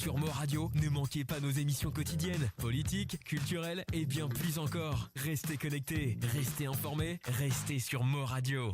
Sur Mo Radio, ne manquez pas nos émissions quotidiennes, politiques, culturelles et bien plus encore. Restez connectés, restez informés, restez sur Mo Radio.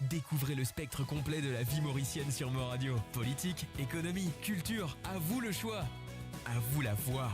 Découvrez le spectre complet de la vie mauricienne sur Mo Radio. Politique, économie, culture, à vous le choix. À vous la voix.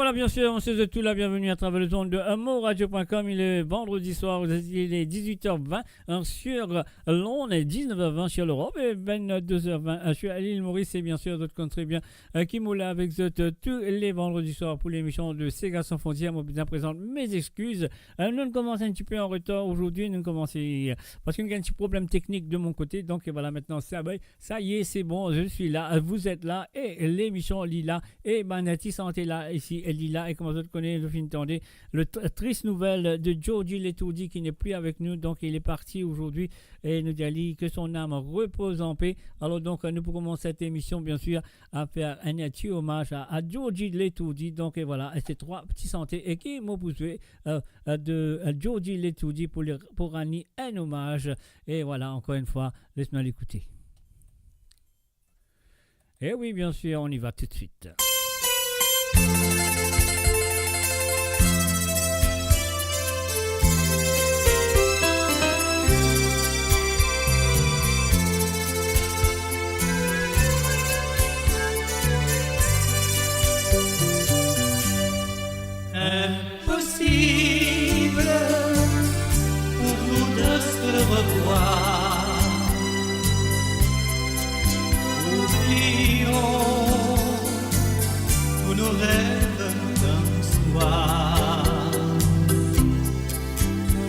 voilà, bien sûr, on se souhaite tout la bienvenue à travers le zone de moradio.com. Il est vendredi soir, il est 18h20 sur Londres, 19h20 sur l'Europe et 22h20 sur l'île Maurice. Et bien sûr, d'autres comptes bien qui moulent avec tous les vendredis soirs pour l'émission de Sega sans frontières. Moi, bien présente mes excuses. Nous commençons un petit peu en retard aujourd'hui. Nous commençons parce qu'il y a un petit problème technique de mon côté. Donc voilà, maintenant, ça y est, c'est bon, je suis là, vous êtes là et l'émission Lila et Manati Santé là, ici, Lila. Et comme vous connaissez, vous entendez le triste nouvelle de Georgie Letourdi qui n'est plus avec nous. Donc il est parti aujourd'hui et nous dit que son âme repose en paix. Alors donc nous pourrons cette émission bien sûr à faire un petit hommage à Georgie Letourdi. Donc et voilà, et ces trois petits santé et qui m'ont poussé de Georgie Letourdi pour Annie un hommage. Et voilà, encore une fois, laisse-moi l'écouter. Et oui, bien sûr, on y va tout de suite. Impossible pour nous de se revoir. Oublions tous nos rêves d'un soir.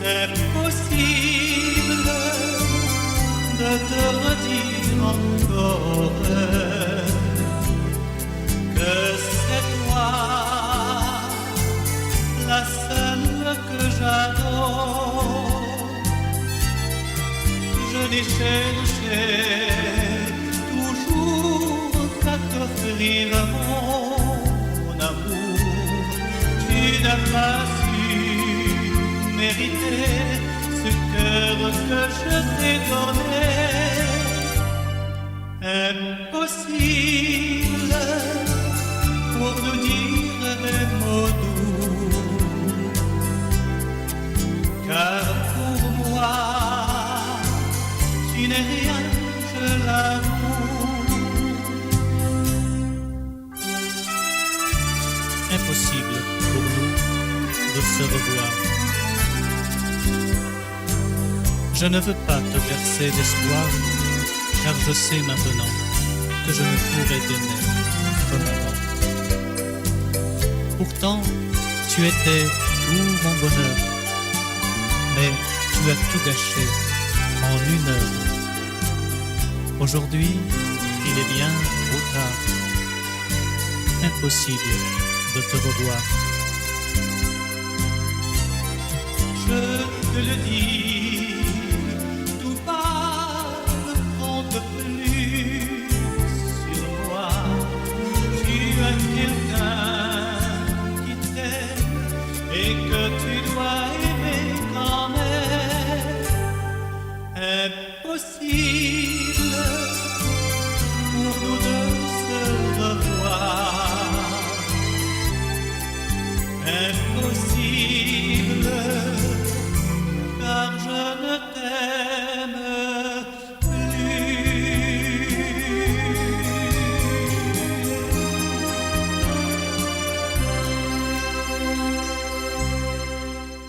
Impossible de te redire encore que c'est toi la seule que j'adore. Je n'ai cherché toujours qu'à t'offrir mon amour. Tu n'as pas su mériter ce cœur que je t'ai donné. Impossible pour nous dire des mots doux, car pour moi tu n'es rien, je l'avoue. Impossible pour nous de se revoir. Je ne veux pas te verser d'espoir, car je sais maintenant que je ne pourrai t'aimer comme avant. Pourtant, tu étais tout mon bonheur, mais tu as tout gâché en une heure. Aujourd'hui, il est bien trop tard. Impossible de te revoir. Je te le dis, tout bas ne compte plus sur moi. Tu as quelqu'un qui t'aime et que tu dois aimer quand même. Impossible pour nous deux se revoir. Impossible, car je ne t'aime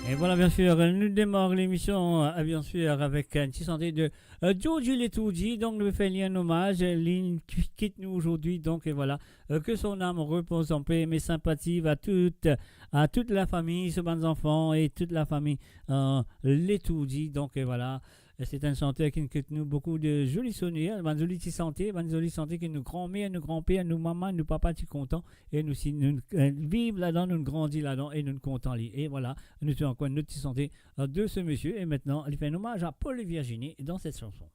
Et voilà, bien sûr, nous démarrons l'émission, bien sûr, avec un petit santé de Georgie Letourdi. Donc, nous faisons un hommage. Lynn quitte nous aujourd'hui. Donc, et voilà, que son âme repose en paix. Mes sympathies à toute la famille, ses bons enfants et toute la famille Letourdi. Donc, et voilà. C'est un chanteur qui nous beaucoup de jolis souvenirs, une jolie santé que nous grand-mère, nous grand-père, nous maman, nous papa, tu content et nous vivons là-dedans, nous grandissons là-dedans et nous contents. Et voilà, nous sommes encore une petite santé de ce monsieur. Et maintenant, il fait un hommage à Paul et Virginie dans cette chanson.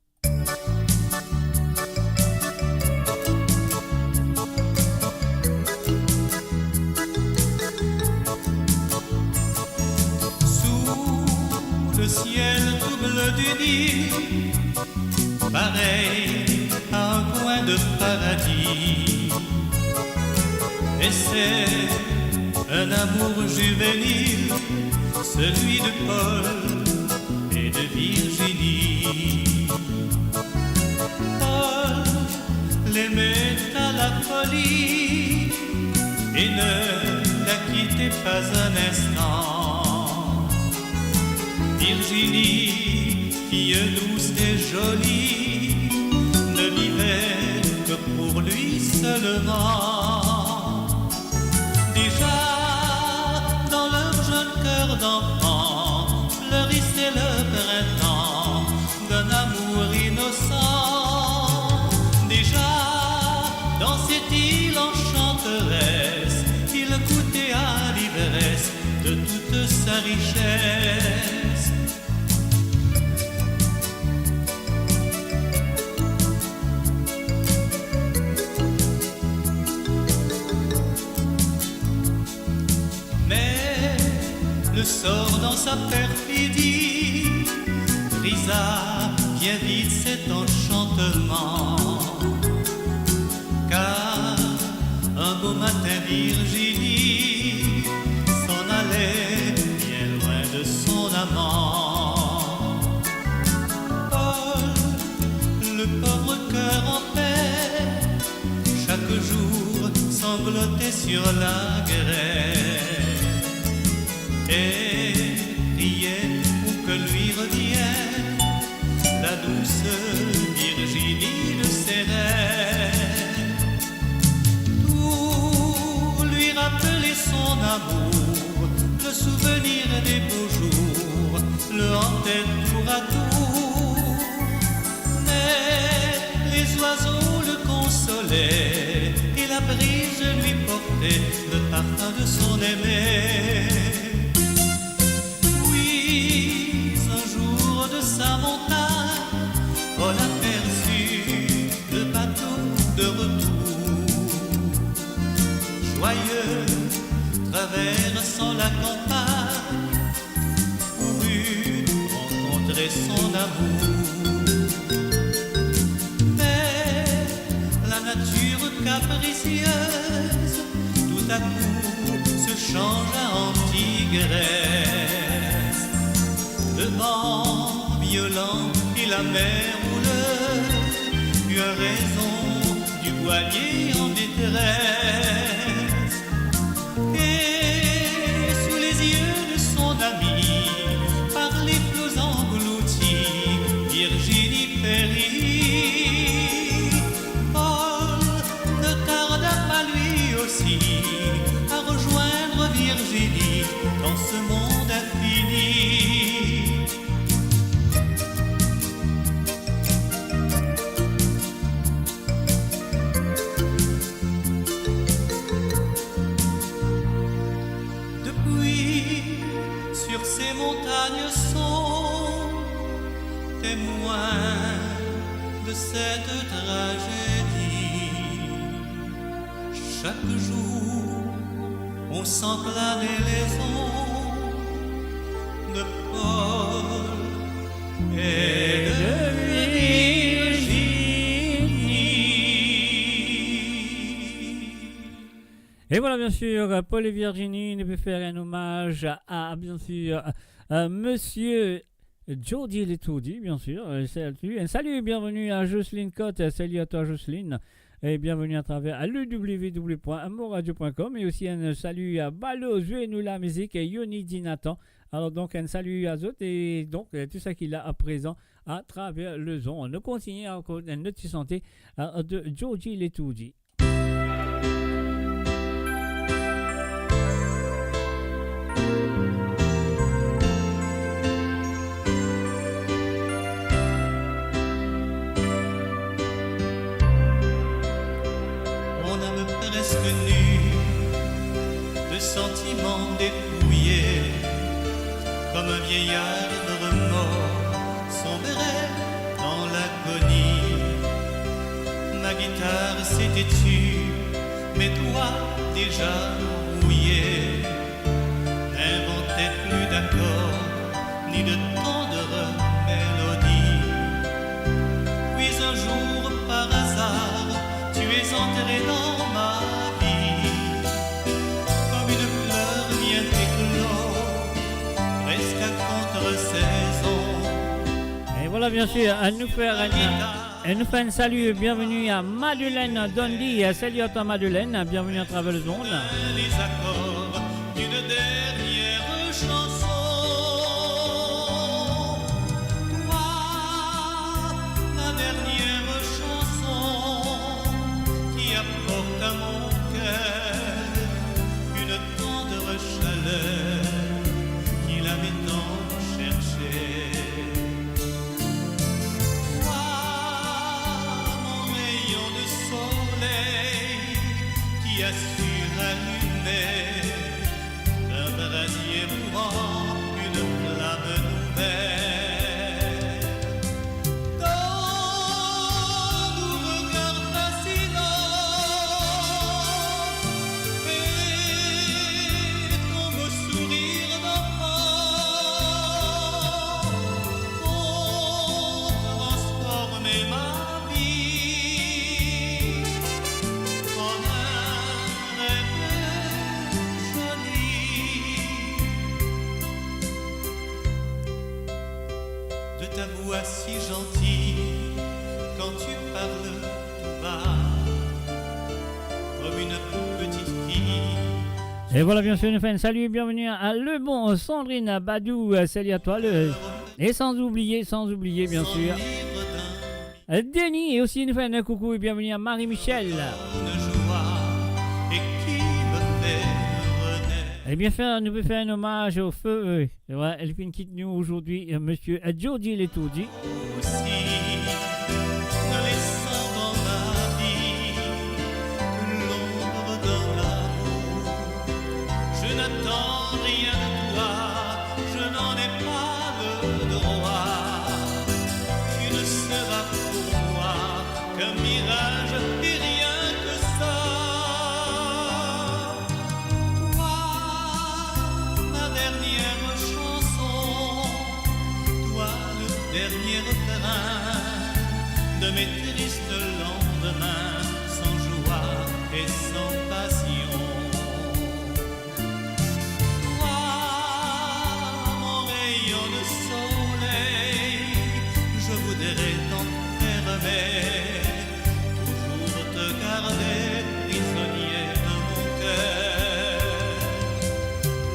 Le ciel tout bleu du Nil, pareil à un coin de paradis. Et c'est un amour juvénile, celui de Paul et de Virginie. Paul l'aimait à la folie et ne la quitter pas un instant. Virginie, fille douce et jolie, ne vivait que pour lui seulement. Déjà, dans leur jeune cœur d'enfant, fleurissait le printemps d'un amour innocent. Déjà, dans cette île enchanteresse, il goûtait à l'ivresse de toute sa richesse. Mais le sort dans sa perfidie brisa bien vite cet enchantement. Car un beau matin Virginie s'en allait bien loin de son amant. Paul, le pauvre cœur en paix, chaque jour sanglotait sur la grève et priait pour que lui revienne la douce Virginie de ses rêves. Tout lui rappelait son amour, le souvenir des beaux jours le hantait tour à tour. Mais les oiseaux le consolaient et la brise lui portait le parfum de son aimé. Oui, un jour de sa montagne, Paul aperçut le bateau de retour. Joyeux, traversant la campagne, courut rencontrer son amour. Mais la nature capricieuse, tout à coup, se changea en tigresse. Le vent violent et la mer houleuse eurent raison du voilier en détresse. Et sous les yeux de son ami, par les flots engloutis, Virginie périt. Paul ne tarda pas lui aussi à rejoindre Virginie dans ce monde infini. Sur ces montagnes sont témoins de cette tragédie. Chaque jour, on sent planer les ondes de Paul et de Virginie. Et voilà, bien sûr, Paul et Virginie nous peut faire un hommage à bien sûr, Monsieur Jody Letourdi, bien sûr. Salut et bienvenue à Jocelyne Cotte. Salut à toi, Jocelyne. Et bienvenue à travers le www.amourradio.com. Et aussi un salut à Balo, Jouez-nous la musique et Yoni Dinatan. Alors, donc, un salut à eux et donc, tout ça qu'il a à présent à travers le son. On continue encore notre santé de Jody Letourdi. Presque nu de sentiments dépouillés, comme un vieillard mort sombrait dans l'agonie. Ma guitare s'était tue, mes doigts déjà rouillés n'inventaient plus d'accords ni de tendres mélodies. Puis un jour par hasard tu es entré dans ma vie, comme une fleur vient éclore, presque à contre-saison. Et voilà, bien sûr, à nous faire un salut, bienvenue à Madeleine Dondi. Salut à toi, Madeleine, bienvenue à travers le monde. Les accords dernière chanson. Toi, la dernière chanson qui apporte à mon cœur une tendre chaleur qu'il avait tant cherché. Toi, mon rayon de soleil qui a su rallumer d'un brasier mourant une flamme nouvelle. Dans nos regards fascinants et ton beau sourire d'enfant ont transformé ma vie en un rêve joli. De ta voix si gentille, quand tu parles tout bas, comme une petite fille. Et voilà, bien sûr, nous faisons un salut et bienvenue à Le Bon, Sandrine Badou, salut à toi. Et sans oublier, bien sûr, Livre d'un Denis. Et aussi, nous faisons un coucou et bienvenue à Marie-Michel. une joie et qui me fait renaître. Et bien sûr, nous pouvons faire un hommage au feu. Ouais, elle fait une quitte nous aujourd'hui, monsieur Jody Letourdi. Aussi, ne laissant dans ma vie que l'ombre d'un amour. Je n'attends rien de toi, je n'en ai pas le droit. Tu ne seras pour moi qu'un mirage et rien que ça. Toi, ma dernière chanson, toi le dernier refrain de mes tristes lendemains, sans joie et sans passion. Toi, mon rayon de soleil, je voudrais t'enfermer, toujours te garder prisonnier de mon cœur.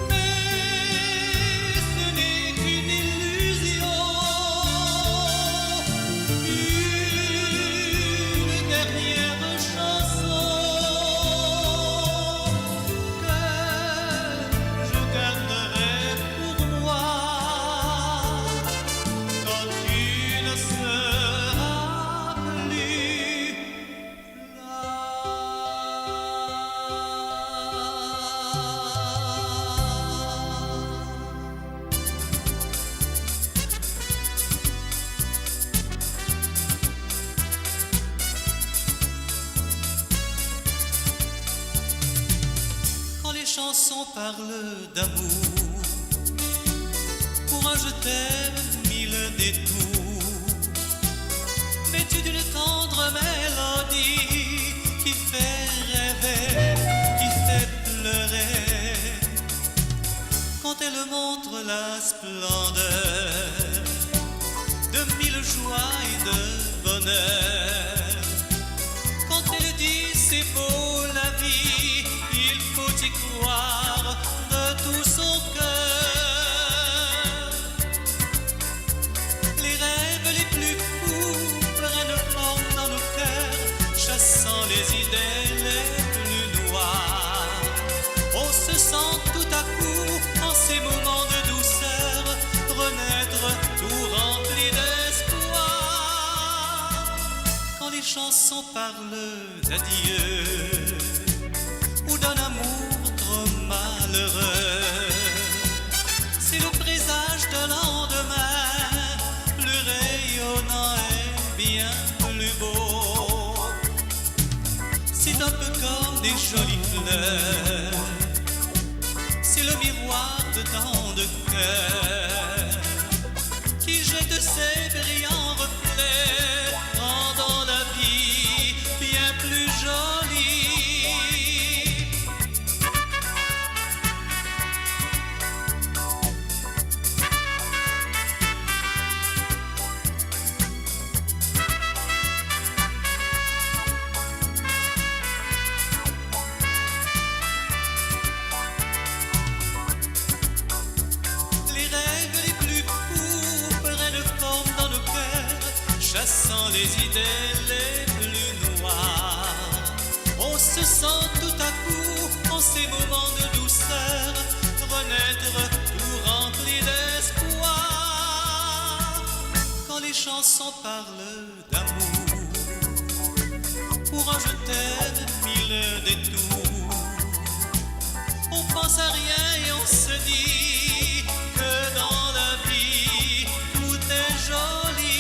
Mais ce n'est qu'une illusion, une dernière chanson que je garderai pour moi quand tu ne seras plus Quand les chansons parlent d'amour, pour un je t'aime mille détours, vêtu d'une tendre mélodie qui fait rêver, qui fait pleurer, quand elle montre la splendeur de mille joies et de bonheur, quand elle dit c'est beau la vie, il faut y croire de tout son cœur. Les rêves les plus fous prennent forme dans nos cœurs, chassant les idées les plus noires. On se sent tout à coup, en ces moments de douceur, renaître tout rempli d'espoir. Quand les chansons parlent d'adieu ou d'un amour trop malheureux, c'est le présage d'un lendemain plus rayonnant et bien plus beau. C'est un peu comme des jolies fleurs, c'est le miroir de tant de cœurs qui jette ses brillants reflets, rendant la vie bien plus jolie. sans les idées les plus noires. On se sent tout à coup, en ces moments de douceur, renaître tout rempli d'espoir. Quand les chansons parlent d'amour, pour un je t'aime mille détours, on pense à rien et on se dit que dans la vie tout est joli.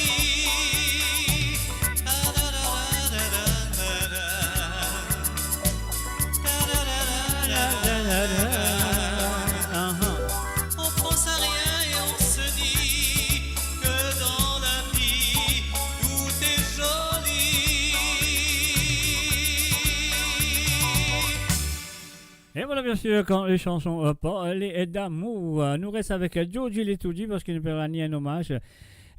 On pense à rien et on se dit que dans la vie tout est joli. Et voilà, bien sûr, quand les chansons parlent d'amour, nous reste avec Georgie Letoudy parce qu'il ne peut rien un hommage.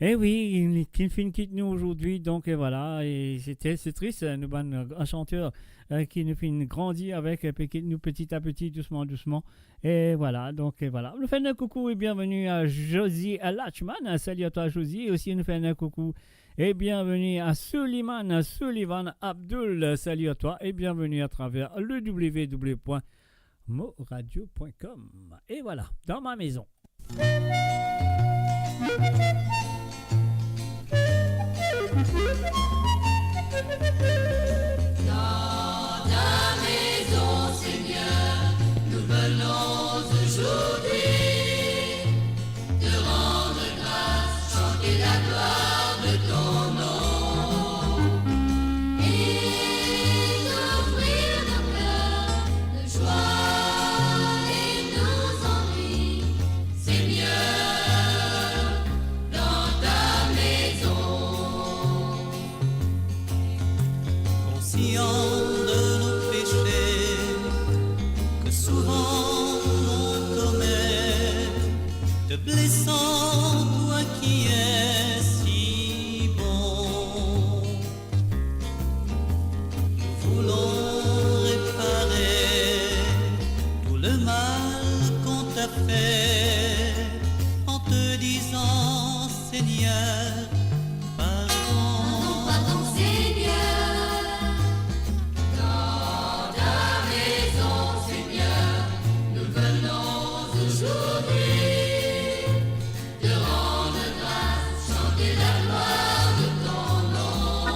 Et oui, il quitte nous aujourd'hui, donc et voilà, et c'est triste, nous avons un chanteur qui nous fait grandir avec, puis qui nous petit à petit, doucement, et voilà, donc et voilà. Nous faisons un coucou et bienvenue à Josie Lachman, salut à toi Josie, et aussi nous faisons un coucou et bienvenue à Sullivan Abdul, salut à toi, et bienvenue à travers le www.moradio.com. Et voilà, dans ma maison. Dans ta maison, Seigneur, nous venons aujourd'hui te rendre grâce, chanter la gloire de ton nom et t'offrir nos cœurs de joie et nos envies, Seigneur, dans ta maison. Conscient de nos péchés que souvent on commet, te blessant, toi qui es si bon. Nous voulons réparer tout le mal qu'on t'a fait en te disant, Seigneur, pardon. Pardon, Seigneur, dans ta maison, Seigneur, nous venons aujourd'hui te rendre grâce, chanter la gloire de ton nom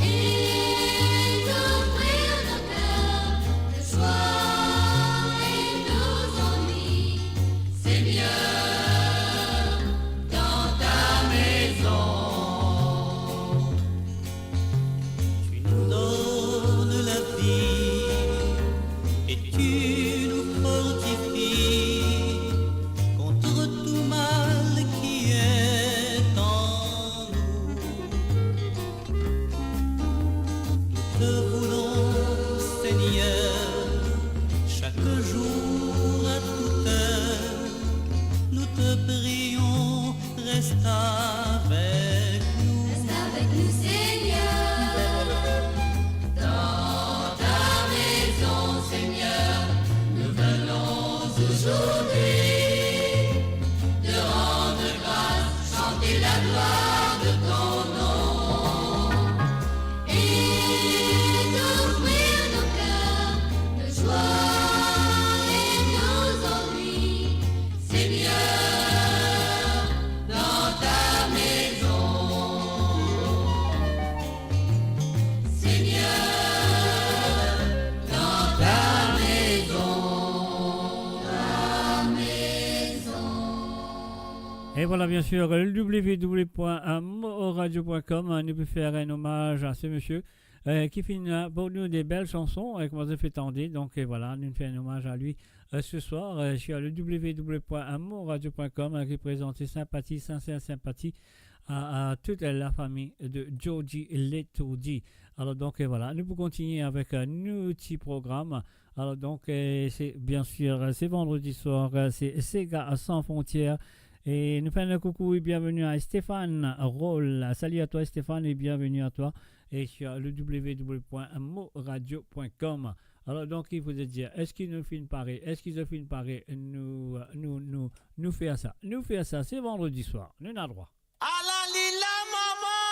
et t'offrir nos cœurs de joie et nos ennuis, Seigneur, dans ta maison. Tu nous donnes la vie et tu nous fortifies contre tout mal qui est en nous. Nous te voulons, Seigneur, chaque jour à toute heure. Nous te prions, reste avec nous. Reste avec nous, Seigneur, dans ta maison, Seigneur, nous venons aujourd'hui te rendre grâce, chanter la gloire de ton nom et t'offrir nos cœurs de joie et nos ennuis, Seigneur, dans ta maison. Seigneur, dans ta maison, ta maison. Et voilà, bien sûr, le www.moradio.com, nous peut faire un hommage à ce monsieur qui fait pour nous des belles chansons, comme vous avez fait tendre. Donc et voilà, nous fait un hommage à lui ce soir sur le www.moradio.com qui présente sympathie, sincère sympathie à toute la famille de Georgie Letoudy. Alors donc et voilà, nous pouvons continuer avec un petit programme. Alors donc c'est bien sûr, c'est vendredi soir, c'est Sega sans frontières. Et nous faisons un coucou et bienvenue à Stéphane Roll. Salut à toi Stéphane et bienvenue à toi. Et sur le www.moradio.com. Alors donc il faut se dire, est-ce qu'ils nous filment pareil? Est-ce qu'ils nous filment pareil? Nous fait ça. Nous fait ça, c'est vendredi soir. Nous avons droit. Alali la maman.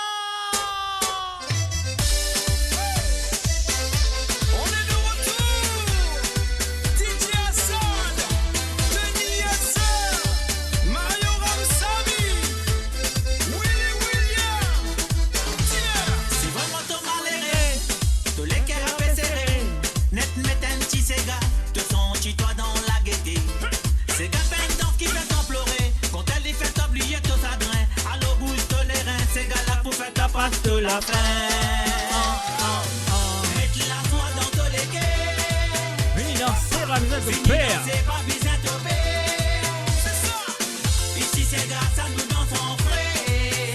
passe sous la fin. Mettre la joie dans tous les quais. Vini danser, pas besoin de Fini père. danser, pas besoin de paix. C'est ça. Ici c'est grâce à nous dansons frais.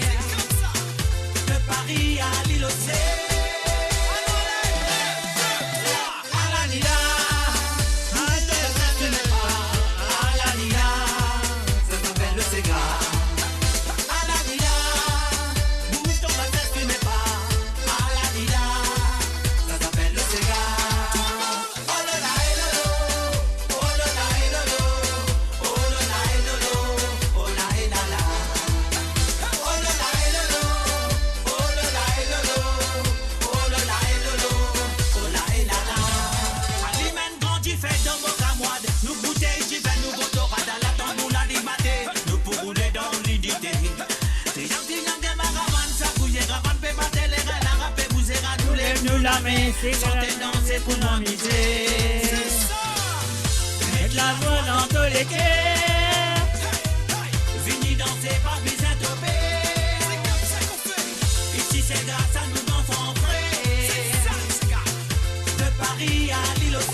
De Paris à l'île aux Chanter, danser pour m'amuser. Mettre la voix dans tous les quais. Vini danser, pas besoin de paix. Ici c'est grâce à nous dansons frais. De Paris à l'île aux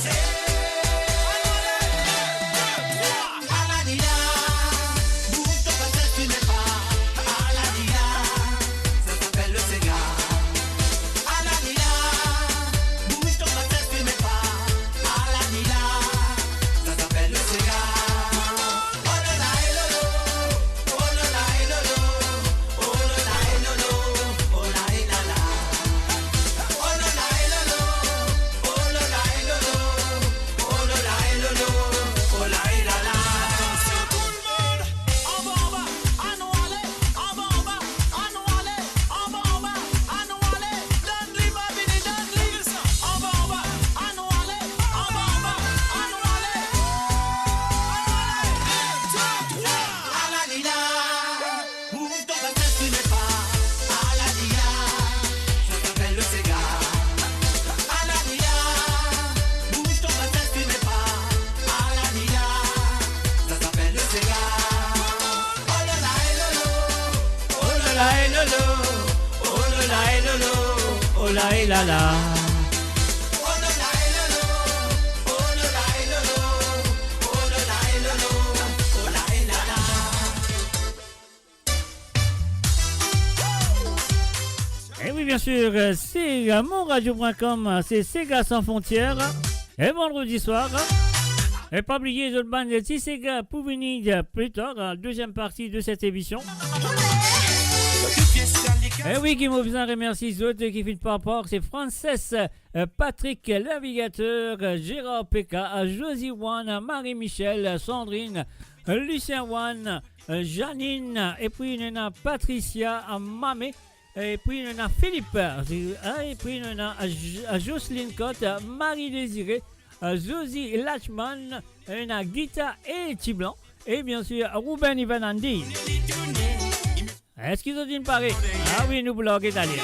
la la. Et oui, bien sûr, c'est monradio.com, c'est Sega sans frontières. Et vendredi soir, et pas oublier les autres bandes de Sega pour venir plus tard, deuxième partie de cette émission. Et oui, qui m'a besoin de remercier les autres qui filent par rapport, c'est Frances, Patrick Navigateur, Gérard Pekka, Josie Wan, Marie-Michel, Sandrine, Lucien Wan, Janine, et puis il y a Patricia, Mamé, et puis il y a Philippe, et puis il y a Jocelyne Cotte, Marie-Désirée, Josie Lachman, il y a Guita et Tiblan, et bien sûr Ruben Ivanandi. Est-ce qu'ils ont dit une pareille? Ah oui, nous bloguons italien.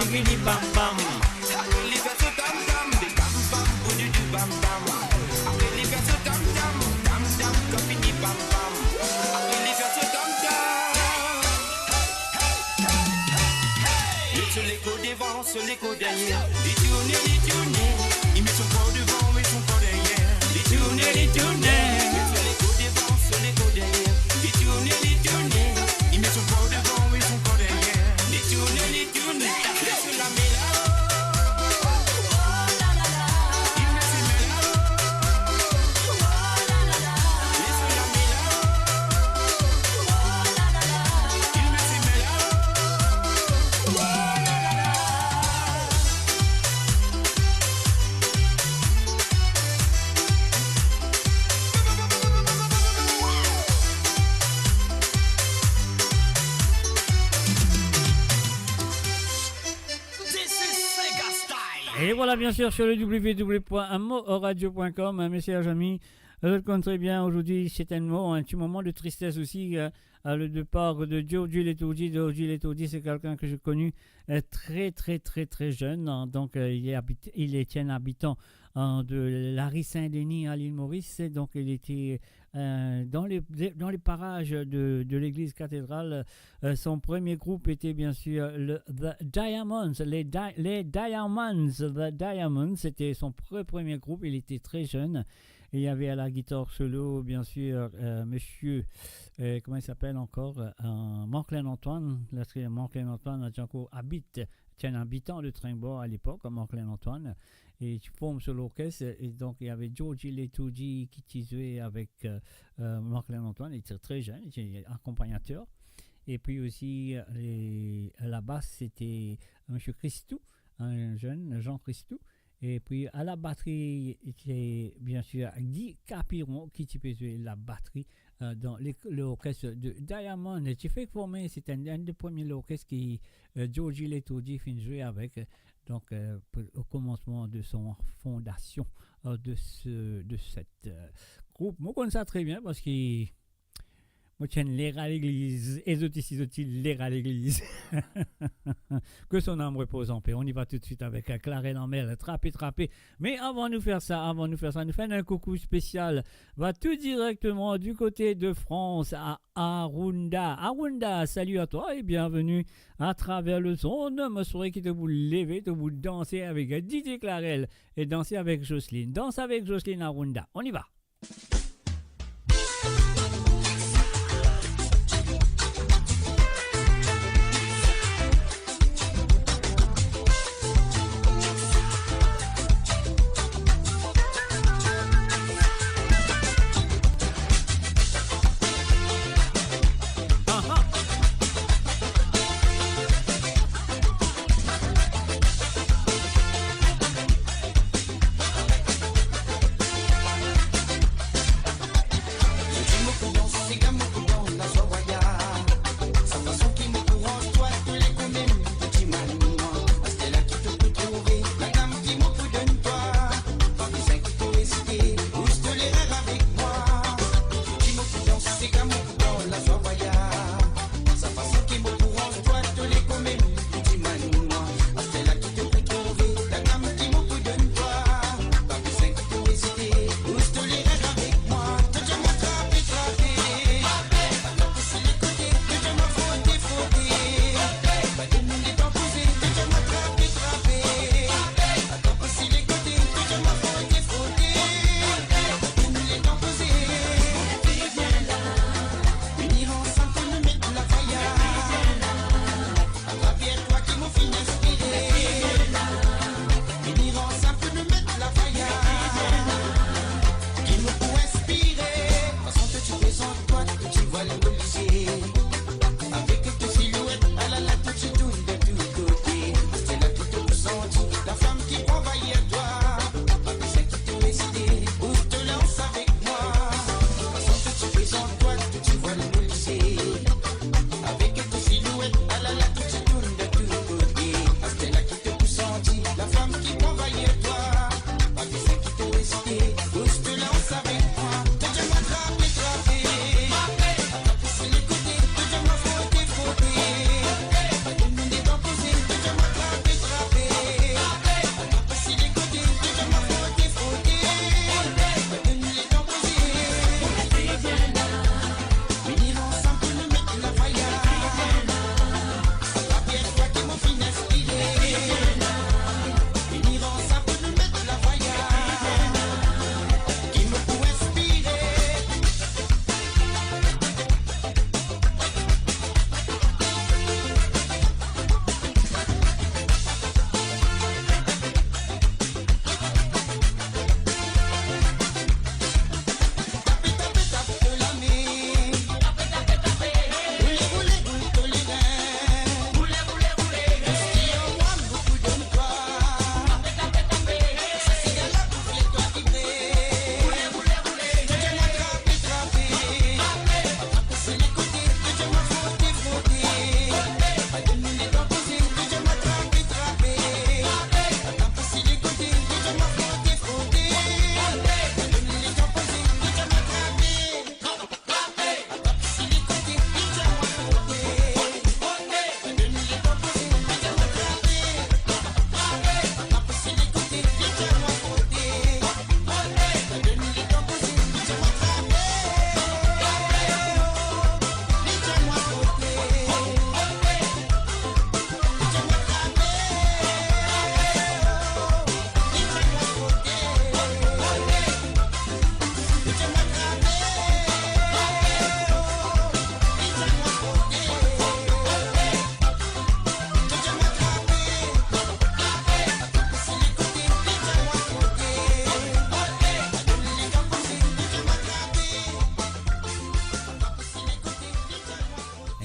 Bidi bam bam. L'écho devant, sur l'écho derrière. Les tourner, il met son corps devant et son corps derrière. Les tourner, sur l'écho devant, sur l'écho derrière. Les tourner, il met son corps devant et son corps derrière. Les tourner, laisse la méla. Il met ses méla. Laisse la méla. Il met ses méla. Et voilà, bien sûr, sur le www.amoradio.com, mes chers amis, je le compte très bien. Aujourd'hui, c'est un petit moment de tristesse aussi. Le départ de Giorgi Letodi. Giorgi Letodi, c'est quelqu'un que j'ai connu très, très, très, très jeune. Donc, il est un habitant de la rue Saint-Denis à l'île Maurice. Donc, il était dans les parages de l'église cathédrale. Son premier groupe était bien sûr The Diamonds. Les Diamonds. The Diamonds, c'était son premier groupe. Il était très jeune. Et il y avait à la guitare solo, bien sûr, monsieur, comment il s'appelle encore, Marclin Antoine. Marclin Antoine a encore un habitant de Tringbord à l'époque, Marclin Antoine. Et tu formes sur l'orchestre. Et donc, il y avait Giorgi Letodi qui jouait avec Marclin Antoine. Il était très jeune, il était accompagnateur. Et puis aussi, à la basse, c'était monsieur Christou, un jeune, Jean Christou. Et puis à la batterie, c'est bien sûr Guy Capiron qui jouer la batterie dans l'orchestre de Diamond. Tu fais former, c'est un des premiers orchestres qui Giorgi Letodi finit jouer avec. Donc au commencement de son fondation de cette groupe. Moi, je connais ça très bien parce que moi, je tiens l'air à l'église, et l'air à l'église. Que son âme repose en paix. On y va tout de suite avec Clarel en mer, trapper. Mais avant de nous faire ça, nous faisons un coucou spécial. Va tout directement du côté de France à Arunda. Arunda, salut à toi et bienvenue à travers le son. Je souhaite que vous levez, de vous danser avec DJ Clarel et danser avec Jocelyne. Danse avec Jocelyne Arunda. On y va.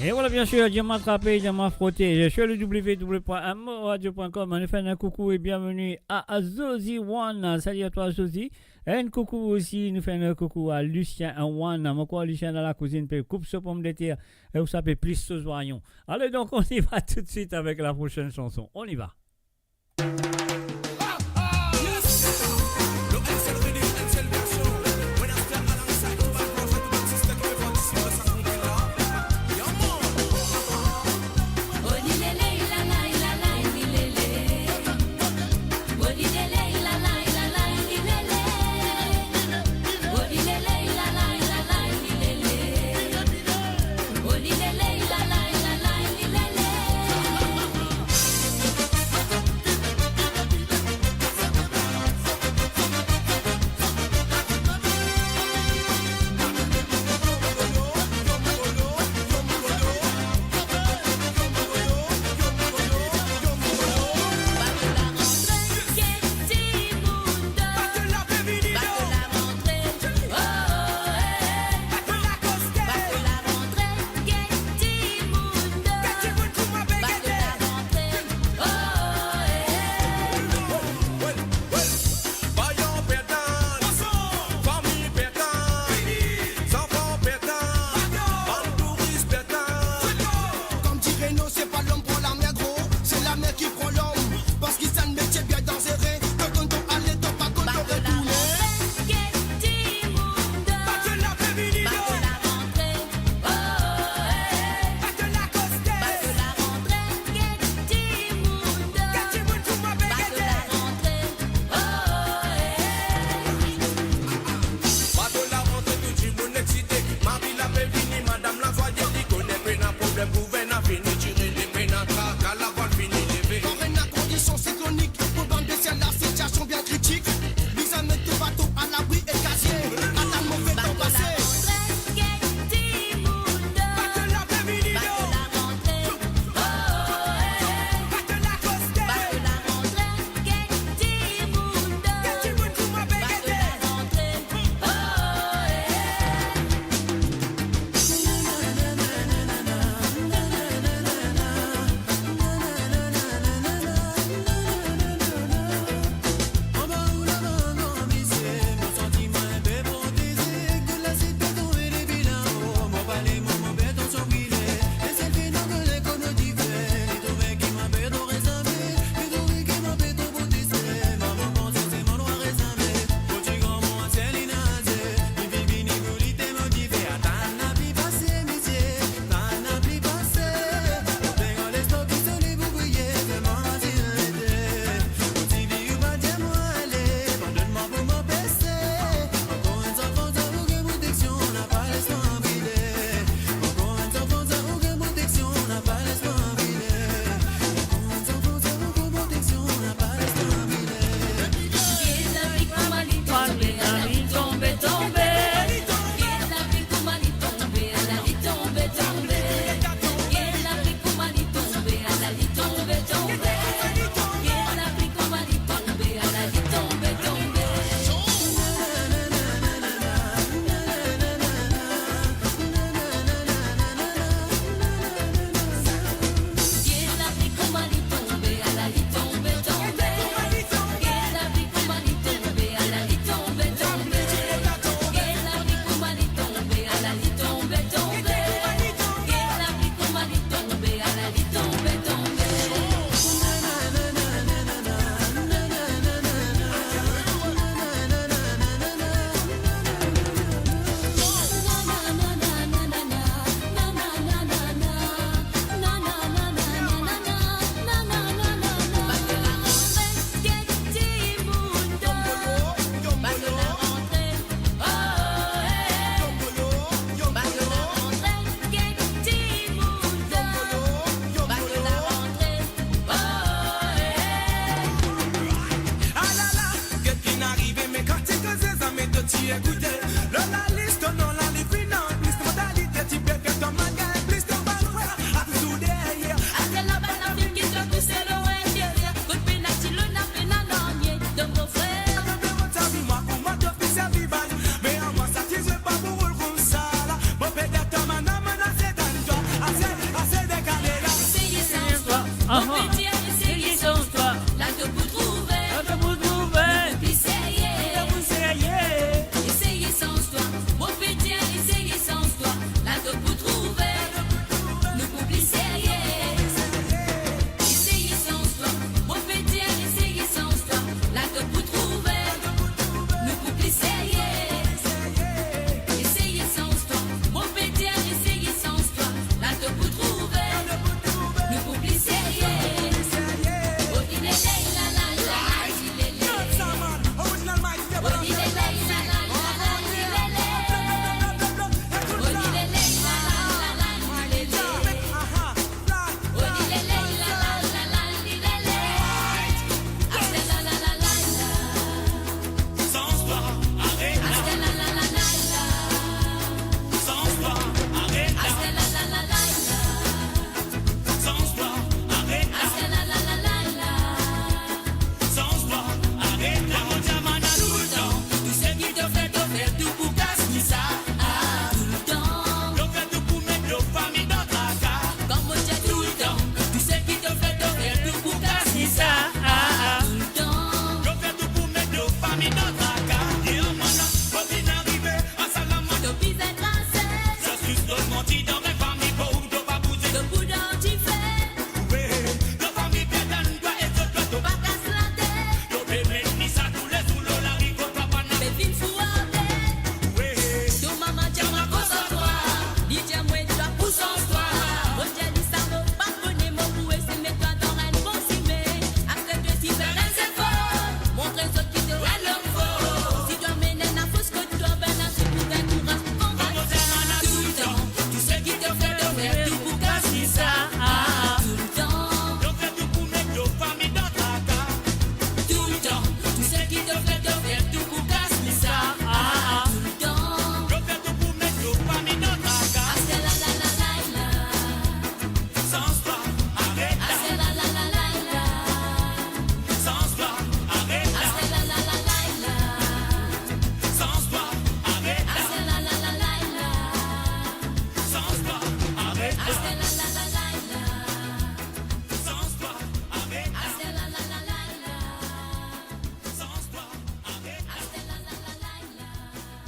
Et voilà, bien sûr, j'ai m'attrapé, j'ai m'affronté. Je suis le www.amoradio.com. On fait un coucou et bienvenue à Zozi One. Salut à toi, Zozi. Et un coucou aussi, nous faisons un coucou à Lucien One. Mon quoi, Lucien dans la cuisine, peut coupe ce pomme de terre et vous savez plus ce voyons. Allez, donc, on y va tout de suite avec la prochaine chanson. On y va. Oh,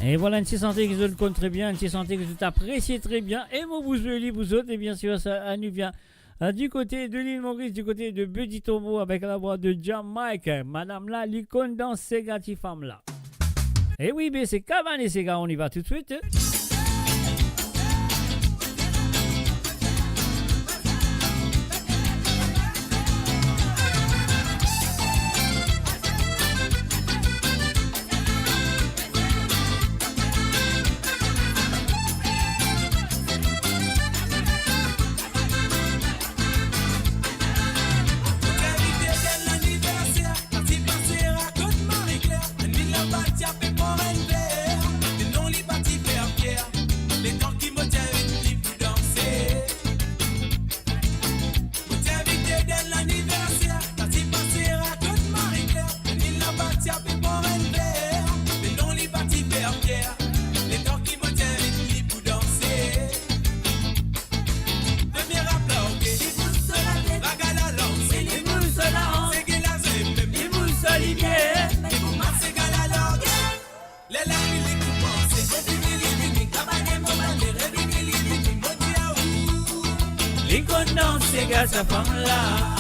Et voilà, une petite santé que je le compte très bien, une petite santé que je t'apprécie très bien. Et mon vous autres, et bien sûr, ça nous vient du côté de l'île Maurice, du côté de Petit Tomo, avec la voix de Jamaïque. Madame là, l'icône dans ces gars, femme là. Et oui, mais c'est Cavani, ces gars, on y va tout de suite. Sa femme là.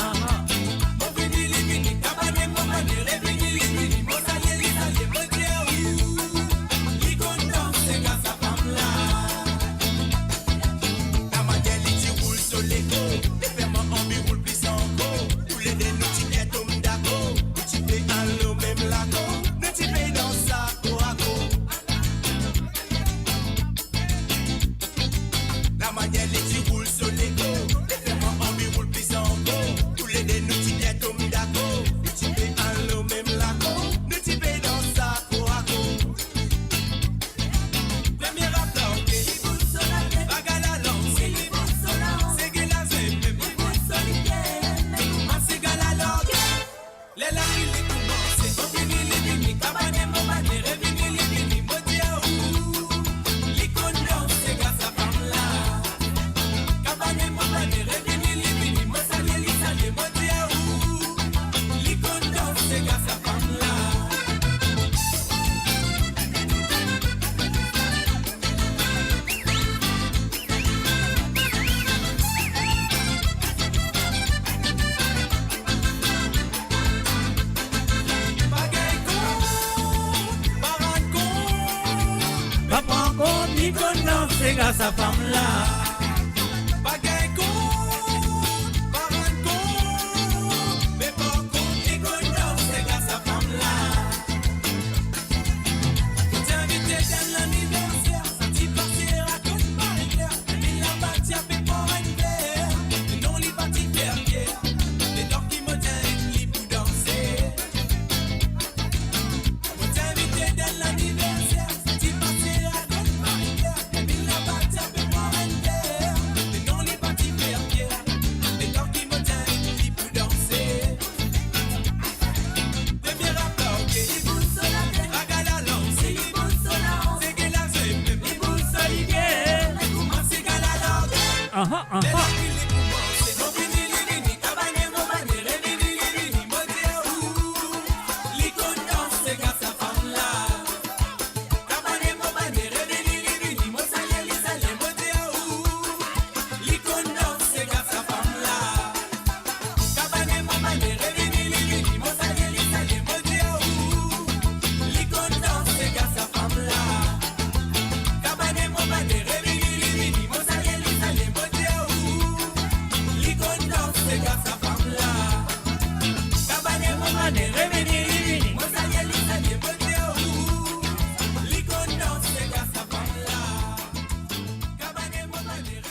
Sa femme là.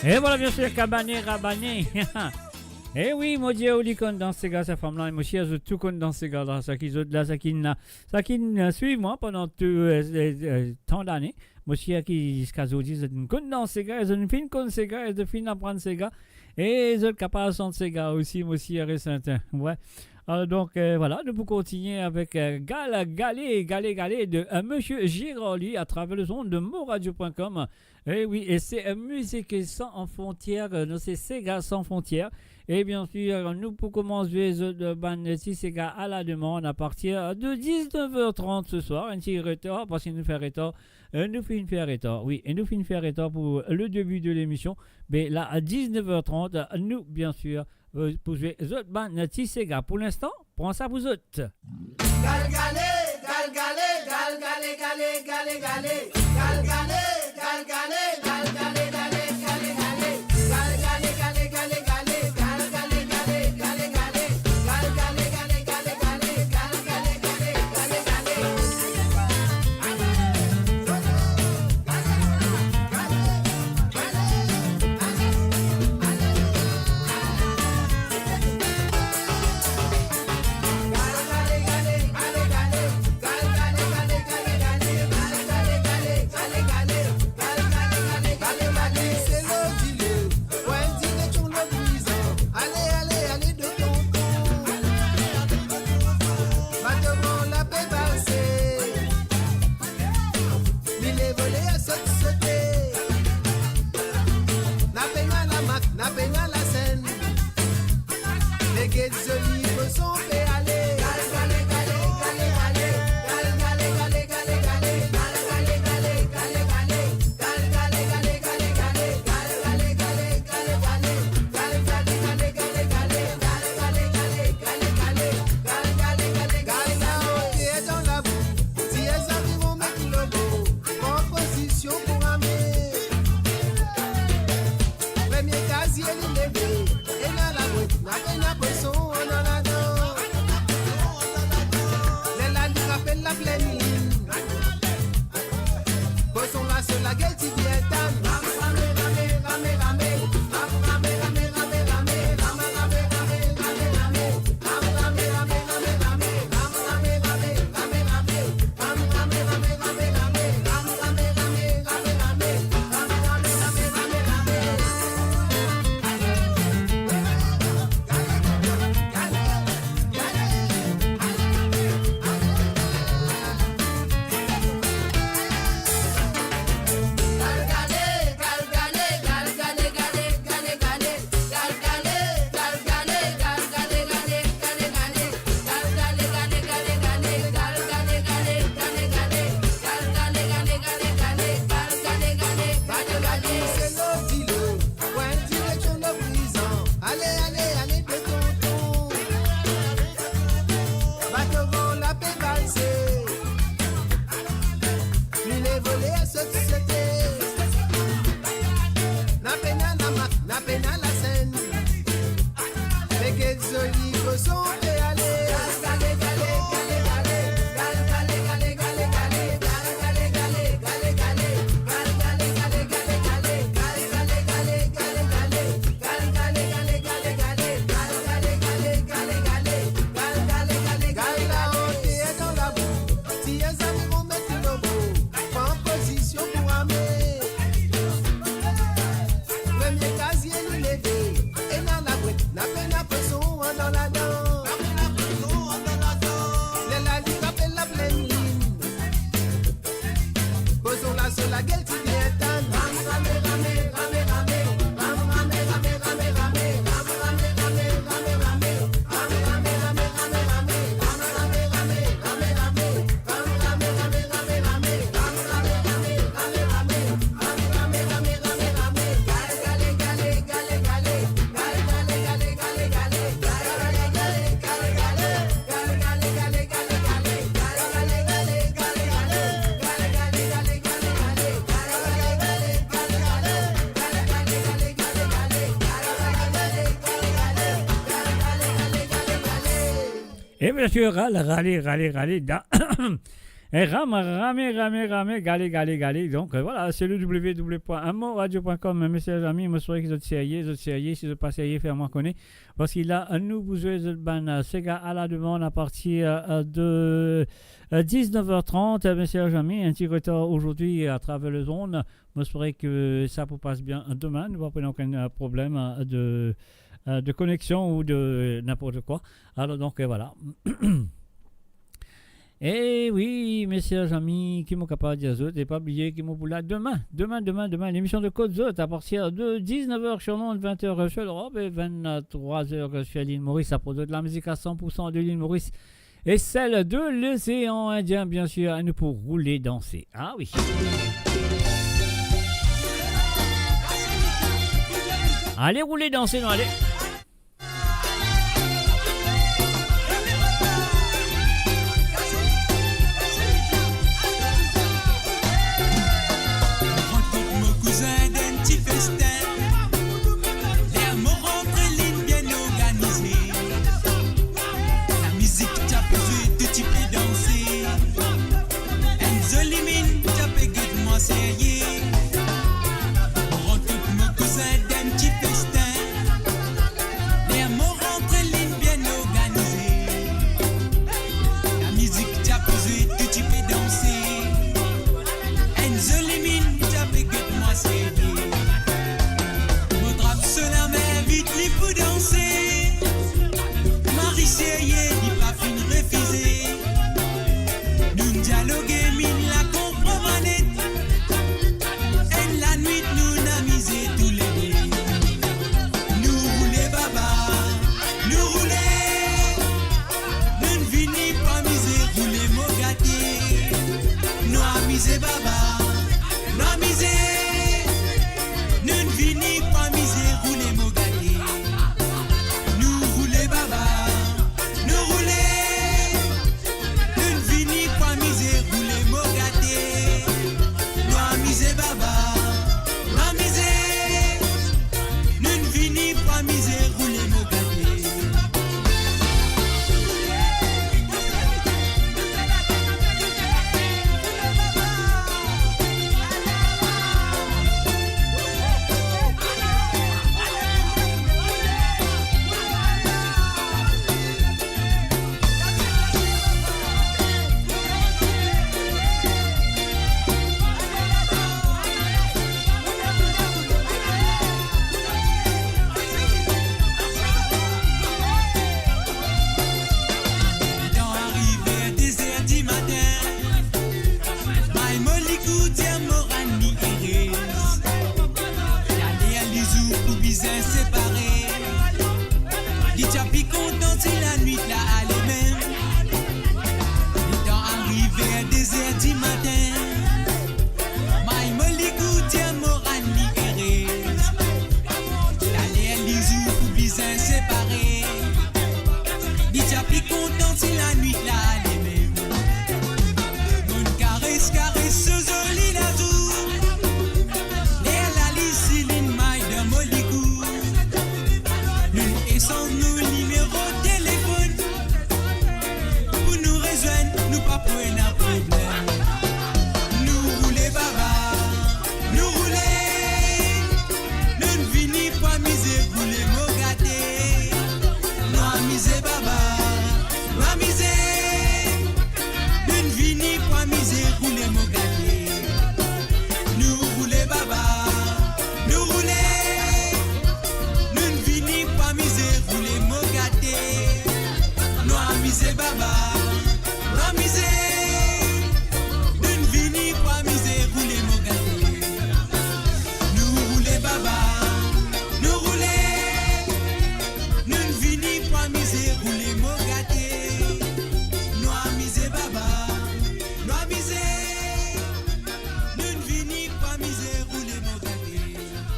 Et voilà, bien sûr, Cabané, Rabané. Eh oui, moi, j'ai oublié qu'on dans ces gars, cette femme-là, moi, j'ai tout qu'on dans ces gars-là, ça qui suit moi pendant tant d'années. Moi, j'ai qui, jusqu'à aujourd'hui, c'est une conne dans ces gars, c'est une fine conne ces gars, c'est une fine apprendre ces gars. Et c'est capable de ces gars aussi, moi, aussi, récemment. Ouais. Donc voilà, nous pouvons continuer avec Galé de Monsieur Giroli à travers le son de moradio.com. Et oui, et c'est musique sans frontières, c'est Sega sans frontières. Et bien sûr, nous pour commencer the ban Sisega à la demande à partir de 19h30 ce soir. Un petit retard parce qu'il nous fait retard. Nous fait une faire retard. Oui, et nous fait une faire retard pour le début de l'émission. Mais là, à 19h30, nous, bien sûr, pour jouer the ban Sisega. Pour l'instant, prends ça vous autres. Galgale, galgale, galgale, gale, gale, gale, galgale, galgale, galgale, gale, gale, gale, galgale, gale, gale, gale, galgale, gale, gale, gale, galgale, gale, gale, gale, galgale, gale, Et bien sûr, râler, et ramer, galer. Donc voilà, c'est le www.amoradio.com. Mes chers amis, je souhaite que vous soyez, si vous pas essayé, faire-moi connaître. Parce qu'il a un nouveau jeu de ban Sega à la demande à partir de 19h30. Mes chers amis, un petit retard aujourd'hui à travers le zone. Je souhaite que ça vous passe bien demain. Nous ne pas aucun problème de connexion ou de n'importe quoi. Alors donc voilà. Eh oui, mes chers amis, qui m'ont capable de dire autres, et pas oublier qui m'ont pour là demain, l'émission de Côte Zot à partir de 19h sur Londres, 20h sur l'Europe et 23h sur l'île Maurice à propos de la musique à 100% de l'île Maurice et celle de l'océan Indien, bien sûr, nous pour rouler, danser. Ah oui. Allez, rouler, danser, non, allez.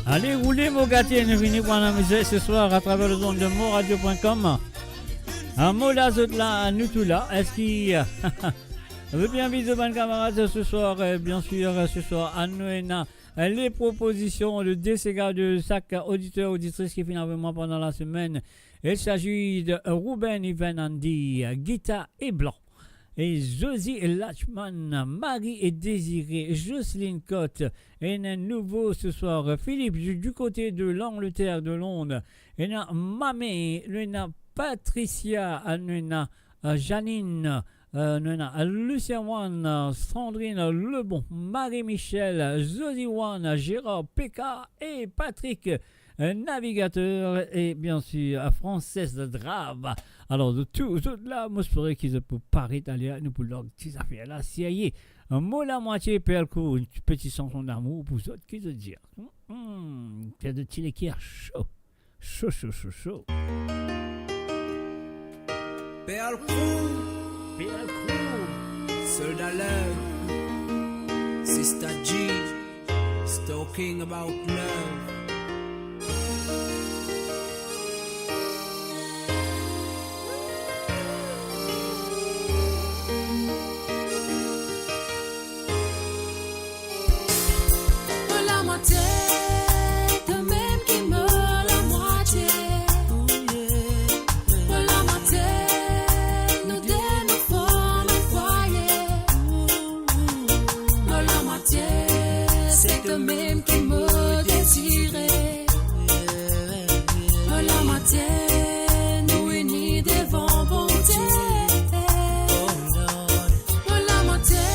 Allez, roulez mon gâtier, nous venons pour la musique ce soir à travers le zone de moradio.com. Un mot là, là, nous tout là. Est-ce qu'il veut bien bisous, bonnes camarades, ce soir, bien sûr, ce soir, à Noëna, les propositions de DCG de chaque auditeur, auditrice qui finit avec moi pendant la semaine. Il s'agit de Ruben Ivan Andy, Guita et Blanc. Et Josie Lachman, Marie et Désiré, Jocelyne Cotte, et un nouveau ce soir, Philippe du côté de l'Angleterre, de Londres, et a Mamé, et a Patricia, et a Janine, Lucien Wan, Sandrine Lebon, Marie-Michel, Josie Wan, Gérard Péka et Patrick. navigateur et bien sûr Frances Drave. Alors de tout là, moi je qu'ils pour Paris italien nous pour leur petite affaire là, si un mot la moitié perco une petite chanson d'amour pour ceux qui se dire. C'est de Chile qui est chaud. Chaud. Perco, Soldat Love, Sister G, is talking about love. Même qui me désirait, la moitié nous unis devant bonté, la moitié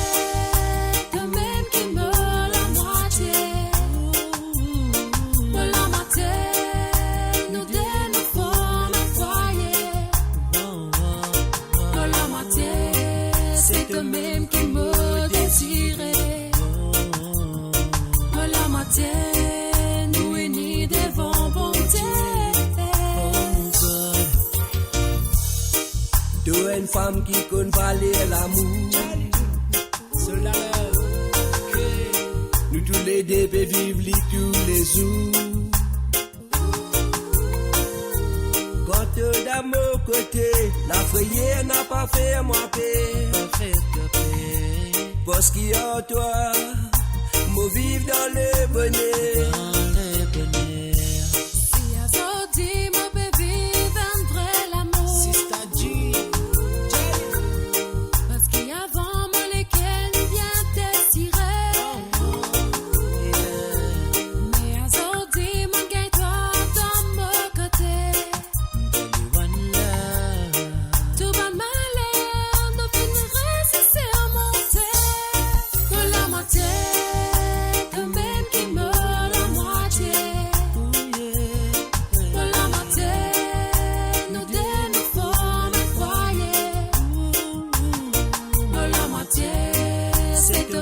de même qui me la moitié nous deux nous formons un foyer, la moitié c'est de même qui me désirait. Nous unis devant bonté. Deux une femme qui connaît valer l'amour. Soldat nous tous les deux peut vivre tous les jours. Quand d'amour côté, la frayère n'a pas fait moi paix. Parce qu'il y a toi. Moi vivre dans le bonheur. Si à Zodi, moi peux vivre un vrai l'amour. Sister G, parce qu'il y a avant moi lesquels bien désirer. Mais à Zodi, mon gagne toi dans mon côté. Tout va malheur, nous finirons c'est surmonter. Que la moitié.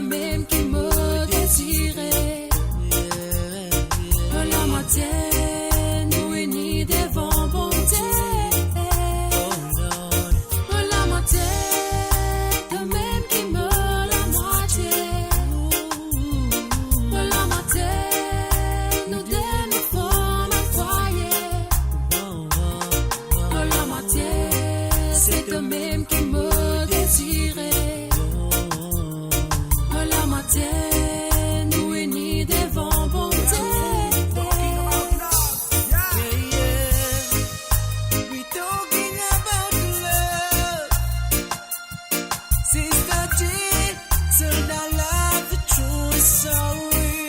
Même qui me désirait, la moitié nous unis devant bonté, la moitié de même qui me la moitié nous deux nous formons un foyer, la moitié c'est de même qui me désirait. Nous unis devant bonté. We talking about love. Sister G, Soldat Love, the true story.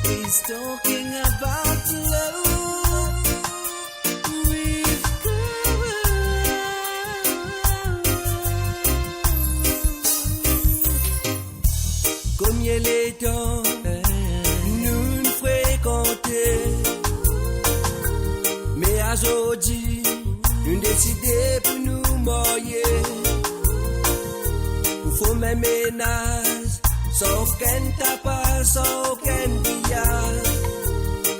He's talking about love. Combien les temps nous fréquenter, mais aujourd'hui nous décidons pour nous marier, pour faire mes ménages sans aucun tapas, sans aucun pillage,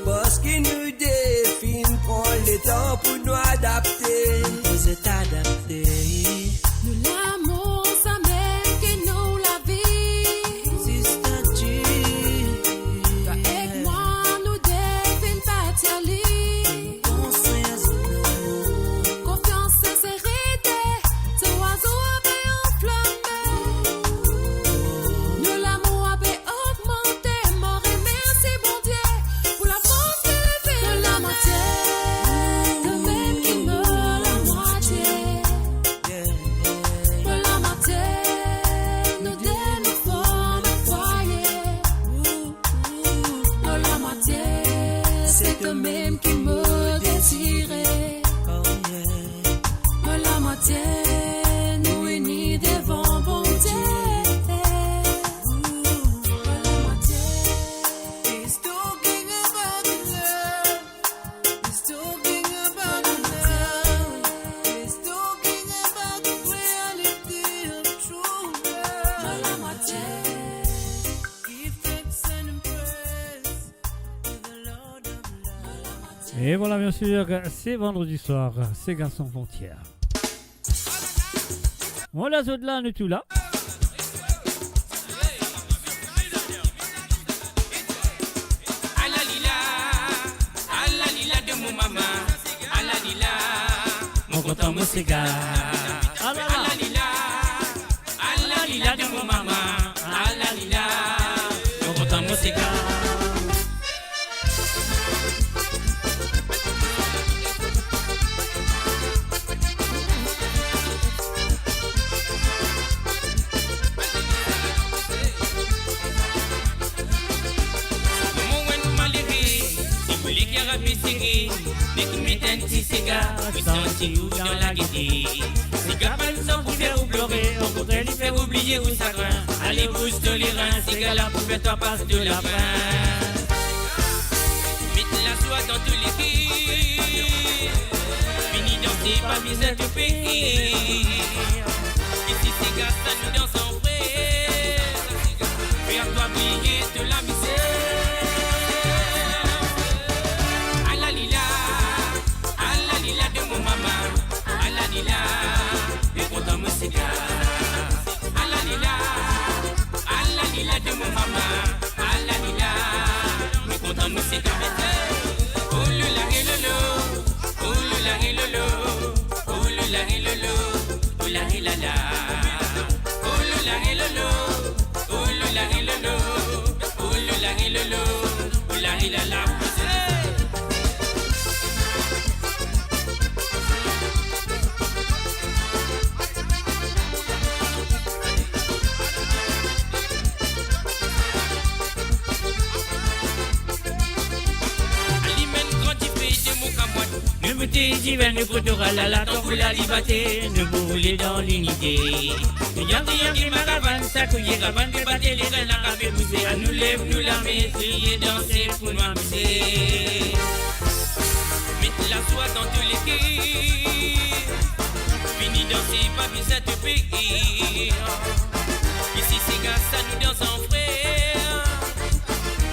parce qu'il nous définit, prend le temps pour nous adapter, nous est adapté. Nous l'amour, ça même que nous la vie. Avec moi, nous devons partir libre. Confiance, sincérité, ce oiseau avait enflammé. Nous l'amour avait augmenté. M'en remercie, bon Dieu, pour la force de lever. De la moitié, de même qui me la moitié. Et voilà, bien sûr, c'est vendredi soir, c'est Garçons Frontières. Voilà, ceux de là, on est tout là. Mon content, mon cigare. Alalila de mon maman. Alalila, mon content, mon cigare. Dans la gaieté, c'est capable sans vous faire ou pleurer, au contraire lui faire oublier ou chagrin. Allez bouge de les reins, c'est qu'elle a pour faire toi passe de la fin. Mettez la soie dans tous les quais, fini danser, pas mis à te payer. Ici c'est gars, ça nous danse en vrai, faire toi briller de la misère. Et content me cigare. Alalila de mon maman. Alalila, mais content me cigare. Oh le la et le lo, oh le la et le lo, oh le la et le lo, oh la et la la. Oh le la et le lo, oh le la et le lo, oh le la et le lo, oh la et la la. Divin ne coûtera la tant pour la liberté, ne brûler dans l'unité. Y'a qui ma caravane, ça couille, caravane, débattre les reines, la cave bousée, à nous lève, nous la crier, danser pour nous amuser. Mettez la soie dans tous les quais, fini danser, pas mis à te payer. Ici c'est gars, ça nous danse en frère,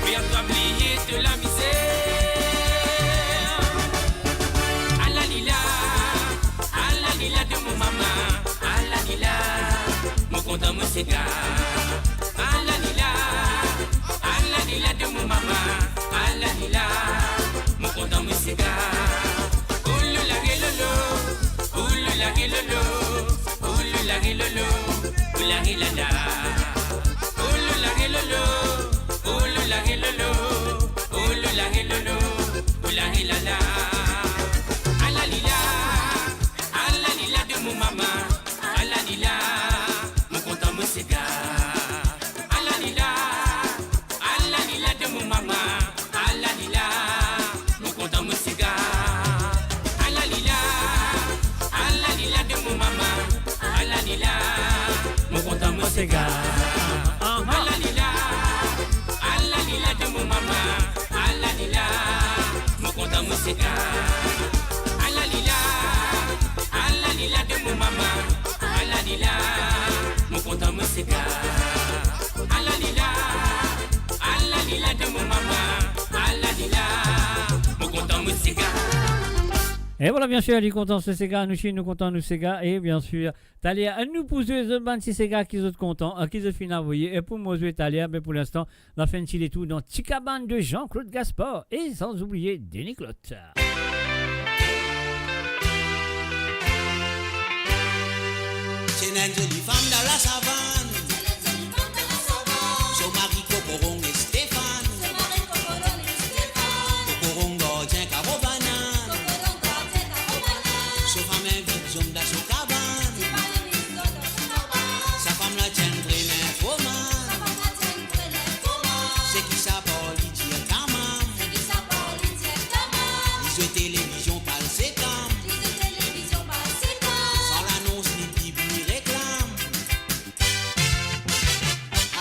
mais à toi oublier de la misère. Mon content me cigare. Alalila de mon maman. Alalila, mon content me cigare. Oh le la et le lo, oh le la et le lo, oh le la et le lo, oh la et la la. Oh le la et le lo, oh le la et le lo, oh le la et le lo, oh la et la la. Alalila de mon maman. Alalila, mon content me cigare. Alalila de mon maman. Alalila, mon content me cigare. Alalila de mon maman. Alalila, mon content me cigare. Alalila de mon maman. Alalila, mon content me cigare. Alalila de mon maman. Alalila, mon content me cigare. Alalila de mon maman. Alalila, mon content me cigare. Et voilà, bien sûr, elle est contente, c'est Sega, nous chez nous contents, nous Sega, et bien sûr, Talia, nous poser the band, c'est Sega qui sont contents, qui se finissent à envoyer, et pour moi, Talia, mais pour l'instant, la fin de tout dans Tikaban de Jean-Claude Gaspard, et sans oublier Denis Clotte. C'est une jolie femme dans la savane. Son mari Cocoron et Stéphane. Cocoron gardien carreau banane. Sa femme invite Zom dans son cabane. Sa femme la tient très nymphoman. C'est qui ça pour lui dire Kamam. Ils ont télévision par le sécam. Sans l'annonce ni Bible ni réclame.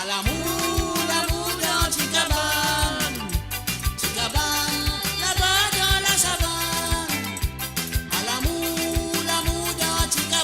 À l'amour dans Tikaban. Tikaban, là-bas dans la savane. À l'amour dans Tikaban.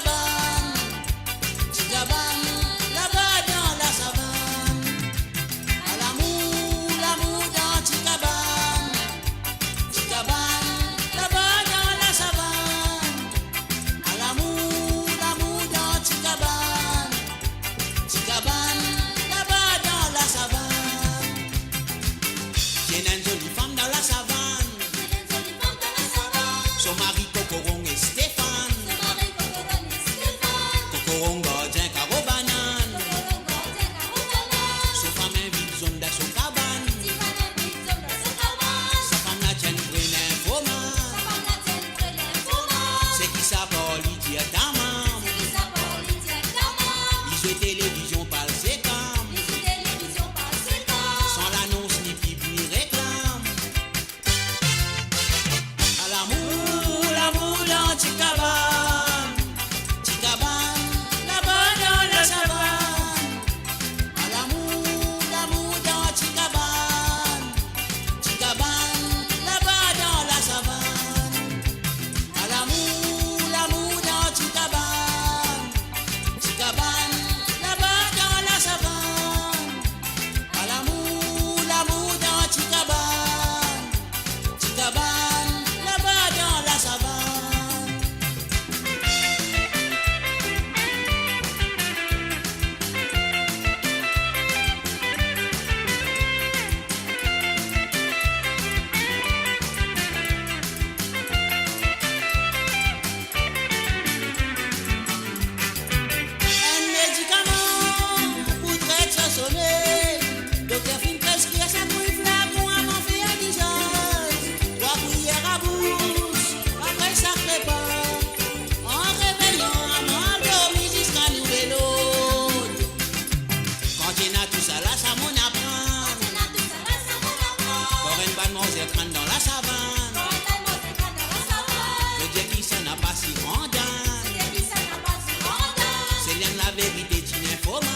vérité, tu n'es faux man.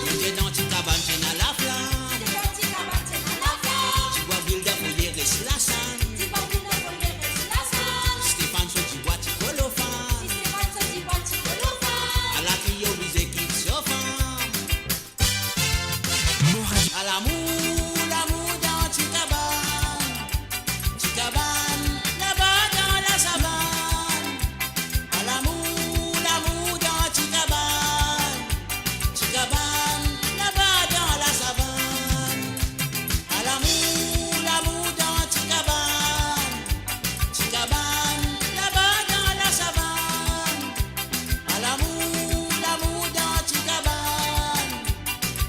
Tu es dans tes cabanes, tu es dans la flamme. Tu bois Vilda pour y rester la scène. Stéphane se dit bois, tu colophane. À la fille au musée qui se femme. À l'amour, l'amour dans tes cabanes. Tes cabanes, là-bas dans la savane. À l'amour, l'amour dans tes cabanes. Tes cabanes, là-bas dans la savane. À l'amour, l'amour dans tes cabanes. Tes cabanes, là-bas dans la savane. À l'amour, l'amour dans tes cabanes.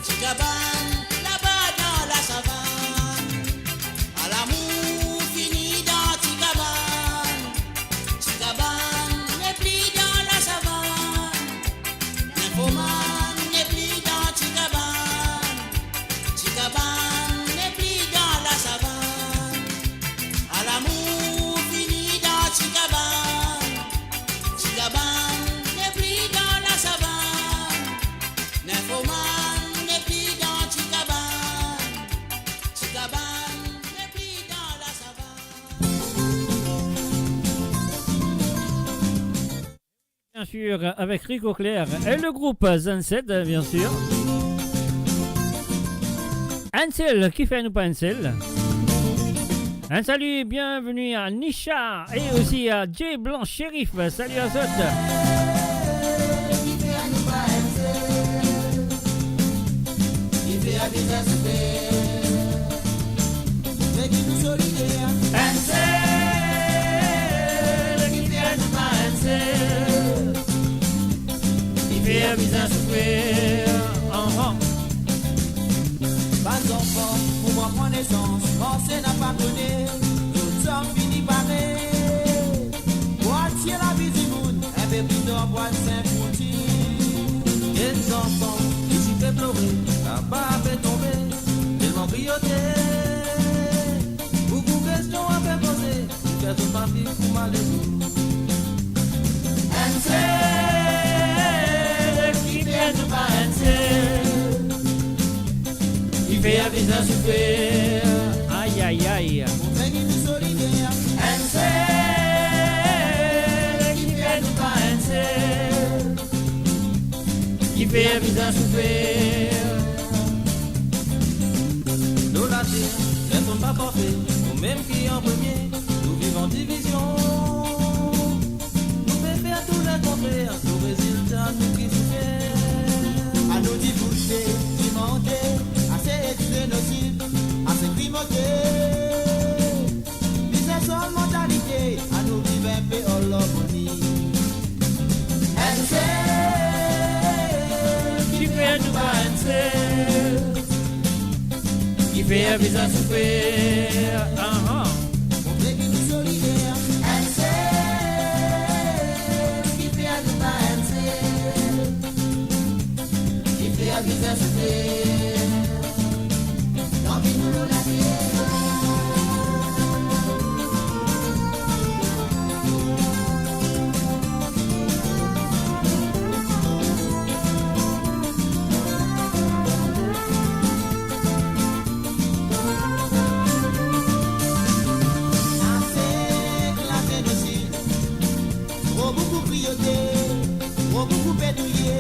Tes cabanes, là-bas dans la savane. À l'amour fini dans tes cabanes. Tes cabanes n'est plus dans la savane. Nymphoman n'est plus dans tes cabanes. Tes cabanes n'est plus dans la savane. À l'amour fini dans tes cabanes. Tes cabanes n'est plus dans la savane. Nymphoman n'est plus dans tes cabanes. Tes cabanes n'est plus dans la savane. Bien sûr, avec Rico Clair et le groupe Zanset, bien sûr. Ansel, qui fait nous pas Ansel? Un salut, bienvenue à Nisha et aussi à Jay Blanc Shérif. Salut à tous. Ansel, qui fait nous pas Ansel? Il fait un bizarre souffrir. Pas d'enfant, pour moi prendre naissance, pensez n'a pas donné, tout ça finit par moitié la vie du monde, un peu plus d'or, boîte Saint-Fouti. Et les enfants, ici fait pleurer, la barre fait tomber, tellement brioté. Beaucoup de questions à faire poser, une question de vie pour malheureux. Ansel, qui fait nous pas Ansel? Il fait un visage souffrir. Aïe aïe aïe. Ansel, qui fait nous pas Ansel? Il fait un visage souffrir. Nous la terre, ne sont pas portés, nous-mêmes qui en premier, nous vivons en division. Nous faisons faire tout le contraire, nos résultats nous qui souffrent. À nous d'y bouger, d'y monter, assez génocide, assez crimoté. Business en mentalité, à nous vivre un peu en l'harmonie. Ansel, qui fait nous pas Ansel? Qui fait un visage souffrir. Montrez que nous solidaires. Ansel, qui fait nous pas Ansel? Qui fait un visage souffrir. Tant pis nous la beaucoup pédouillé,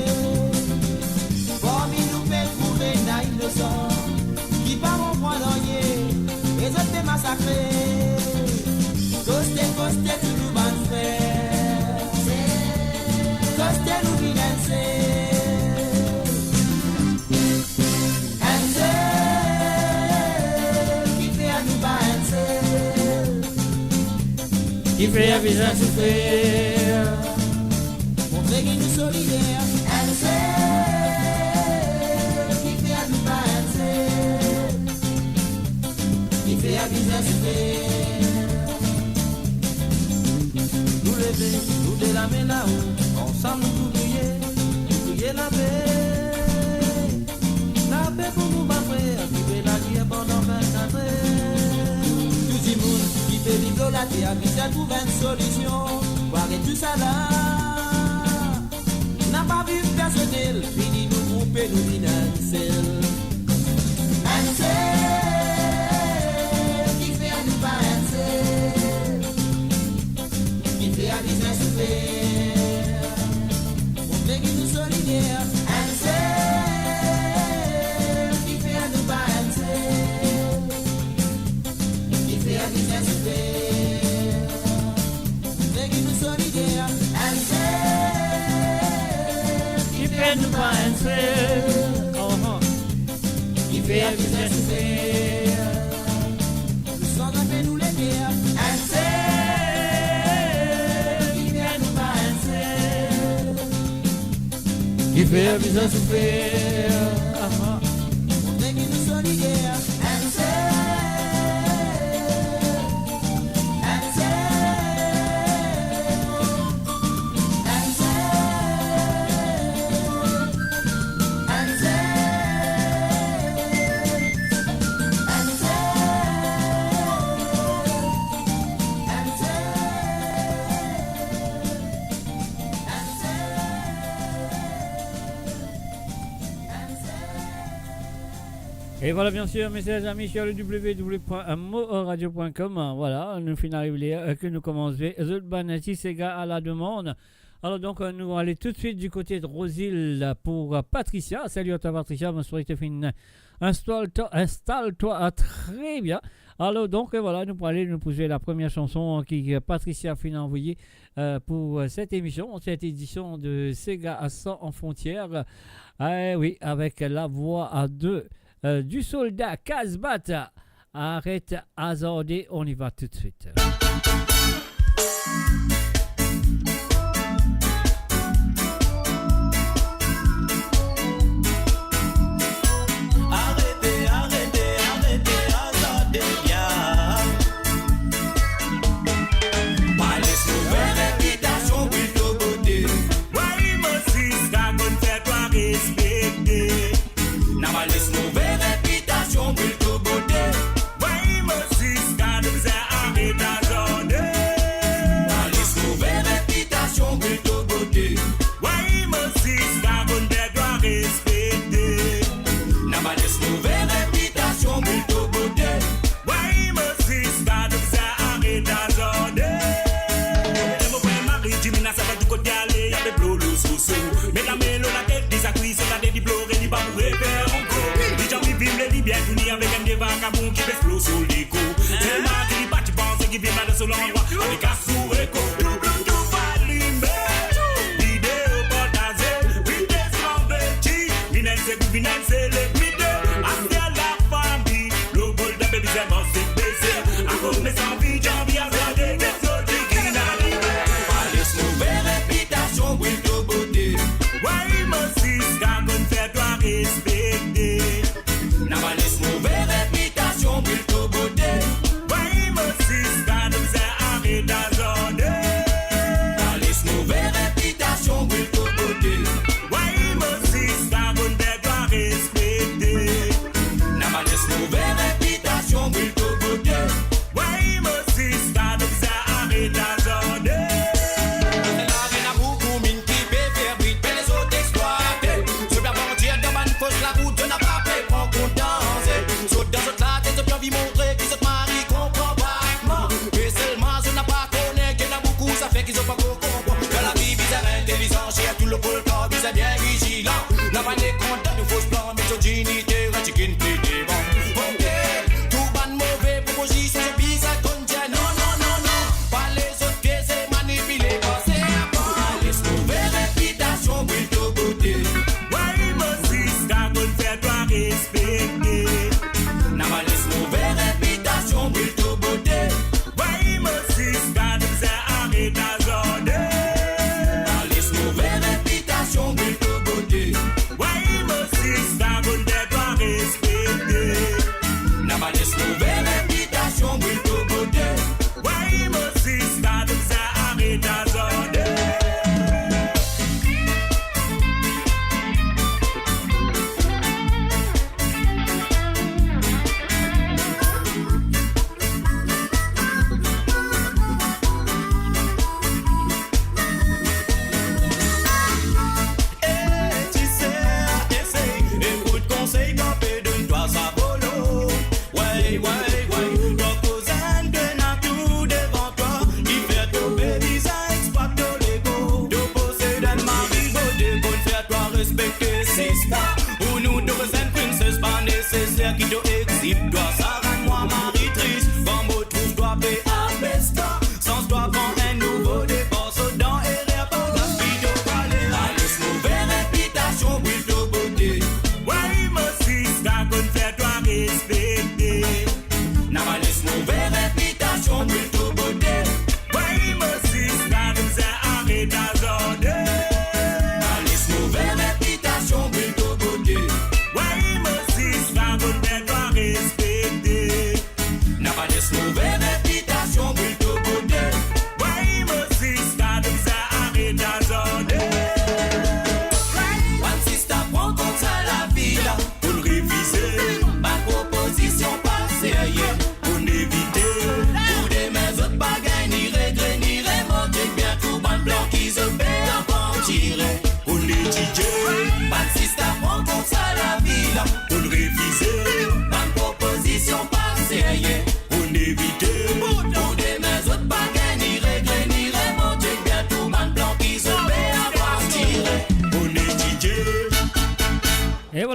parmi nous fait trouver n'a innocent, qui part en point d'ennier, et autres fait massacrer, costé, tout nous ban frère, costé nous financer, Ansel, qui fait à nous pas Ansel, qui fait un visage souffrir. Montrez que nous solidaires. Ansel, qui fait à nous pas Ansel, qui fait à visage souffrir. Nous lever, nous délamer là-haut, ensemble nous prier la paix. La paix pour nous battre, vivre la guerre pendant 24 heures. Tout le monde qui fait vivre la terre, qui s'est trouvé une solution, voir tout ça là. Ansel, fini nous couper, nous din Ansel. Ansel, qui fait à nous pas Ansel, qui fait à business ou faire, Mon frère qui nous solidaire. Ansel, qui fait à nous pas Ansel, qui fait à business ou faire, Mon frère qui nous solidaire. Ansel, Qui fait nous pas un seul. qui fait à business ou faire, Nous sommes fait nous les guerres. Ansel, qui fait à nous pas Ansel, Qui fait un business ou faire. Mon frère qui nous solidaire. Ansel, Et voilà, bien sûr, mes chers amis, sur le www.moradio.com. Voilà, nous finissons d'arriver que nous commençons. Zulbanati Sega à la demande. Alors, donc, nous allons aller tout de suite du côté de Rosil pour Patricia. Salut à toi, Patricia. Bonsoir, Stéphane. Installe-toi très bien. Alors, donc, voilà, nous allons aller nous poser la première chanson que Patricia a fini envoyer pour cette émission, cette édition de Sega à 100 en frontières. Oui, avec la voix à deux. Du soldat Kazbat. Arrête hasardé, on y va tout de suite. Arrêtez, arrêtez, arrêtez, hasardez bien. Pas les mauvaises réputations, plutôt beauté. Ouais, mon fils, t'as bonne fait toi respecter. N'a pas les mauvaises réputations, plutôt beauté. Ouais, mon fils, t'as nous arrêté d'azorder. Pas les mauvaises réputations, plutôt beauté. Ouais, mon fils, t'as bonne fait toi respecter. N'a pas les mauvaises réputations, plutôt beauté. Ouais, mon fils, t'as nous arrêté d'azorder. Et mon frère Marie, Jimmy, n'a pas du côté aller, y'a des blots, le sous-sous. Mais la mélo, la tête des acquises, c'est la tête du blog, et du bas pour refaire encore. Les gens vivent les bien unis avec un des vagabonds qui fait flot sur les coups. C'est le mal qui bat, tu penses qu'il vient mal de son endroit, avec un sous-écho. Double tout allumé, vidéo partagé, vitesse l'embêtie, vinesse les vidéos, assez à la famille, le bol de bébé c'est bon, c'est baissé, à connaissance vie, j'ai envie à regarder des autres qui n'arrivent pas. Les mauvaises réputations, plutôt beauté. Ouais, mon fils, quand on fait toi respecter. N'a pas les mauvaises réputations, plutôt beauté. Ouais, mon fils, quand on fait arrêter d'azorder. N'a les mauvaises réputations, plutôt beauté. Ouais, mon fils, quand on fait toi respecter. N'a pas les mauvaises réputations, plutôt beauté. Ouais, mon fils, quand on fait arrêter d'azorder. La route n'a pas fait prendre confiance. Saute dans cette latte, et bien montrer qu'ils se marient, comprend pas. Mais seulement, je n'ai pas connu qu'il y en a beaucoup, ça fait qu'ils ont pas comprendre. Dans la vie, bizarre, intelligence, chez tout le pôle corps, bizarre, bien vigilant. La vanne est content, nous fausse plan, misogynie, chicken, des bons. Ok, tout ban mauvais, proposition, je bise à contient. Non, non, non, non, pas les autres que c'est manipulé, c'est à pas. Les mauvaises réputations, plutôt beauté. Respecter. N'a pas les mauvaises réputations, plutôt beauté. Ouais, mon fils, quand nous arrêté d'azorder. N'a les mauvaises réputations, plutôt beauté. Ouais, mon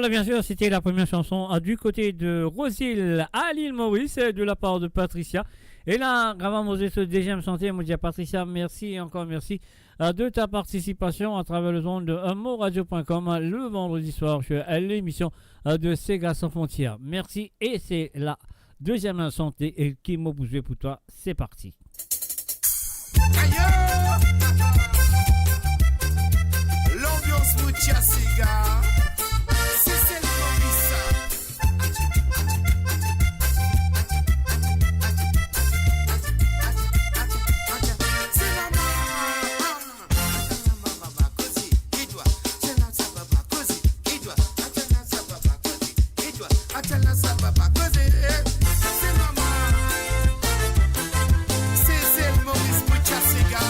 voilà, bien sûr, c'était la première chanson du côté de Rosil à l'île Maurice de la part de Patricia. Et là, Grava Moses, deuxième chantier, me dit à Patricia, merci et encore merci de ta participation à travers le son de unmoradio.com le vendredi soir à l'émission de Sega sans frontières. Merci et c'est la deuxième chantier qui m'a bougé pour toi. C'est parti. L'ambiance Moutia Sega. C'est le Maurice. C'est maman cosy, qui doit. C'est la sababa cosy, qui doit. Attends la sababa cosy, qui doit. Attends la sababa cosy. C'est maman. C'est le Maurice Moutia Sega.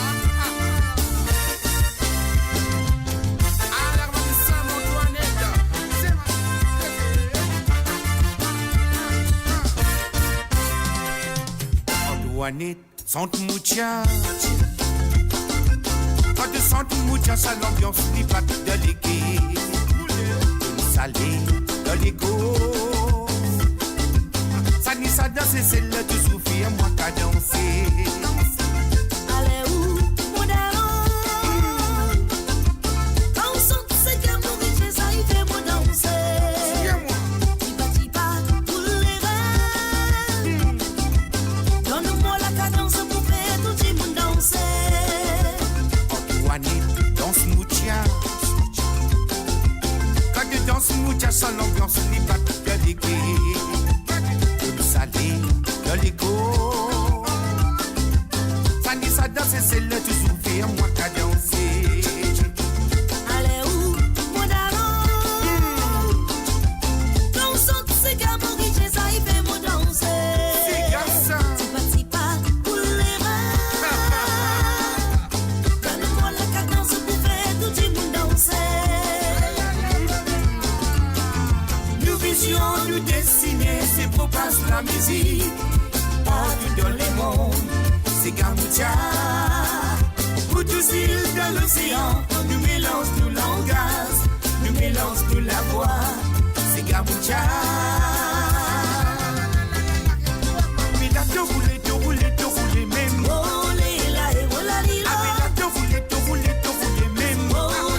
Sente muchacha, pas de sente muchacha, l'ambiance n'est pas déléguée. Salé de l'égo, ça ni ça danse, c'est là de souffrir, moi qu'à danser. Allez où, mon daron? Quand on sent que c'est qu'un bon riche, ça y fait mon danser. Tipa, pour les reins. Donne-moi la cadence pour faire tout le monde danser. Antoinette, danse muchacha. Quand tu danses muchacha, l'ambiance n'est pas déléguée. Le salé de l'égo. Ça ni ça danse, c'est là de souffrir, moi qu'à danser. Allez où, mon daron? Quand on sent que c'est qu'un bon riche, ça y fait mon danser. Tipa, pour les reins. Donne-moi la cadence pour faire tout le monde danser. Nous visions, nous dessiner, c'est pour passer la musique. Partout dans les mondes, c'est Gamoutia. Pour tous îles de l'océan, nous mélange nos langages, nous mélange nos la voix, c'est Gamoutia. Mais là, te rouler, même. Oh, lila, et oh, la lila. Ah, mais là, te rouler, même. Oh,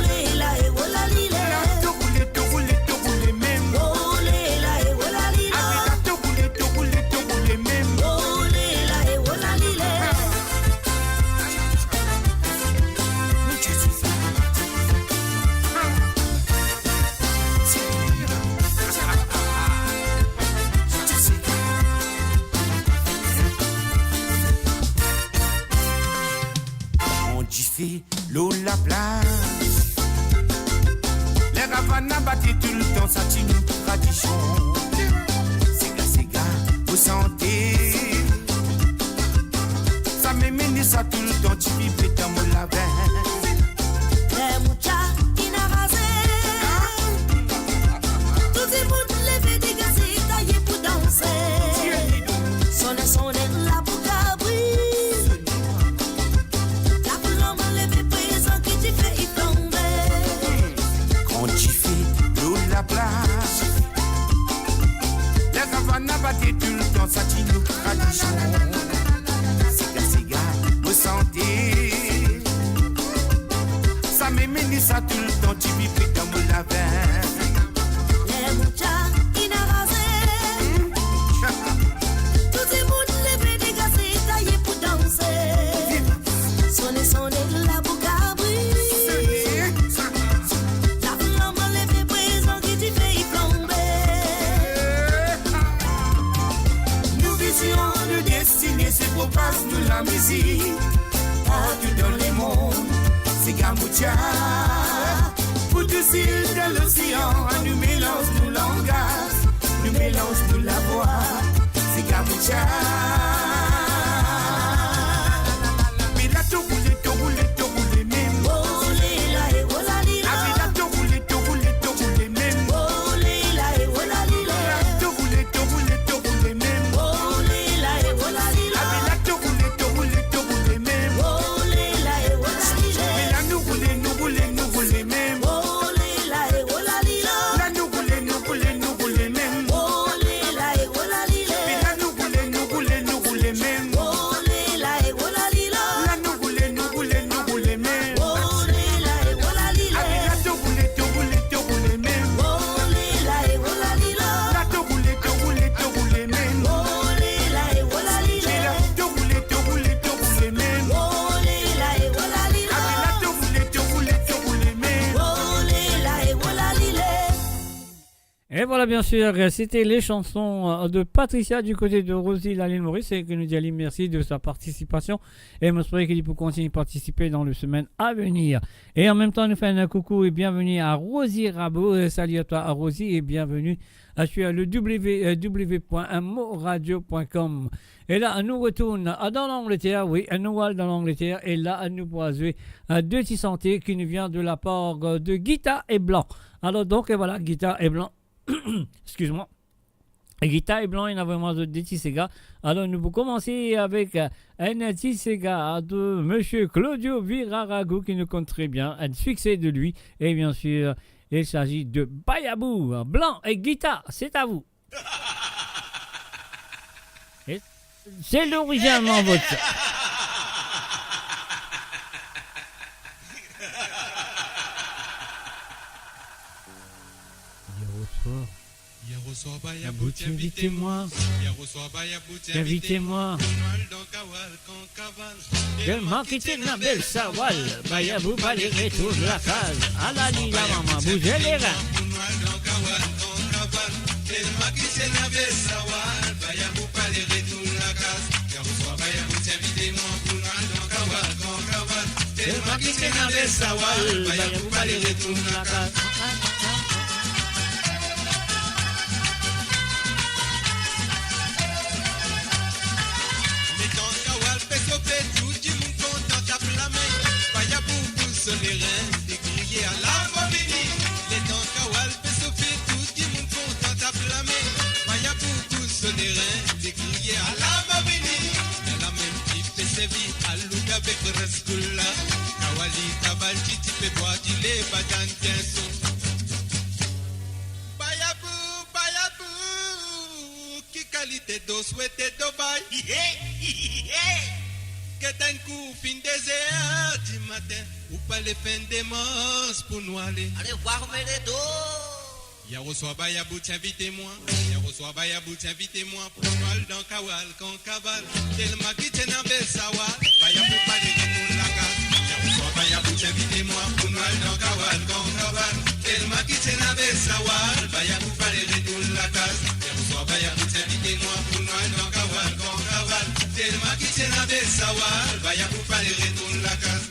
lila, et oh, la lila. Là, te rouler, même. Oh, lila, et oh, la lila. Ah, mais là, te rouler, même. Oh, lila, et oh, la lila. On dit fait l'eau la place. Les ravanas battent tout le temps, ça tue une tradition. Sega, vous sentez. Ça m'émène ça tout le temps, tu vis dans mon lavin. Les mouchas qui n'a rasé. Tout le monde lève des gazés, taillés pour danser. Sonne la bouca brille. La boulome lève présent qui t'y fait y tomber. Quand tu fais l'eau la place. Les ravanas battent tout le temps, ça tue une tradition. Sega, vous sentez. Ça m'émène ça tout le temps, tu vis dans mon lavin. Les mouchas qui n'a rasé. Tout le monde lève des gazés, taillés pour danser. Sonne la bouca brille. La flamme lève présent qui t'y fait y flamber. Nous visions de destinée, c'est pour passer nous la musique. Partout dans les mondes, c'est Gamoutia. Pour tous îles de l'océan, nous mélange nos langages, nous mélange nous la voix, c'est Gamoutia. Mais là, te rouler, même. Oh, lila, et oh, la lila. Ah, mais là, te rouler, même. Oh, lila, et oh, la lila. Te rouler, même. Oh, lila, et oh, la lila. Ah, mais là, te rouler, même. Oh, lila, et oh, la lila. Mais là, nous rouler, même. Oh, lila, et oh, la lila. Là, nous rouler, Et voilà, bien sûr, c'était les chansons de Patricia du côté de Rosie Laline Maurice et que nous disons merci de sa participation et m'espérer qu'il peut continuer de participer dans les semaines à venir. Et en même temps, nous faisons un coucou et bienvenue à Rosie Rabot. Salut à toi, à Rosie, et bienvenue sur le www.moradio.com. Et là, nous retourne dans l'Angleterre, oui, à Noël dans l'Angleterre. Et là, nous pourrons jouer deux petits santé qui nous vient de la part de Guita et Blanc. Alors donc, et voilà, Guita et Blanc. Excuse-moi. Guita et Blanc, il y en a vraiment de Tissega. Alors, nous pouvons commencer avec un Tissega de M. Claudio Virarago qui nous compte très bien, un succès de lui. Et bien sûr, il s'agit de Bayabou. Blanc et Guita, c'est à vous. Et c'est l'originellement votre. Hier au soir, Bayabou, invitez-moi. Hier au soir, Bayabou, invitez-moi. Tellement quitter la belle sawal. Bayabou, balayer toute la case. À la nuit, la maman, bougez les reins. Tellement quitter la belle sawal. Bayabou, balayer toute la case. Hier au soir, Bayabou, invitez-moi. Tellement quitter la belle sawal. Bayabou, balayer toute la case. Les reins décriés à la famille. Les dents kawal fait sauver tout le monde content tape la main. Maya pour tous les reins décriés à la famille. Elle a même qui fait servir à l'ouga avec rescula. Kawali tabal qui fait boire du lait badan bien son. Bayabou, qui qualité d'eau souhaité d'Obaï. Get un coup fin désert du matin. Ou pas les fins des mons pour nous aller. Allez voir mes dos. Hier au soir, Bayabou, invitez-moi. Hier au soir, Bayabou, invitez-moi. Pour nous aller dans Kawal, quand Kaval. Tellement qui t'en a bel sawal. Bayabou, pas les retours la case. Hier au soir, Bayabou, invitez-moi. Pour nous aller dans Kawal, quand Kaval. Tellement qui t'en a bel sawal. Bayabou, pas les retours la case. Hier au soir, Bayabou, invitez-moi. Pour nous aller dans Kawal, quand Kaval. Tellement qui t'en a bel sawal. Bayabou, pas les retours la case.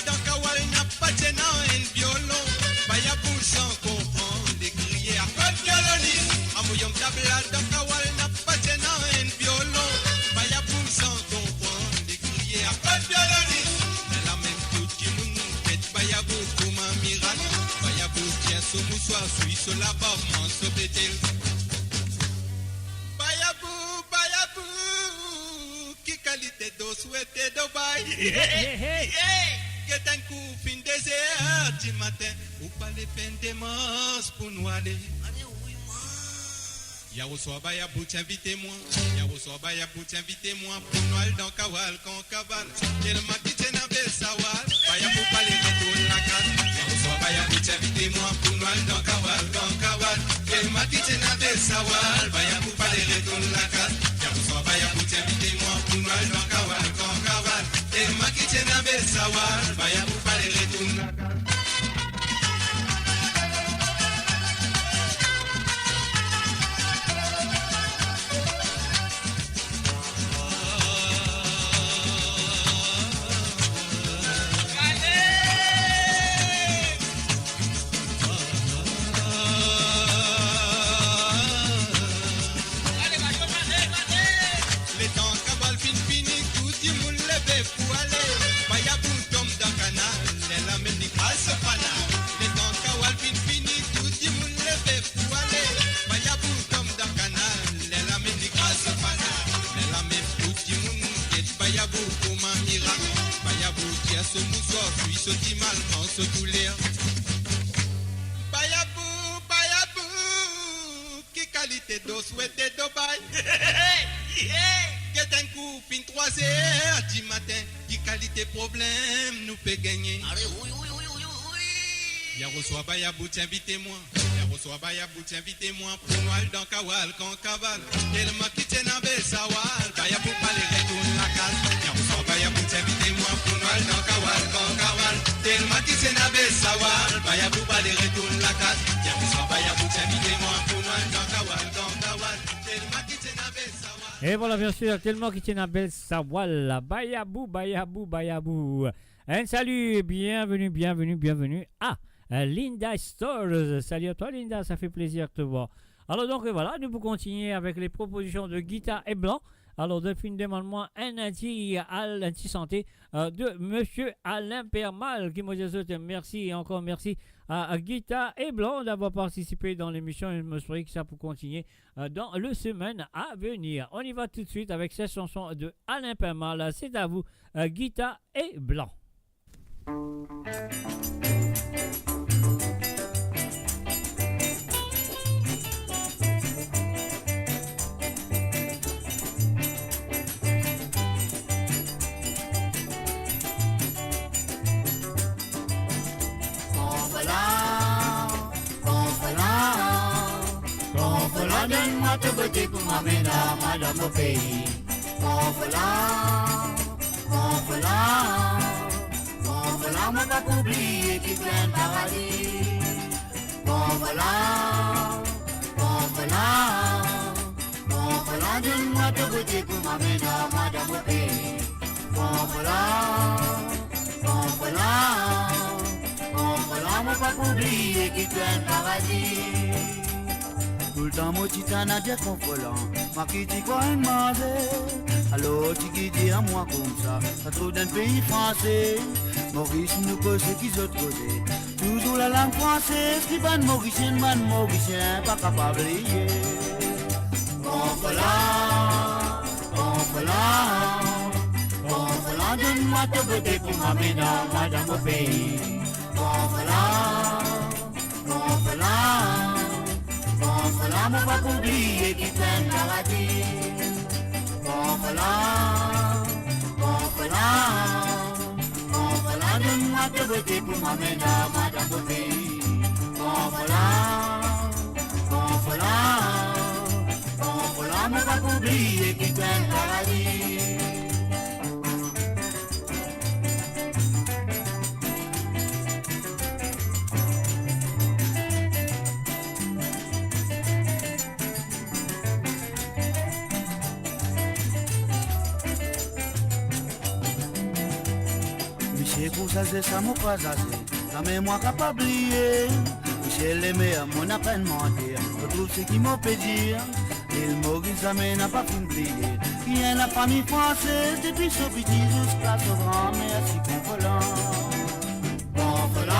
Dans Kawal n'a pas de nom en violon. Bayabou sans comprendre des criers à quoi de violoniste. Amouyom tabla dans Kawal n'a pas de nom en violon. Bayabou sans comprendre des criers à quoi de violoniste. Elle a même tout qui nous fait Bayabou comme un miracle. Bayabou tient son moussoir, suit sur la barbe, m'en sauve-t-il. Bayabou, qui qualité d'eau souhaitée d'Obaï. Get un coup fin désert du matin. Ou pas les fins des mons pour nous aller. Hier au soir, Bayabou, invitez-moi. Hier au soir, Bayabou, invitez-moi. Pour nous aller dans Kawal, quand Kaval. Tellement qui t'en a bel sawal. Bayabou, pas les retours la case. Hier au soir, Bayabou, invitez-moi. Pour nous aller dans Kawal, quand Kaval. Tellement qui t'en a bel sawal. Bayabou, pas les retours la case. Hier au soir, Bayabou, invitez-moi. Pour nous aller dans Kawal, quand Kaval. Tellement qui t'en a bel sawal. Bayabou, pas les retours la case. Bayabou, qui qualité d'eau souhaité d'Obaï. Get un coup fin 3h du matin, qui qualité problème nous peut gagner. Hier au soir, Bayabou, invitez-moi. Hier au soir, Bayabou, invitez-moi. Pour nous aller dans Kawal, quand Kaval. Tellement qui t'en a bel sawal. Bayabou, pas les retours la case. Hier au soir, Bayabou, tellement qui c'est n'a Bessawal, Bayabou pas de retour la casse, tiens vous sois Bayabou tiens moi pour moi dans Kawal, tellement qui c'est n'a Bessawal. Et voilà, bien sûr, tellement qui tient à Bessawal, Bayabou, Bayabou, Bayabou. Un salut, bienvenue à Linda Stores. Salut à toi Linda, ça fait plaisir de te voir. Alors donc voilà, nous pouvons continuer avec les propositions de Guita et Blanc. Alors depuis une demande un anti-santé de Monsieur Alain Permal qui m'a dit merci et encore merci à Guita et Blanc d'avoir participé dans l'émission. Je me souhaite que ça peut continuer dans le semaine à venir. On y va tout de suite avec cette chanson de Alain Permal. C'est à vous, Guita et Blanc. Donne-moi te beauté pour m'amener dans mon pays. Confolant, mon pas oublier qui fait un paradis. Confolant, donne-moi te beauté pour m'amener dans mon pays. Confolant, mon pas oublier qui fait un paradis. Tout le temps, mon titane a dit confolant. Ma qui dit quoi une demandé. Alors, tu qui dis à moi comme ça. Ça trouve d'un pays français. Maurice nous cause ce qu'ils ont causé. Toujours la langue française. Qui ban Mauricien, pas capable de lier. Confolant, donne-moi te beauté pour m'amener dans mon pays. Confolant, mon pas oublier qui fait un paradis. Confolant, donne-moi te beauté pour m'amener dans mon pays. Confolant, mon pas oublier qui fait un paradis. Pour ça, c'est ça, mon pas assez. La mémoire capable d'oublier. Michel aimé à mon appel mentir. Retrouve ce qui m'a fait dire. Il Maurice Amé n'a pas pu oublier. Il y a la famille française depuis ce petit jusqu'à ce grand. Merci, confolant. Confolant,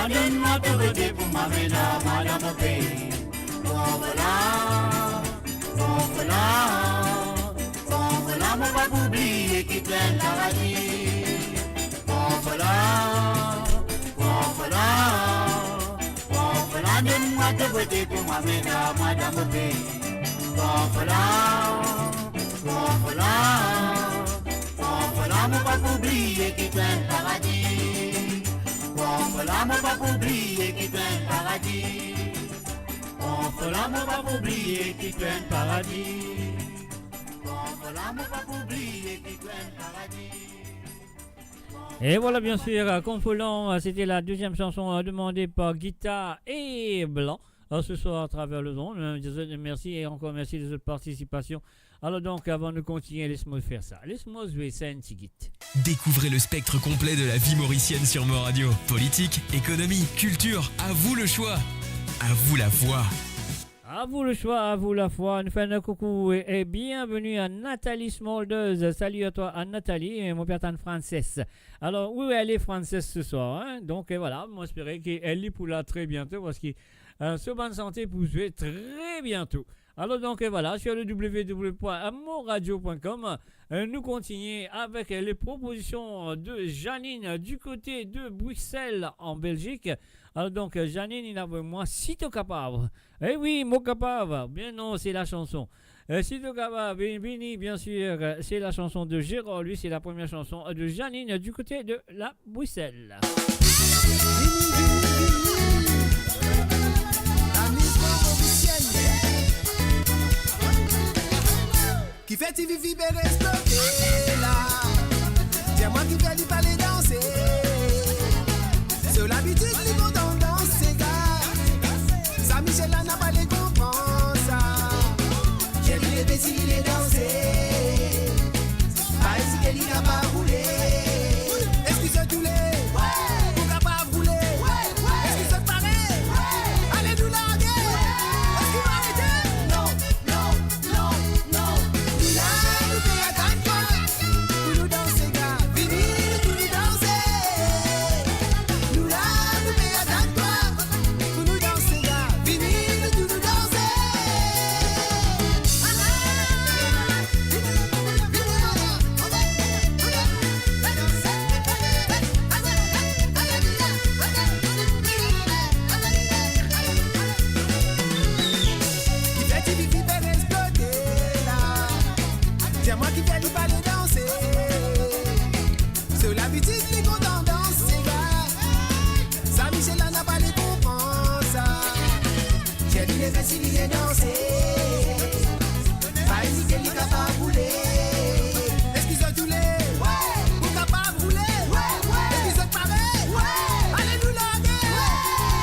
donne-moi te beauté pour m'amener dans mon pays. Confolant, mon pas oublier qui fait un paradis. Confolant, donne-moi te beauté pour m'amener dans mon pays. Confolant, mon pas oublier qui fait un paradis. Confolant, mon pas oublier qui fait un paradis. Confolant, mon pas oublier qui fait un paradis. Et voilà, bien sûr, Confolant, c'était la deuxième chanson demandée par Guita et Blanc ce soir à travers le monde. Merci et encore merci de votre participation. Alors donc, avant de continuer, laisse-moi faire ça. Laisse-moi jouer ça un petit guide. Découvrez le spectre complet de la vie mauricienne sur Mo Radio. Politique, économie, culture, à vous le choix. À vous la voix. À vous le choix, à vous la foi. Nous faisons un coucou et bienvenue à Nathalie Smoldeuse. Salut à toi, à Nathalie, et mon père Anne Frances. Alors, où elle est française ce soir, hein? Donc voilà, moi j'espère qu'elle est pour là très bientôt parce que ce bonne santé pour jouer très bientôt. Alors donc voilà, sur le www.moradio.com, nous continuons avec les propositions de Janine du côté de Bruxelles en Belgique. Alors donc Janine, il a moi sitôt capable. Eh oui, mot capable. Bien non, c'est la chanson. Sitôt capable, Vini, bien sûr, c'est la chanson de Gérard. Lui, c'est la première chanson de Janine du côté de la Bruxelles. Qui fait Vivi Beres là. qui fait lui parler danser. Sur l'habitude, lui content danser, gars. Ça, Michel, là, n'a pas les comprendre, ça. J'ai vu les bêtises, il est dansé. Pas ici qu'elle y a pas roulé. Excusez tous les. Pour qu'à pas rouler. Excusez pareil. Allez nous larguer. Est-ce qu'il va arrêter? Non, non, non, non. Nous là, nous fait attendre quoi? Pour nous danser, gars. Vini, pour nous danser. Nous là, nous fait attendre quoi? Pour nous danser, gars. Vini, pour nous danser. C'est moi qui fais lui parler danser. Sur l'habitude, les contents danser, gars. Ça, Michel, là, n'a pas les comprendre, ça. J'ai dit les récits, il est dansé. Pas ici qu'elle n'y a pas roulé. Excusez tous les. Pour qu'à pas rouler. Excusez pareil. Allez nous larguer.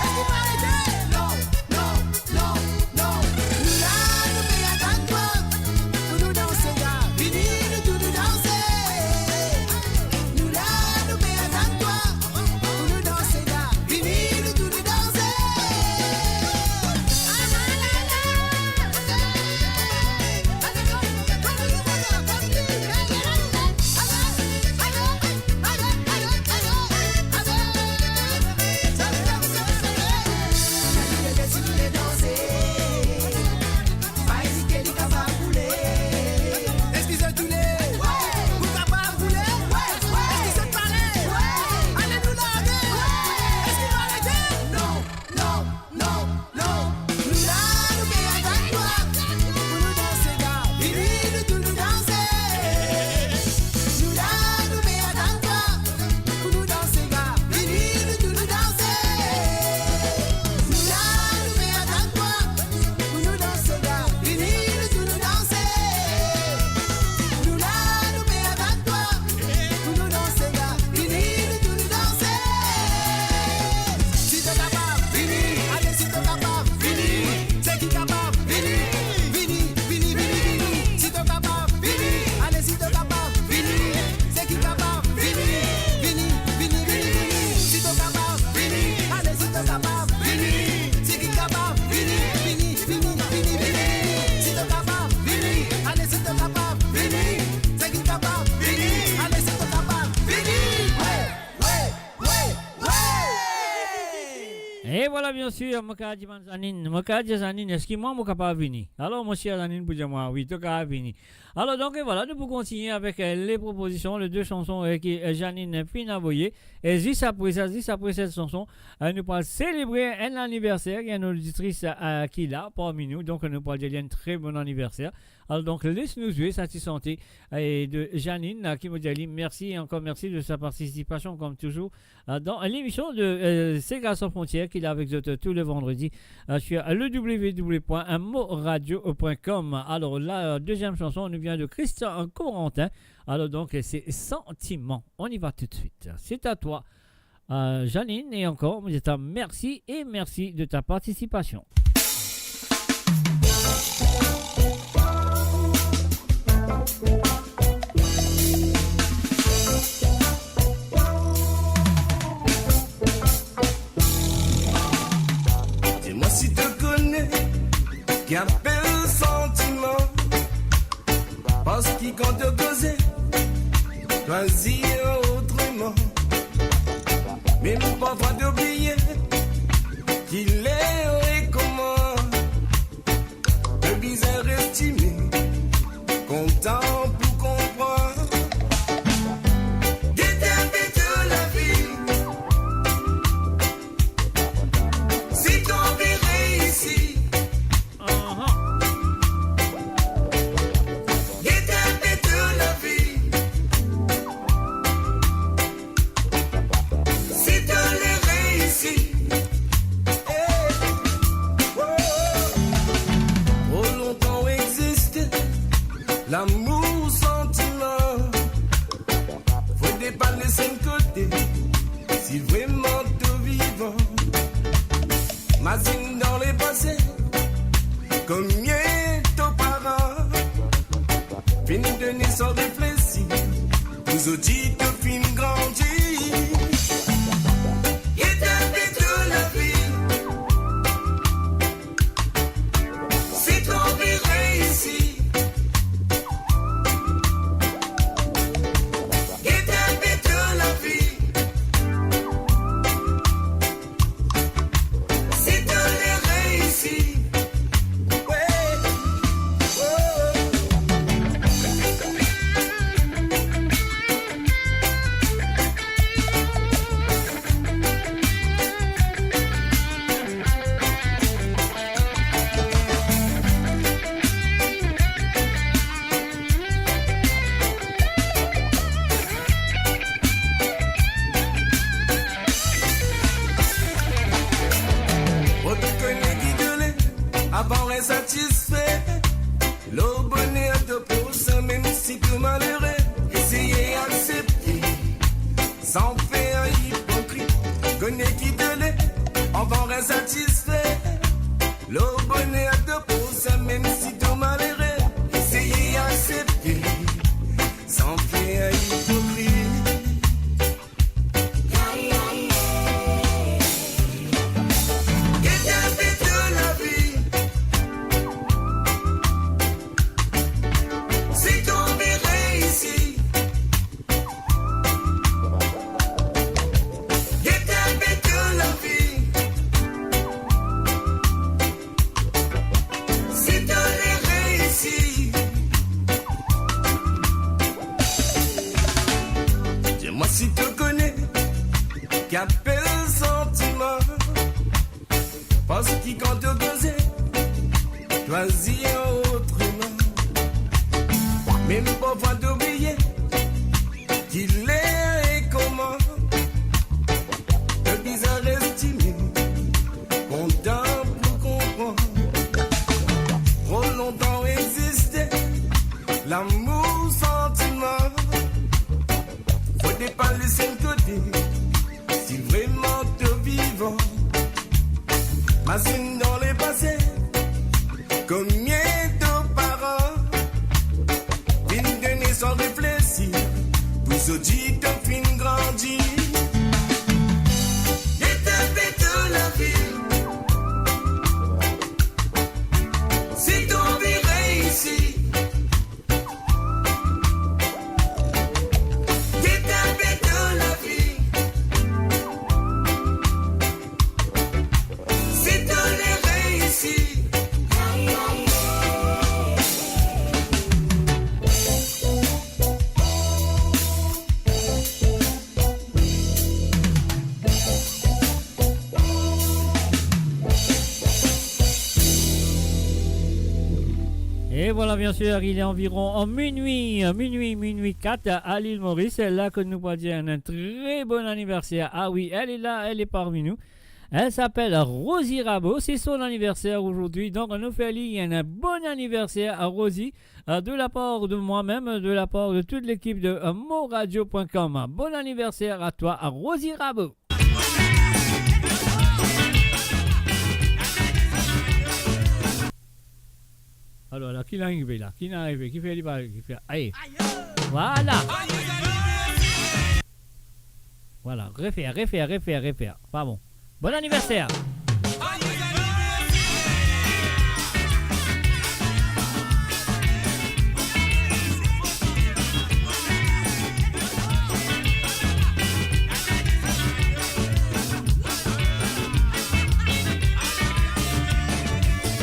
Est-ce qu'il va arrêter? Non, non, non, non. Nous là, nous payons attendre quoi? Pour nous danser, gars. Vini, nous tout nous danser. Nous là, nous payons attendre quoi? Pour nous danser, gars. Vini, nous tout nous danser. Excusez tous les. Pour qu'à pas rouler. Excusez pareil. Allez nous larguer. Est-ce qu'il va arrêter? Non, non, non, non. Nous là, nous payons attendre quoi? Pour nous danser, gars. Vini, nous tout nous danser. Nous là, nous payons attendre quoi? Pour nous danser, gars. Vini, nous tout nous danser. Nous là, nous payons attendre quoi? Pour nous danser, gars. Vini, nous tout nous danser. Nous là, nous payons attendre quoi? Pour nous danser, gars. Vini, nous tout nous danser. Si t'es capable, vini. Allez, si t'es capable, vini. C'est qui capable, vini. Vini, vini, vini, vini. Si t'es capable, vini. Allez, si t'es capable, vini. C'est qui capable, vini. Vini, vini, vini, vini. Si t'es capable, vini. Allez, si t'es capable, vini. C'est qui capable, vini. Vini, vini, vini, vini. Si t'es capable, vini. Allez, si t'es capable, vini. C'est qui capable, vini. Allez, si t'es capable, vini. Ouais, ouais, ouais, ouais. Et voilà, bien sûr, Mokadi Manzanine, Mokadi Zanine, est-ce que moi, je pas venir? Alors, monsieur Zanine, pour dire moi, oui, tu as venir. Alors, donc, voilà, nous pouvons continuer avec les propositions, les deux chansons que Janine Pinavoyer. Et juste après cette chanson, nous pourrons célébrer un anniversaire. Il y a une auditrice qui est là parmi nous, donc nous pourrons dire un très bon anniversaire. Alors, donc, laisse-nous jouer Sati Santé et de Janine qui me dit merci et encore merci de sa participation, comme toujours, dans l'émission de Sega sans frontières qu'il a avec vous tous les vendredis sur le www.moradio.com. Alors, la deuxième chanson nous vient de Christian Corentin. Alors, donc, c'est Sentiment. On y va tout de suite. C'est à toi, Janine, et encore, merci et merci de ta participation. Dis-moi si tu connais qui appelle sentiment. Parce qu'il compte te causer, choisis autrement. Mais nous pas droit d'oublier qu'il est et comment. Le bizarre estimé, content pour comprendre. Déterminer de la vie. Si t'en verrais ici. L'amour, sentiment, faut dépanner Mazine dans les passés, combien ton parent, fini de naître sans réfléchir, vous auditez fin grandi. Et t'as fait toute la vie, si ton vie réussit. Satisfait, le bonheur de pour ça, même si tu malheureux, essayez d'accepter, sans faire hypocrite, connais qui te l'est, enfant insatisfait, le bonheur de pour ça, même si tu malheureux, essayez d'accepter, sans faire hypocrite. Qu'appelle sentiment, parce qu'il quand te causer, choisis autrement. Même parfois d'oublier qu'il est et comment, le bizarre estimé, content pour comprendre. Trop longtemps existé, l'amour, sentiment, faut pas laisser le côté. Si vraiment te vivant, machine dans les passés, combien de parents, fin de naître sans réfléchir, vous auditez fin grandi. Et t'as fait de la vie, si ton vie réussit. Et t'as fait de la vie. Et voilà, bien sûr, il est environ minuit 4 à l'île Maurice. C'est là que nous pouvons dire un très bon anniversaire. Ah oui, elle est là, elle est parmi nous. Elle s'appelle Rosie Rabot, c'est son anniversaire aujourd'hui. Donc, on nous fait un bon anniversaire à Rosie, de la part de moi-même, de la part de toute l'équipe de moradio.com. Bon anniversaire à toi, à Rosie Rabot. Alors là, qui l'a arrivé là? Qui l'a arrivé? Qui fait les balles? Qui fait... Allez. Voilà. Voilà, refaire. Pas bon. Bon anniversaire.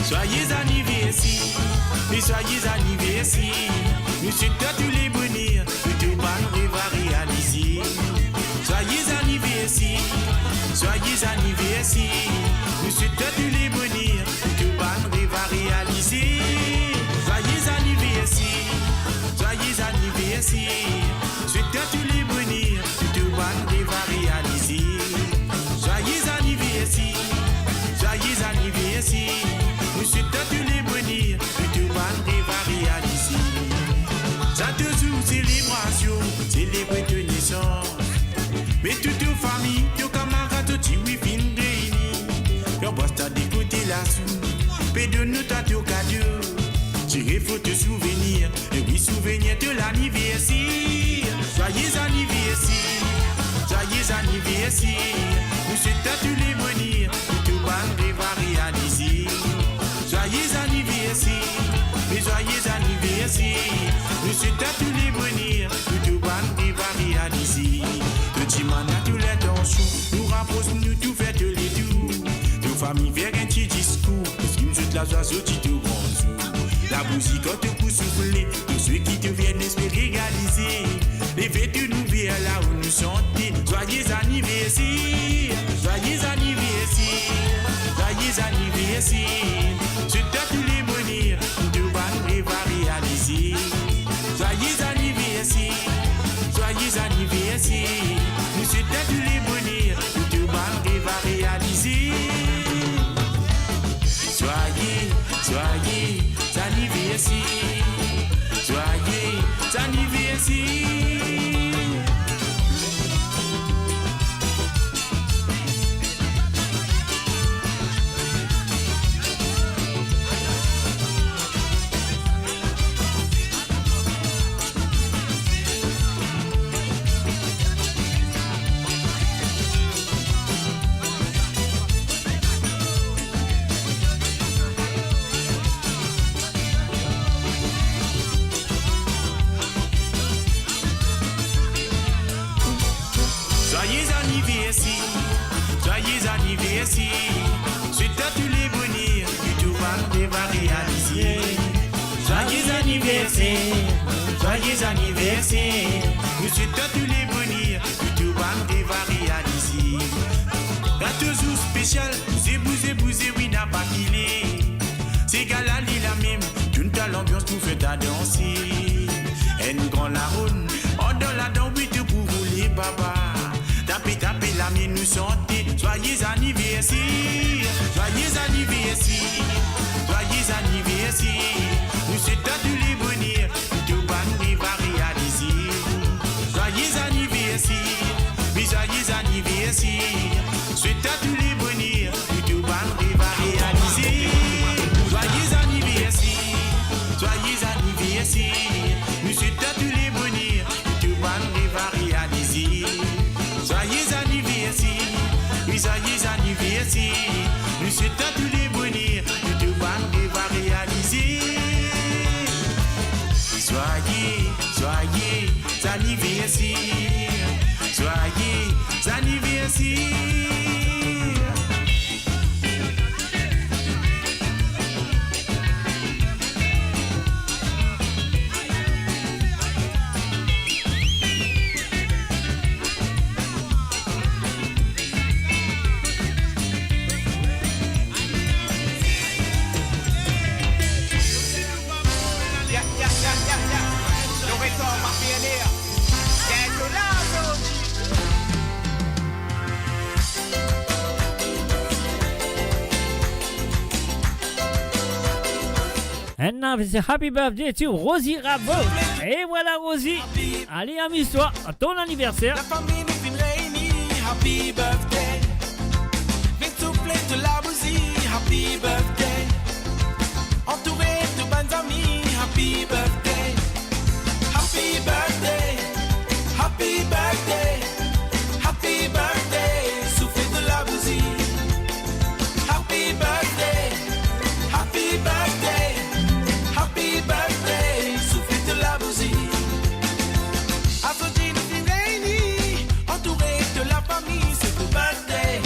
Soyez anniversaire, mais soyez anniversaire. Nous souhaitons tous les bonheurs que tout le monde va réaliser. Soyez anniversaire, nous souhaitons tous les bonheurs que tout le monde va réaliser. Soyez anniversaire, souhaitons tous les bonheurs que tout le monde va réaliser. Soyez anniversaire, nous souhaitons tous les bonheurs que tout le monde va réaliser. Ça te joue célébration, célébrer de naissance. Mais toute famille, yo camarade, tu oui fin réunis. Yo bosta de sous. Pédou nous t'attends cadeau. Tirez faut te souvenir. Et oui, souvenir de l'anniversaire. Joyeux anniversaire. Joyeux anniversaire. Nous souhaitons tous les bonheurs. Tout bande va réaliser. Joyeux anniversaire. Mais joyeux anniversaire. Nous souhaitons tous les bonheurs. Tout bande va réaliser. Petit mana tous les tensions. Nous rapprochons, nous tout fait tous les tours. Nos familles vers un petit discours. Parce que nous sommes la joie au petit grand jour. La musique te pousse souffler. Tous ceux qui te viennent espérer réaliser. Les fêtes nouvelles là où nous chantons. Joyeux anniversaire. Joyeux anniversaire. Joyeux anniversaire. Je t'aime tous les bonheurs. Tout le monde va réaliser. Joyeux anniversaire. Joyeux anniversaire. Nous souhaitons tous les bonheurs. Tout le monde va réaliser. Joyeux, joyeux anniversaire. Joyeux anniversaire. Joyeux anniversaire, c'est à tous les bonheurs que tout le monde va réaliser. Joyeux anniversaire, joyeux anniversaire, c'est à tous les bonheurs que tout le monde va réaliser. Un toujours spécial, bousez, oui, n'a pas qu'il est. C'est gala, la même, toute l'ambiance nous fait à danser. Et nous grand la ronde, on donne la dent, oui, tout pour vous les papas. Tapez la mienne, nous chanter. Joyeux anniversaire, joyeux anniversaire, joyeux anniversaire. Nous souhaitons tous les bonheurs, tout le monde va réaliser. Joyeux anniversaire, mais joyeux anniversaire. Souhaitons tous les bonheurs, tout le monde va réaliser. Joyeux anniversaire, joyeux anniversaire. Nous souhaitons tous les bonheurs, tout le monde va réaliser. Joyeux anniversaire, oui, joyeux anniversaire. Nous souhaitons tous les bonheurs que tout le monde va réaliser. Joyeux anniversaire, joyeux anniversaire. And now it's a happy birthday to Rosie Rabot. Et voilà Rosie. Allez, amuse-toi. À ton anniversaire. La famille nous vient réunir. Happy birthday. Viens souffler de la bougie. Happy birthday. Entouré de bonnes amies. Happy birthday. Happy birthday. Happy birthday. Happy birthday. Souffler de la bougie. Happy birthday. Happy birthday. Happy birthday, soufflez de la bougie. Après nous vient réunis, entouré de la famille, c'est le birthday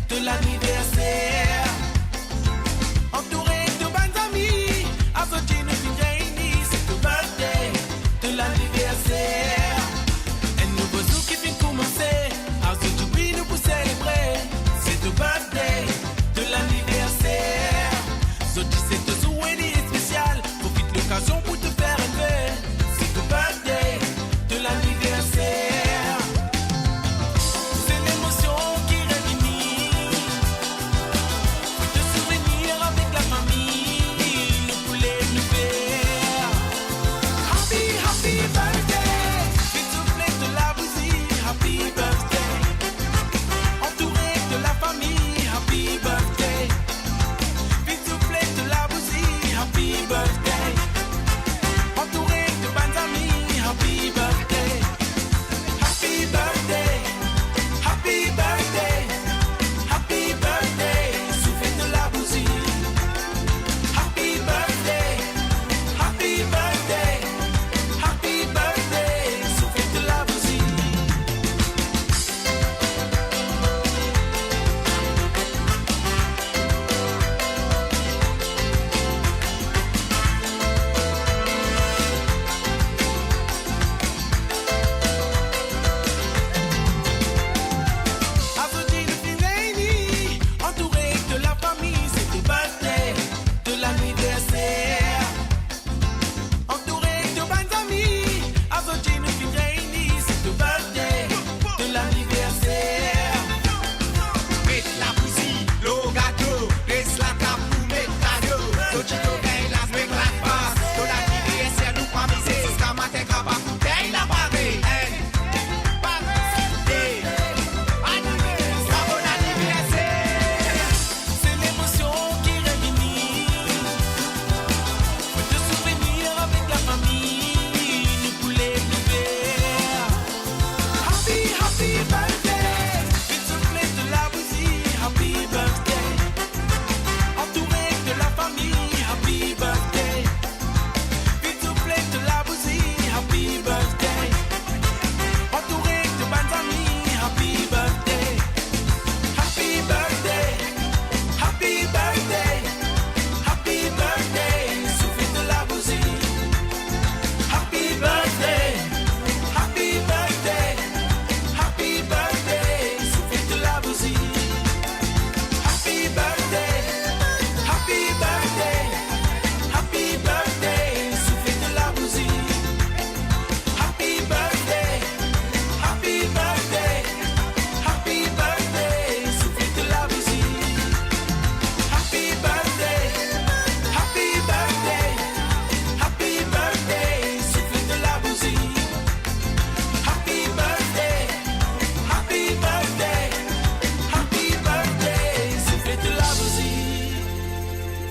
de l'anniversaire. Entouré de bonnes amies,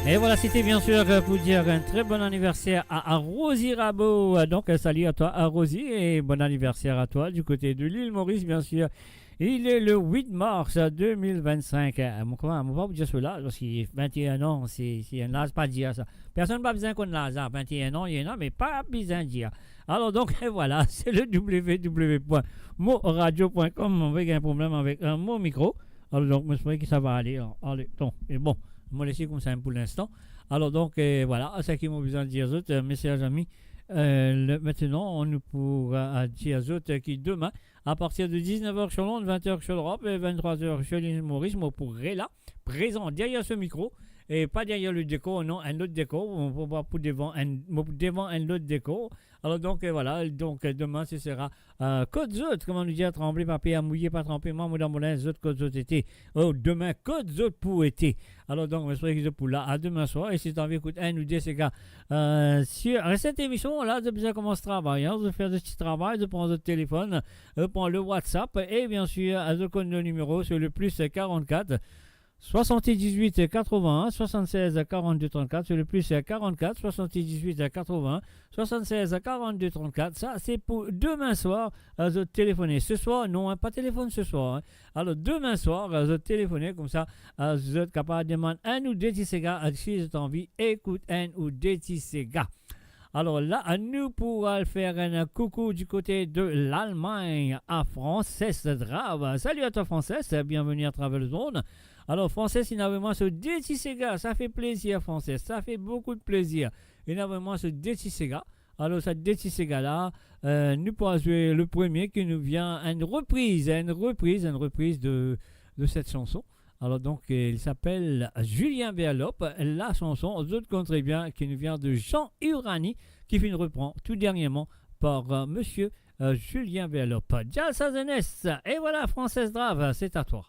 Et voilà, c'était bien sûr pour dire un très bon anniversaire à Rosie Rabot. Donc, salut à toi, à Rosie, et bon anniversaire à toi du côté de l'île Maurice, bien sûr. Il est le 8 mars 2025. Mon comment, on va vous dire cela, parce qu'il 21 ans, c'est un âge pas dire ça. Personne n'a pas besoin qu'on ait 21 ans, il y en a, mais pas besoin de dire. Alors, donc, voilà, c'est le www.moradio.com. On avait un problème avec mon micro. Alors, donc, je crois que ça va aller. Allez, donc, et bon. Je vais laisser comme ça pour l'instant. Alors donc, voilà, c'est ce qu'ils m'ont besoin de dire, autres, mes chers amis. Maintenant, on nous pourra dire aux autres qui demain, à partir de 19h sur Londres, 20h sur l'Europe et 23h sur l'île Maurice, on pourrait là, présent derrière ce micro, et pas derrière le décor, non, un autre décor, on va pas pour devant un autre décor. Alors donc, voilà, donc demain, ce sera Côte Zot, comment nous dire, trembler, papier à mouiller, pas tremper, moi, dans mon linge, Zot, Côte Zot été. Oh, demain, Côte Zot pour été. Alors donc, je serai pour là, à demain soir, et si tu as envie d'écouter un ou deux, c'est gars, sur cette émission, là, de bien comment se travaille, hein, de faire de petits travail, de prendre le téléphone, de prendre le WhatsApp, et bien sûr, de connaître le numéro sur le plus 44. 78 81 76 42 34, c'est le plus 44 78 81 76 42 34. Ça c'est pour demain soir de téléphoner. Ce soir non, hein, pas téléphone ce soir, hein. Alors demain soir de téléphoner, comme ça vous êtes capable de demander un ou deux petits gars, si vous avez envie, écoute un ou deux petits gars. Alors là, nous pourrons faire un coucou du côté de l'Allemagne à Frances Drave. Salut à toi Frances, bienvenue à Travel Zone. Alors Frances, énormément ce Détisséga, ça fait plaisir Frances, ça fait beaucoup de plaisir. Énormément ce Détisséga. Alors ce Détisséga là, nous pourrons jouer le premier qui nous vient, une reprise de cette chanson. Alors donc, il s'appelle Julien Berlop. La chanson, aux autres comptes très bien, qui nous vient de Jean Urani, qui fait une reprend tout dernièrement par monsieur Julien Berlop. Jazz Sazenès. Et voilà, Frances Drave, c'est à toi.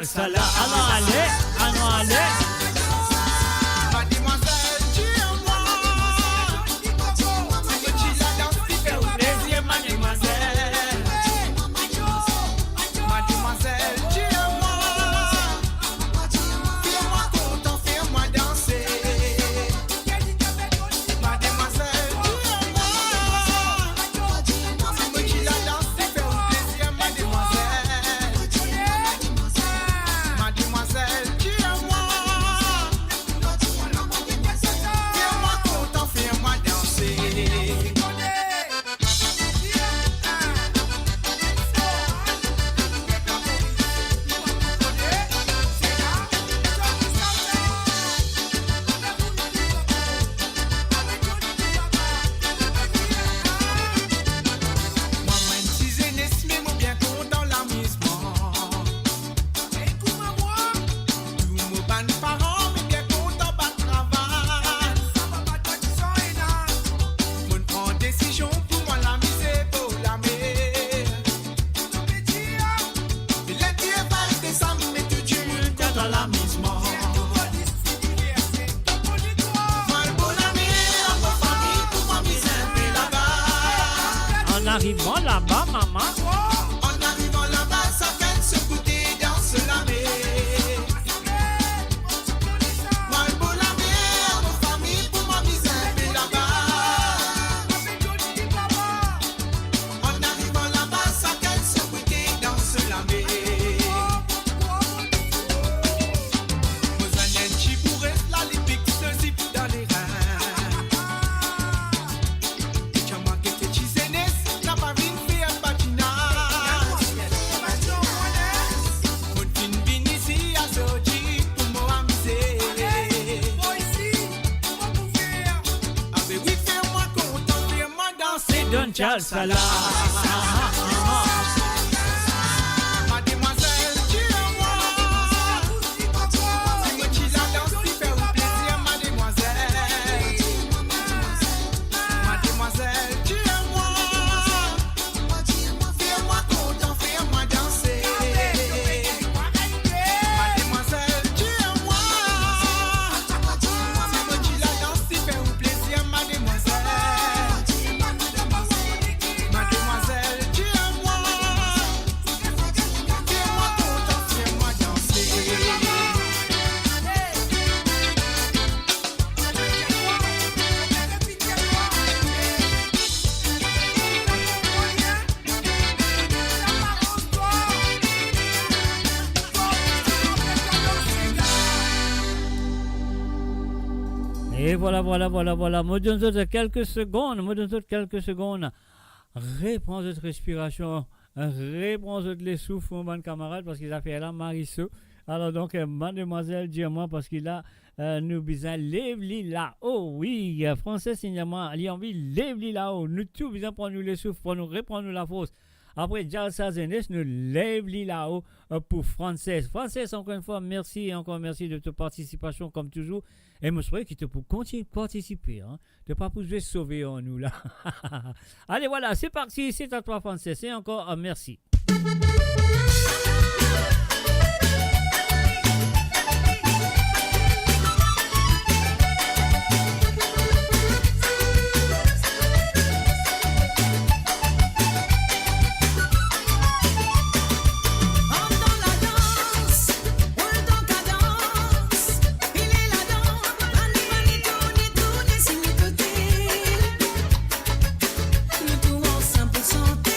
Salah, allons aller. Mademoiselle, tu es moi. Plaisir, mademoiselle. Mademoiselle, tu es moi. Fais-moi content, fais-moi danser. Mademoiselle, tu es moi. C'est moi qui la danse, c'est faire plaisir, mademoiselle. Mademoiselle, tu es moi. arrivant là-bas, maman. En arrivant là-bas, ça fait se goûter dans ce lamé. Moi, le beau lamé, mon famille, pour ma misère, mais là-bas. En arrivant là-bas, ça fait se goûter dans ce lamé. Vous en êtes chibouré, la lipique se zip dans les reins. Don Chalsala. Mademoiselle, tu es moi. Si moi tu la danse, tu fais un plaisir, mademoiselle. Mademoiselle, tu es moi. Fais-moi content, fais-moi danser. Mademoiselle, tu es moi. Si moi tu la danse, tu fais un plaisir, mademoiselle. Mademoiselle, tu es moi. Fais-moi content, fais-moi danser. Et voilà. Moi, donne autres quelques secondes. Reprends votre respiration. Reprends votre les souffles, mon bon camarade, parce qu'il a fait là, Marisou. Alors donc, mademoiselle, dis-moi, parce qu'il a nous besoin lève-li là-haut. Oui, français, signalement, il a envie lève-li là-haut. Nous tous besoin prendre nous les souffles, pour nous reprendre nous la force. Après, Jalsa Zenes, nous lève-li là-haut pour Français. Français, encore une fois, merci et encore merci de ta participation, comme toujours. Et je souhaite que tu peux continuer de participer. Hein, de ne pas pouvoir sauver en nous là. Allez, voilà, c'est parti. C'est à toi, Français. C'est encore un merci. Nous tous ensemble pour chanter.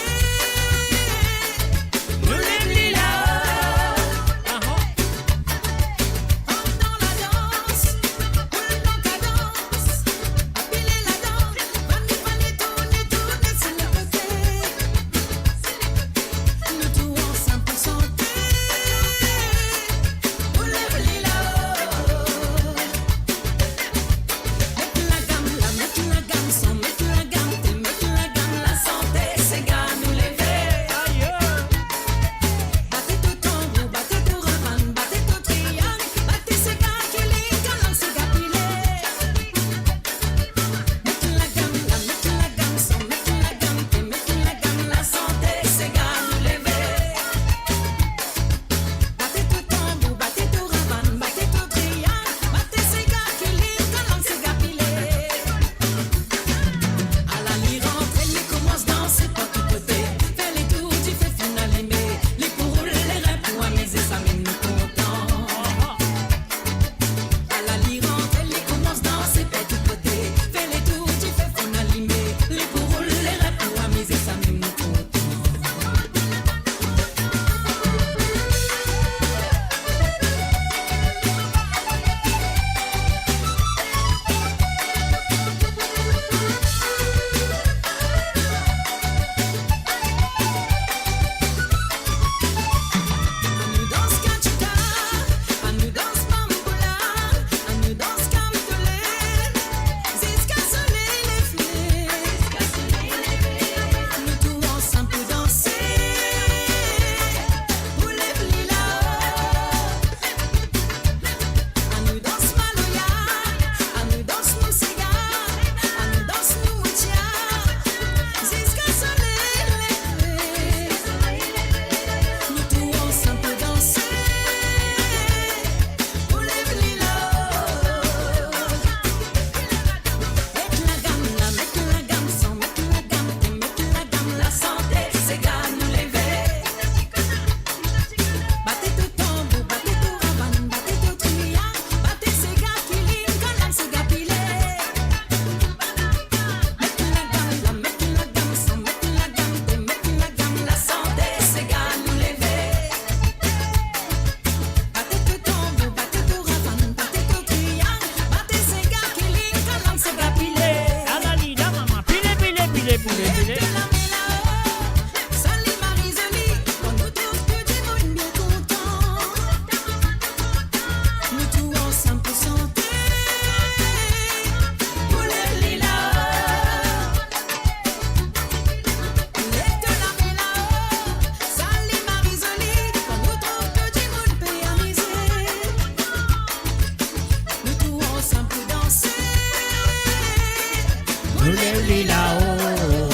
nous lève là-haut.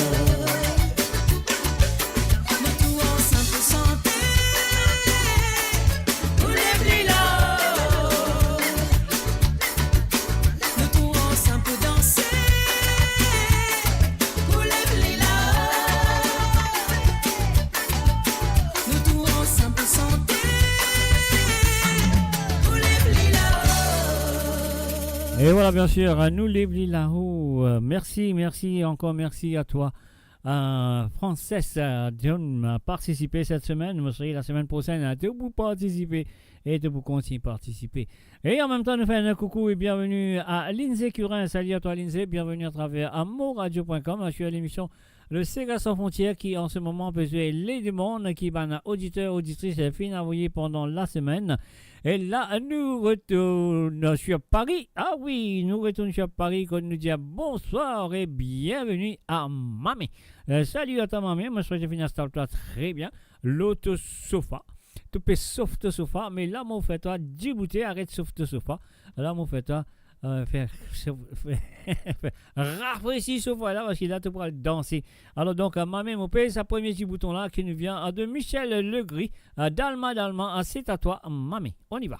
Nous tout ensemble chanter, nous lève là-haut. Nous tout ensemble danser, nous lève là-haut. Nous tout ensemble chanter, nous lève là-haut. Et voilà, bien sûr, nous lève là-haut. Merci, encore merci à toi. Frances John a participé cette semaine. Vous serez la semaine prochaine de vous participer et de vous continuer à participer. Et en même temps, nous faisons un coucou et bienvenue à Lindsay Curin. Salut à toi, Lindsay. Bienvenue à travers amourradio.com. Je suis à l'émission Le Sega sans frontières qui, en ce moment, peut jouer les demandes qui van auditeurs, auditrices et filles envoyées pendant la semaine. Et là, nous retournons sur Paris. Ah oui, nous retournons sur Paris quand nous disons bonsoir et bienvenue à Mamé. Salut à ta Mamé, moi je souhaite finir cette toi très bien. L'auto sofa. Tu peux soft sofa, mais là, mon fait toi, Djibouti, arrête soft sofa. Là, mon fait toi, rafraîchir sofa là, parce que là, tu pourras danser. Alors, donc, Mamé, mon père, c'est premier petit bouton là qui nous vient de Michel Legris. Dalma, c'est à toi, Mamé. On y va.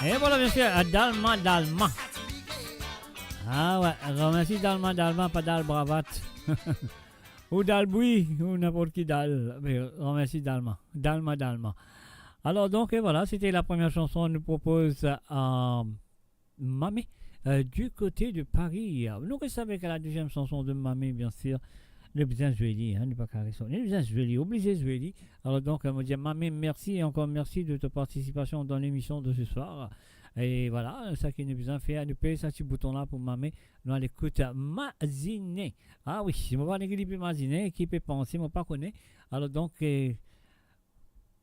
Et voilà, bien sûr, Dalma. Ah ouais, remercie Dalma, pas Dal Bravat. Ou Dalboui, ou n'importe qui Dal. Mais remercie Dalma. Alors donc, et voilà, c'était la première chanson qu'on nous propose Mamé, du côté de Paris. Nous restons avec la deuxième chanson de Mamé, bien sûr. Le bien joué, hein, n'est pas carré. Le bien joué, obligé joué. Alors donc, on me dit Mamé, merci et encore merci de ta participation dans l'émission de ce soir. Et voilà, ça qui nous besoin faire, nous payer ce petit bouton-là pour Mamé. Nous allons écouter Maziné. Ah oui, je ne vais pas l'équipe Maziné, qui peut penser, je ne pas connaître. Alors donc,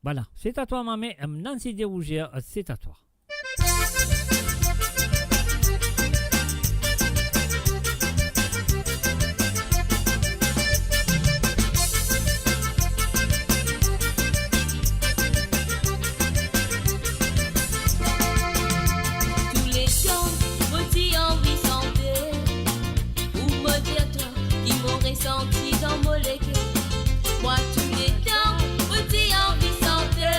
voilà, c'est à toi Mamé. Nancy Desrougères, c'est à toi. Senti dans mon légué. Moi tous les temps, petit envie santé.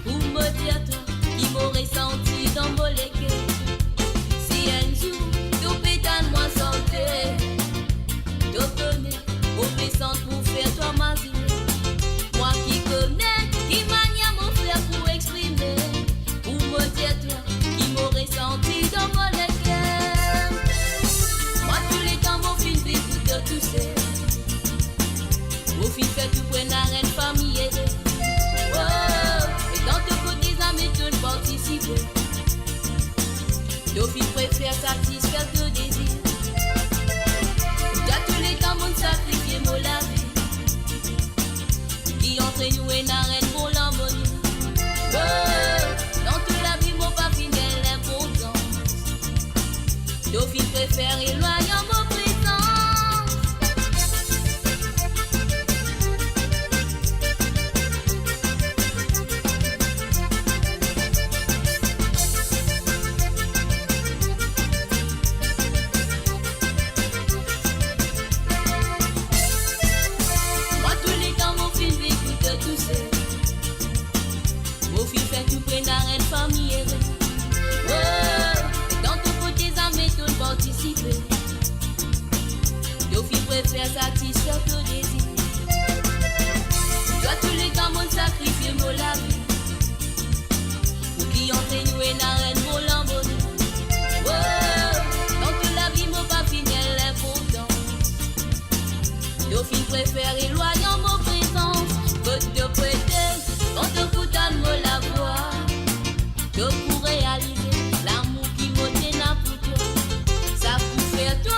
Pour me dire toi, qui m'aurait senti dans mon légué. Si un jour, tout pétane moi santé. Tout connaît, obéissante pour faire toi ma vie. Moi qui connais, qui mania mon frère pour exprimer. Pour me dire toi, qui m'aurait senti dans mon légué. Moi tous les temps, mon fils vit de tout c'est. Au fil fait tout prenne la reine famille. Oh, et dans tout côté, ça m'étonne participer. Dauphine préfère satisfaire que désir. Déjà tous les temps, mon sacrifié, mon la vie. Qui entre nous et la reine pour l'harmonie. Oh, dans toute la vie, mon pas fini l'importance. Dauphine préfère éloigner mon présence. Préfère satisfaire que désir. Toi tous les temps mon sacrifié mon la vie. Pour qui entre nous et la reine pour l'embonner. Oh, dans toute la vie mon pas fini l'importance. Dauphine préfère éloigner mon présence. Que te prêter, quand te coûte me la voix. Que pour réaliser l'amour qui me tient à pour toi. Ça pour faire toi.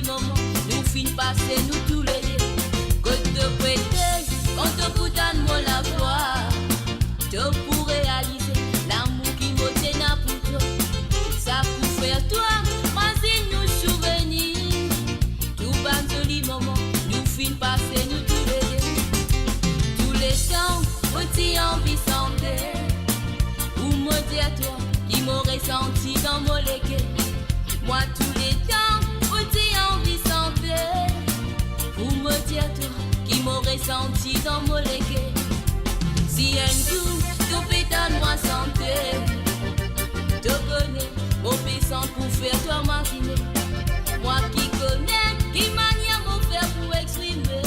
Moment, nous fin passer nous tous les deux. Que te prêter, quand te coûte moi la voix. Te pour réaliser l'amour qui me tient pour toi. Ça pour faire toi, moi si nous souvenirs. Tout pas joli moment, nous fin passer nous tous les deux. Tous les temps, petit envie santé. Ou me dire toi, qui m'aurait senti dans mon légué. Moi tous les temps. Envie santé, pour me dire toi qui m'aurait senti dans mon légué. Si un jour tout pétale moi santé, te connais, obéissant pour faire toi m'imaginer. Moi qui connais, qui mania mon faire pour exprimer.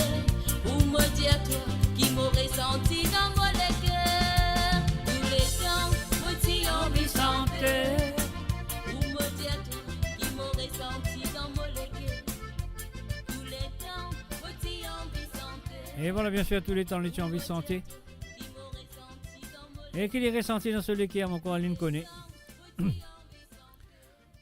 Pour me dire toi qui m'aurait senti dans mon légué. Tous les temps, petit envie santé, pour me dire toi qui m'aurait senti dans mon légué. Et voilà, bien sûr, tous les temps, les envie de santé. Et qu'il est ressenti dans celui qui a mon corps, Aline connaît.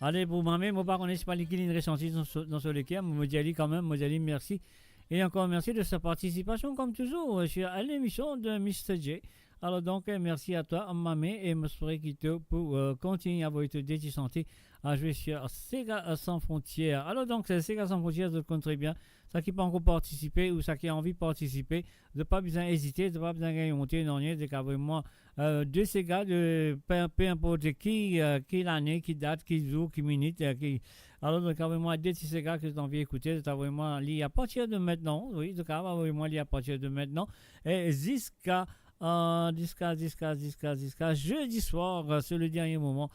Allez, pour moi-même, moi, par contre, c'est pas qu'il est ressenti dans celui qui a, me dit quand même, me dit merci. Et encore merci de sa participation, comme toujours, à l'émission de Mr. J. Alors donc, merci à toi, Mamé, et me souhaite qu'il te pour continuer à avoir été dédié santé à jouer sur Sega Sans Frontières. Alors donc, Sega Sans Frontières, je compte très bien. Ça qui peut encore participer ou ça qui a envie de participer, de pas besoin hésiter, de pas besoin de monter, non, de vraiment de ces gars, de peu importe qui l'année, qui date, qui jour, qui minute, qui. Alors, donc, vraiment, des ces gars que j'ai envie d'écouter, c'est vraiment lié à partir de maintenant, oui, donc, vraiment lié à partir de maintenant, et jusqu'à Disca. Jeudi soir, c'est le dernier moment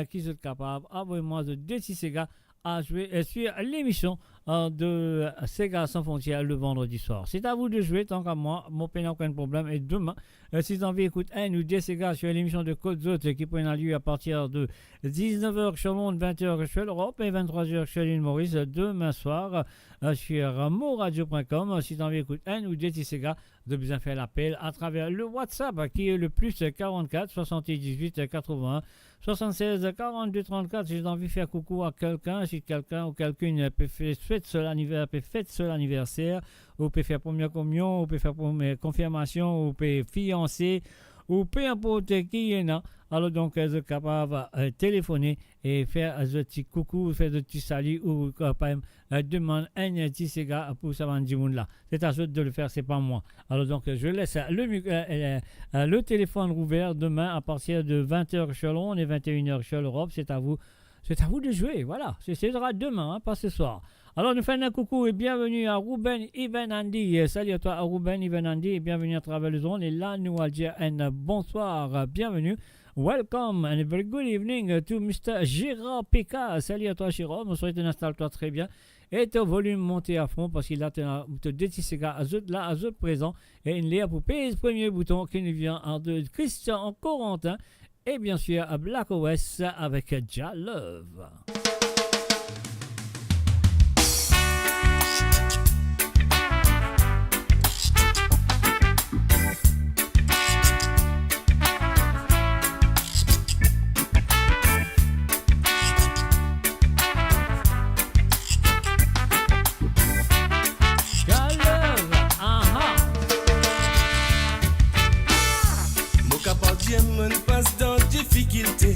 qui sont capables. Envoyez-moi de Dirty Sega à jouer sur l'émission de Sega sans frontières le vendredi soir. C'est à vous de jouer, tant qu'à moi, mon père n'a aucun problème. Et demain, si vous avez écouté un ou deux Sega sur l'émission de Côte d'Autre qui prendra lieu à partir de 19h sur Londres, 20h sur l'Europe et 23h sur l'île Maurice, demain soir sur moradio.com. Si vous avez écouté un ou deux Sega, de bien faire l'appel à travers le WhatsApp qui est le plus 44 78 81 76 42 34. Si j'ai envie de faire coucou à quelqu'un, si quelqu'un ou quelqu'une peut fêter son anniversaire, ou peut faire première communion, ou peut faire première confirmation, ou peut fiancer, ou peu importe qui y en a. Alors donc, vous êtes capable de téléphoner et faire un petit coucou, faire un petit salut ou par exemple demande un petit Sega pour ça va dire là. C'est à eux de le faire, c'est pas moi. Alors donc, je laisse le téléphone ouvert demain à partir de 20h sur Londres et 21h sur l'Europe. C'est à vous de jouer. Voilà, ce sera demain, pas ce soir. Alors, nous faisons un coucou et bienvenue à Ruben Ivan Andy. Salut à toi, Ruben Ivan Andy, et bienvenue à travers le zone. Et là, nous allons dire un bonsoir, bienvenue. Welcome and a very good evening to Mr. Gérard Peka. Salut à toi, Gérard. Bonsoir, tu installes-toi très bien. Et ton volume monté à fond parce qu'il a te détissé à eux présent. Et il est pour payer le premier bouton qui nous vient de Christian Corentin. Et bien sûr, à Black OS avec Ja Love. Me passe dans difficulté,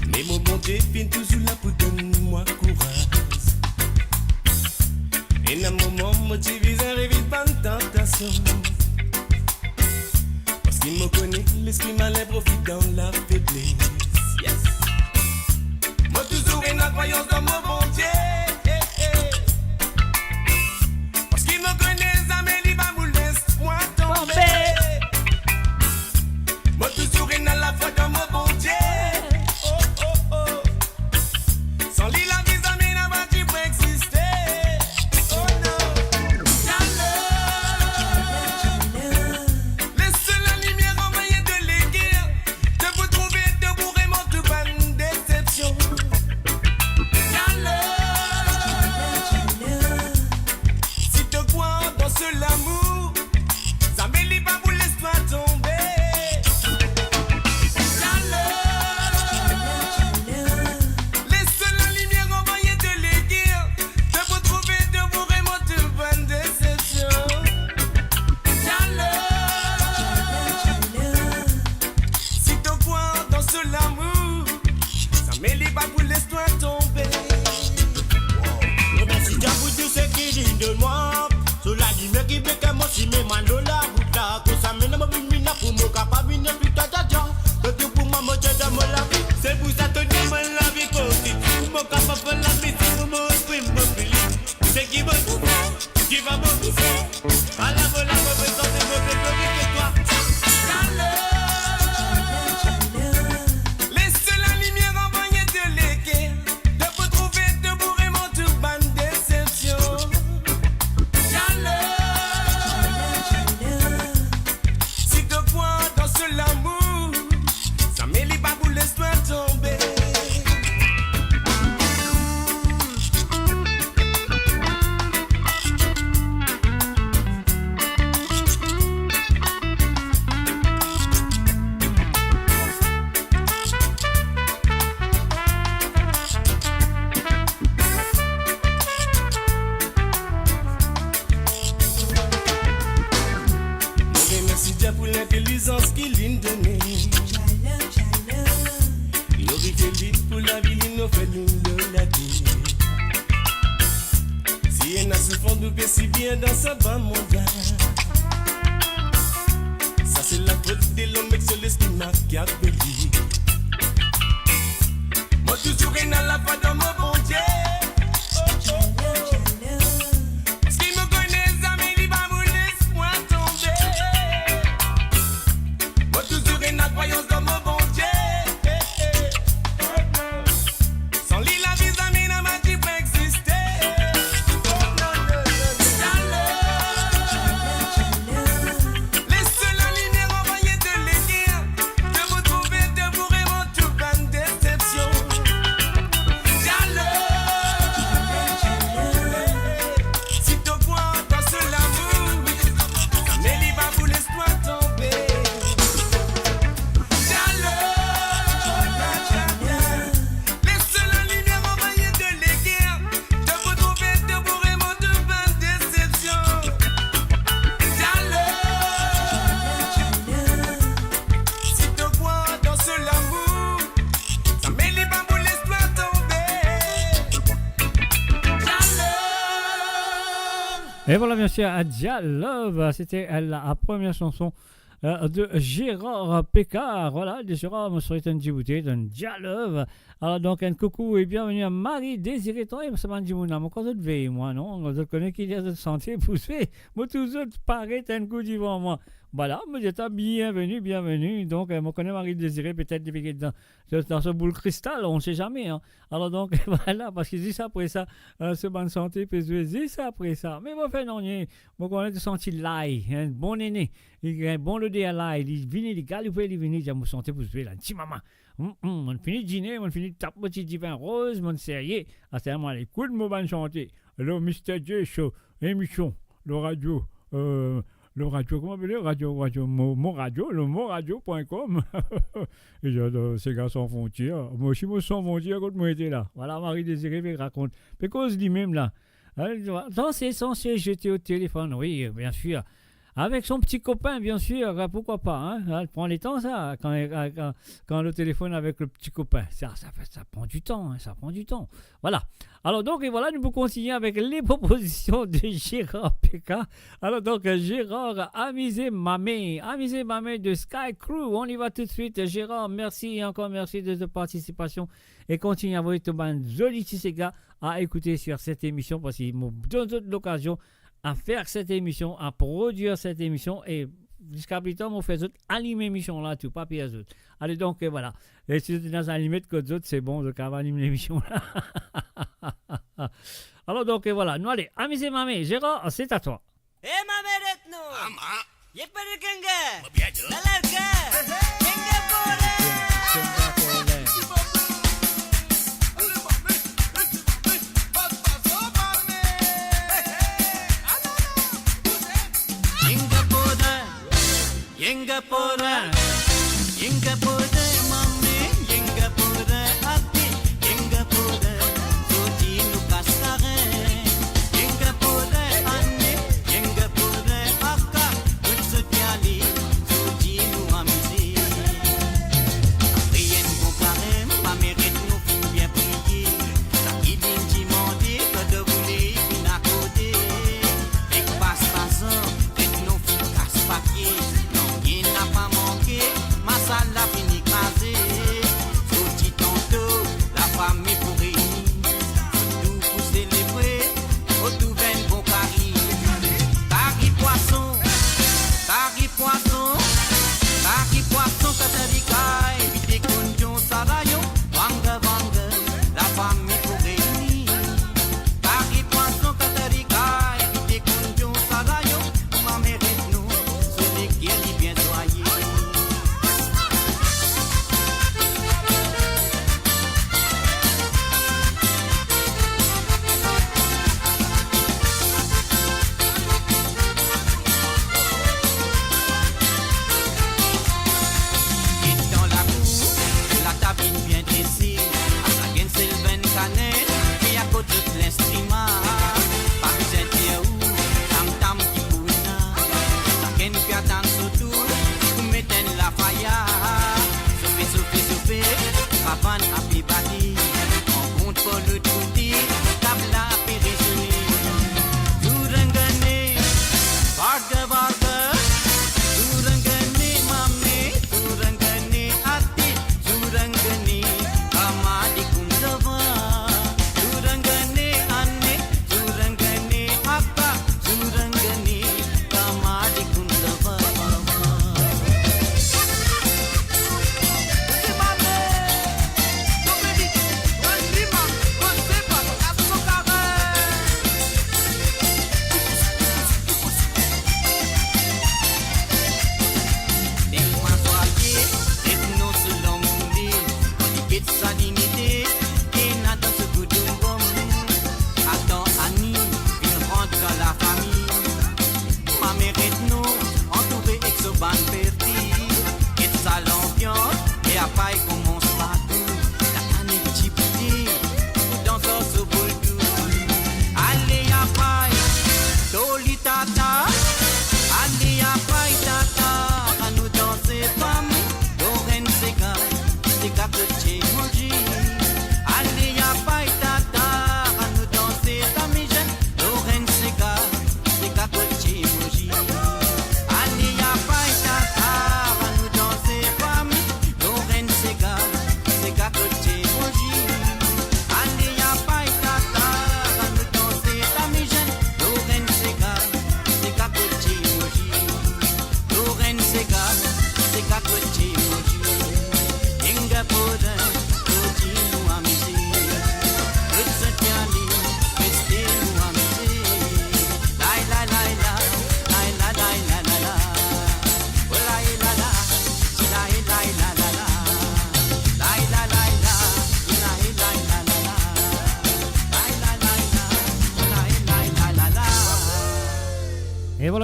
mais mon bon Dieu vient toujours là pour donner moi courage. Et un moment motivé, j'arrive pas de tentation, parce qu'il me connaît, l'esprit malin profite dans la faiblesse. Yes. Moi toujours une croyance dans mon bon Dieu, parce qu'il me connaît, jamais il va me laisser moi tomber. Moi toujours une à la fois dans mon bon Dieu. Sans lui la vie ça n'a pas dû exister. Oh non. Laisse la lumière envoyer de l'éguerre. De vous trouver debout vraiment de bonne déception. Si te crois dans ce l'amour, ça me lit pas pour laisse-toi tomber. L'amour, ça me lit pas pour laisse-toi tomber. Merci déjà pour tout ce qui dit de moi. Sur la lumière qui veut que moi si mes mains dans la route. Que ça me n'a pas mis là pour me capable de plus tard. Que pour moi, moi j'ai dans la vie. C'est pour ça que tu me la vie côté. Pour me capable de la vie, pour me exprimer mon feeling. C'est qui va me faire. À la voix, la représente de me faire que toi. Pour l'intelligence qu'il vient donner. Il nous réfléchit pour la vie, il nous fait nous la vie. Si il a souffert nous paie si bien dans sa bas mondiale. Ça c'est la faute de l'homme sur l'estime qui a payé. Moi toujours rien à la fois dans mon bon Dieu. Ce qui me connaît, ça me dit pas vous laisse moi tomber. Et voilà, bien sûr, Dia Love, c'était la première chanson de Gérard Pécard. Voilà, de Gérard, on serait un Djibouti, un Dia Love. Alors, donc, un coucou et bienvenue à Marie Désiré. Toi, ça m'a dit, mon âme, encore de veille, moi, non? Je connais qu'il y a de santé poussée. Moi, tous autres, pareil, t'as un coup devant moi. Voilà, moi, j'étais bienvenue. Donc, je connais Marie Désiré, peut-être dans ce boule cristal, on ne sait jamais. Hein. Alors, donc, voilà, parce que juste après ça, ce bonne santé, puis juste après ça. Mais bon, fait non, moi, on a senti l'ail, un bon aîné, il a un bon le à l'ail, il vient, il galope, il vient, il a mon santé pour se faire, là, petit maman. On finit de dîner, on finit de taper petit divin rose, mon sérieux. À ce moment-là, écoute, mon bonne santé. Alors, Mr. J Show, émission, le radio, comment on peut dire? Mon radio, le monradio.com. Et j'adore ces gars sans frontières. Moi aussi, moi sans frontières, quand moi j'étais là. Voilà, Marie Désiré me raconte. Mais cause lui-même là. Dans c'est censé jeter au téléphone, oui, bien sûr. Avec son petit copain, bien sûr, pourquoi pas. Hein? Elle prend les temps, ça, quand le téléphone avec le petit copain. Ça prend du temps, hein, ça prend du temps. Voilà. Alors donc, et voilà, nous pouvons continuer avec les propositions de Gérard Pécard. Alors donc, Gérard, Amusez Mamé de Sky Crew. On y va tout de suite. Gérard, merci et encore merci de ta participation. Et continue à envoyer tout le monde joli ces gars à écouter sur cette émission parce qu'il me donne l'occasion à faire cette émission, à produire cette émission et jusqu'à plus tard, on fait animer l'émission là, tout, pas pire autres. Allez donc, et voilà. Et si vous êtes dans un limite que d'autres, c'est bon, donc on va animer l'émission là. Alors donc, et voilà. Nous allez, amusez mamé. Gérard, c'est à toi. Eh mamé retno. Y'a pas de kenga. Nalarga. Kenga pole. Yenga poda mame, yenga poda ati, yenga poda soji nu kasare, yenga poda anne, yenga poda akka, utsutyali soji nu amisi. Rien comparé, ma mérite nous fin bien prier, il dit mandé que de voler une à côté, et passe nous fin casse papier. N'a pas manqué, ma salle a fini crasée. Petit tantôt, la famille pour réunir. Tout pour célébrer, au tout vin bon cari. Cari poisson, Catarika, évitez conjon sarayon. Vanga, la famille pour réunir. Cari poisson, Catarika, évitez conjon sarayon. Ma mérite nous, celui qui est bien soyez. Happy body, on compte pour le touti, tabla périsoni. Durangane, varga, Durangane mame, Durangane ati, Durangane amadi kundava. Durangane anne, Durangane akka, Durangane amadi kundava.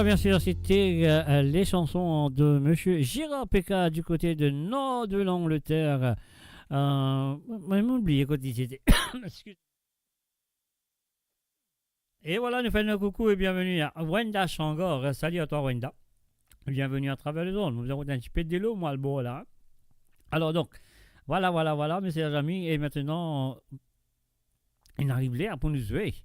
voilà, bien sûr, c'était les chansons de Monsieur Gérard Péka du côté de nord de l'Angleterre. J'ai oublié quand il était. Et voilà, nous faisons un coucou et bienvenue à Wenda Changor. Salut à toi, Wenda. Bienvenue à travers les ondes. Nous avons un petit peu de l'eau, moi, le beau, là. Alors, donc, voilà, mes chers amis. Et maintenant, il arrive l'air pour nous jouer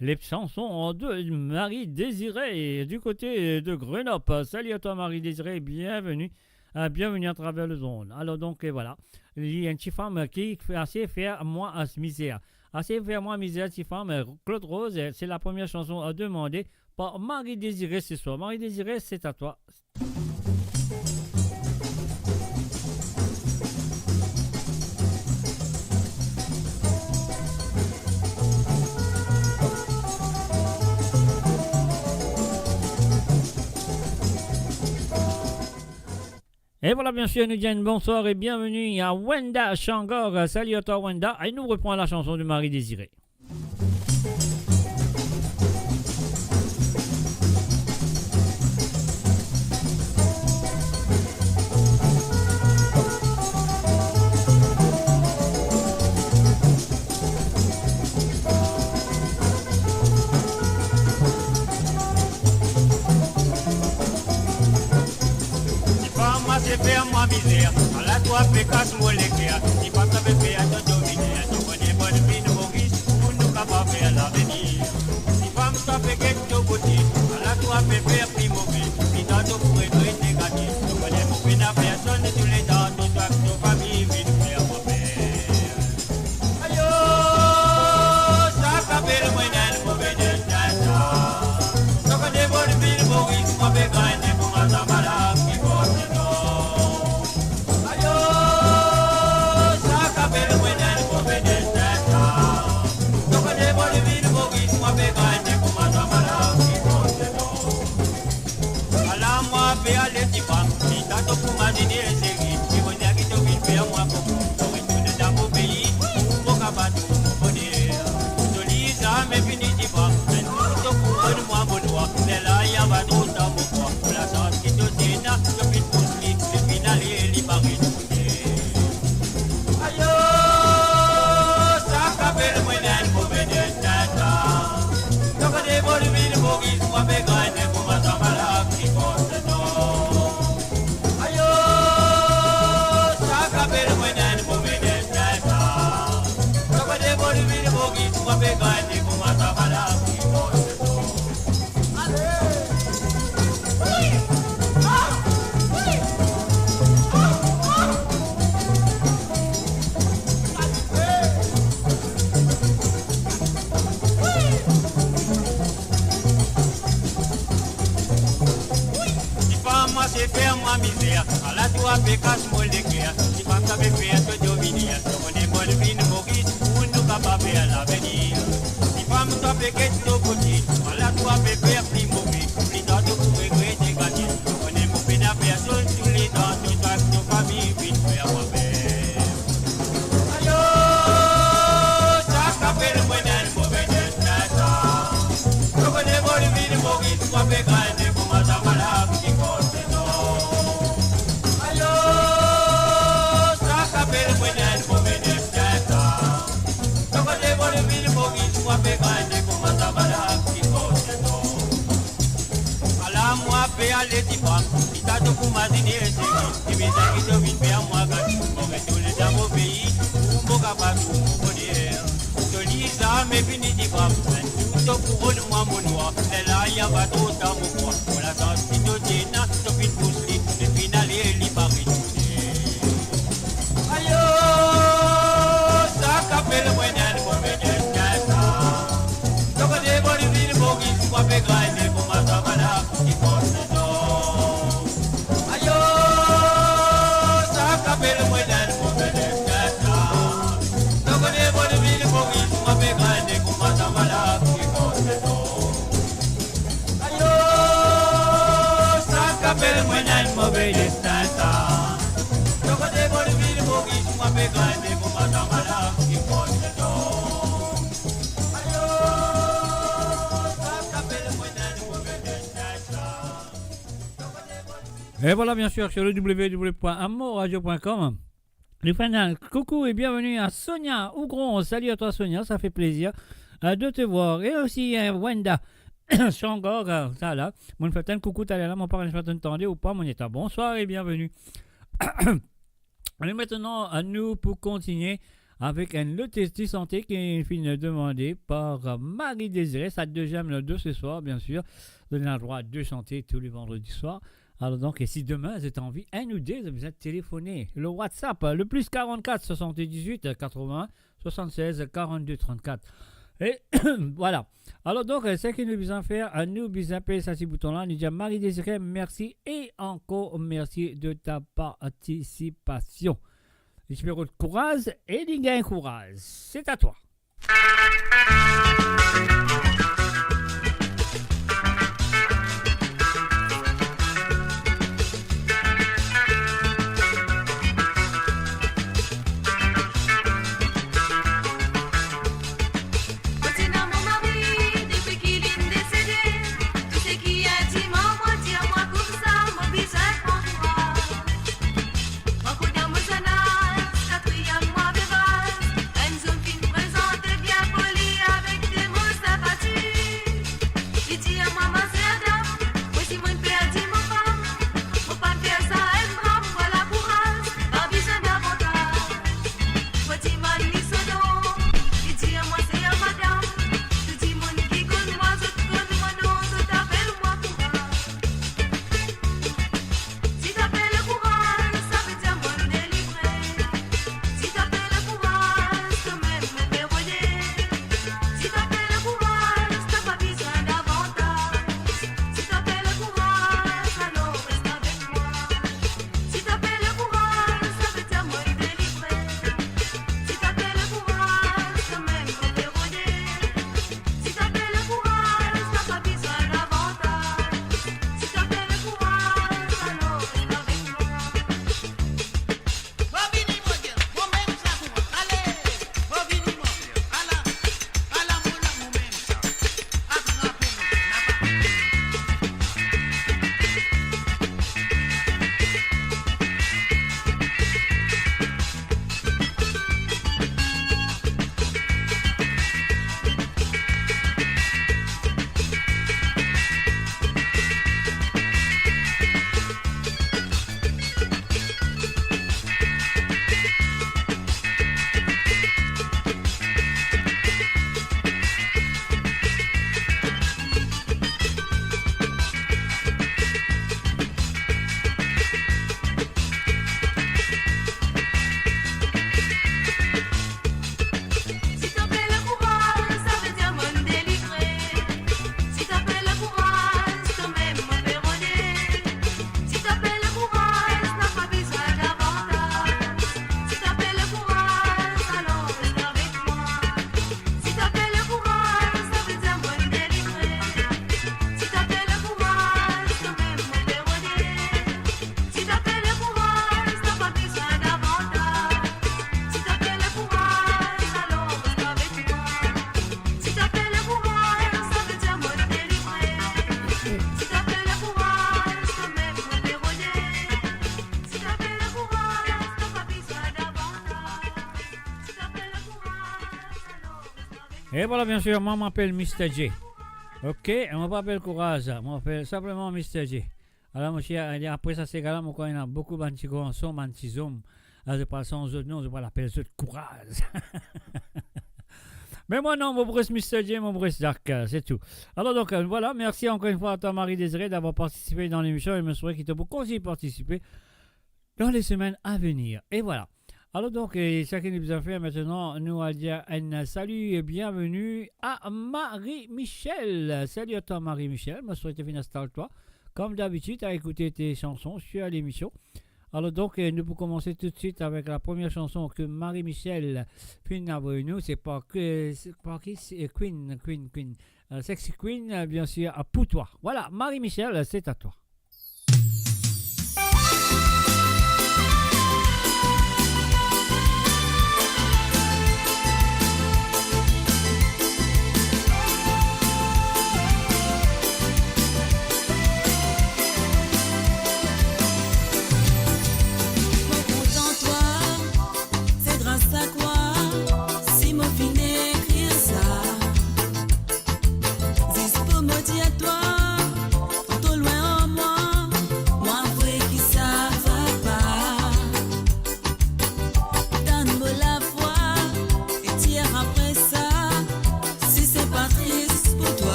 les chansons de Marie-Désirée du côté de Grenoble. Salut à toi, Marie-Désirée. Bienvenue à travers les ondes. Alors, donc, voilà. Il y a une petite femme qui fait assez faire moi à misère. Assez faire moi misère, petite femme. Claude Rose, c'est la première chanson demandée par Marie-Désirée ce soir. Marie-Désirée, c'est à toi. Et voilà, bien sûr, nous disons bonsoir et bienvenue à Wenda Changor. Salut à toi, Wenda. Et nous reprenons la chanson de Marie-Désirée. Faire moi misère, à la toi pécasse moi l'équerre, si pas ça fait faire de dominer, tu connais bonne vie de Maurice, pour nous capables faire l'avenir. Si femme ça fait quelque beauté, à la toi fait faire plus mauvais, puis dans ton pour être négatif, tu connais mon peine à personne, tous les temps, tout toi, toute famille, vie de faire mon père. Aïe, ça s'appelle moi d'un mauvais destin, tu connais bonne vie de Maurice, moi fait gagner pour ma malade, qui porte non. Pécasse moi l'équerre, si pas ça fait faire te dominer, tu connais bonne vie de Maurice, pour nous capables faire l'avenir. Si femme toi fait quelque petit, voilà toi fait faire plus mauvais, plus dans tout pour regretter gagner. Tu connais mon peine à personne, tous les temps, tout toi, toute famille, vite faire ma père. Aïe, ça s'appelle moi d'un mauvais destin. Tu connais bonne vie de Maurice, toi fait gagner pour ma malade qui porte non. Allez, tu vas, si t'as tout pour m'adiner, c'est qui me dit que tu viens faire moi gagner. On met tous les dames au pays, pour mon capable, pour mon bonheur. Je lis ça, mais fini, tu vas, tout pour eux, moi, mon noir. Et là, il y a pas trop dans mon coin. Pour la chance, si tu dis, non, tu fais pousser, et puis d'aller, il paraît. Aïe, ça capelle, moi, d'un mauvais destin. Donc, des bonnes villes, pour qu'ils soient gagner pour ma samana, qui porte. Love Et voilà, bien sûr, sur le www.amourradio.com. Les fans, coucou et bienvenue à Sonia Ougron. Salut à toi, Sonia, ça fait plaisir de te voir. Et aussi Wenda Changor, ça là. Mon fait un coucou, t'allais là, mon parent, je t'entendais ou pas, mon état. Bonsoir et bienvenue. Et maintenant, à nous pour continuer avec le test de santé qui est fini demandé par Marie-Désirée, sa deuxième de ce soir, bien sûr. Donner un droit de chanter tous les vendredis soirs. Alors donc, et si demain vous êtes en vie, un ou deux, vous êtes téléphoné. Le WhatsApp, le plus 44 78 80 76 42 34. Et voilà. Alors donc, ce que nous besoin faire, nous besoin payer ça, ce bouton-là. Nous disons Marie-Désirée, merci et encore merci de ta participation. J'espère de courage et du gain courage. C'est à toi. Et voilà, bien sûr, moi, je m'appelle Mr. J. Ok, on ne m'appelle Courage, je m'appelle simplement Mr. J. Alors, monsieur, après ça, c'est là, il y a beaucoup de petits garçons, de petits hommes. Je parle sans autre nom, je l'appeler Courage. Mais moi, non, mon Bruce Mr. J, mon Bruce Dark, c'est tout. Alors, donc, voilà, merci encore une fois à toi, Marie-Désirée, d'avoir participé dans l'émission. Et je me souhaite qu'il te peut aussi participer dans les semaines à venir. Et voilà. Alors donc, ce qui nous a fait maintenant, nous allons dire un salut et bienvenue à Marie-Michel. Salut à toi Marie-Michel, je souhaite bien installe-toi. Comme d'habitude, à écouter tes chansons sur l'émission. Alors donc, nous pouvons commencer tout de suite avec la première chanson que Marie-Michel finit avec nous. C'est par qui? C'est Queen. Sexy Queen, bien sûr, pour toi. Voilà, Marie-Michel, c'est à toi.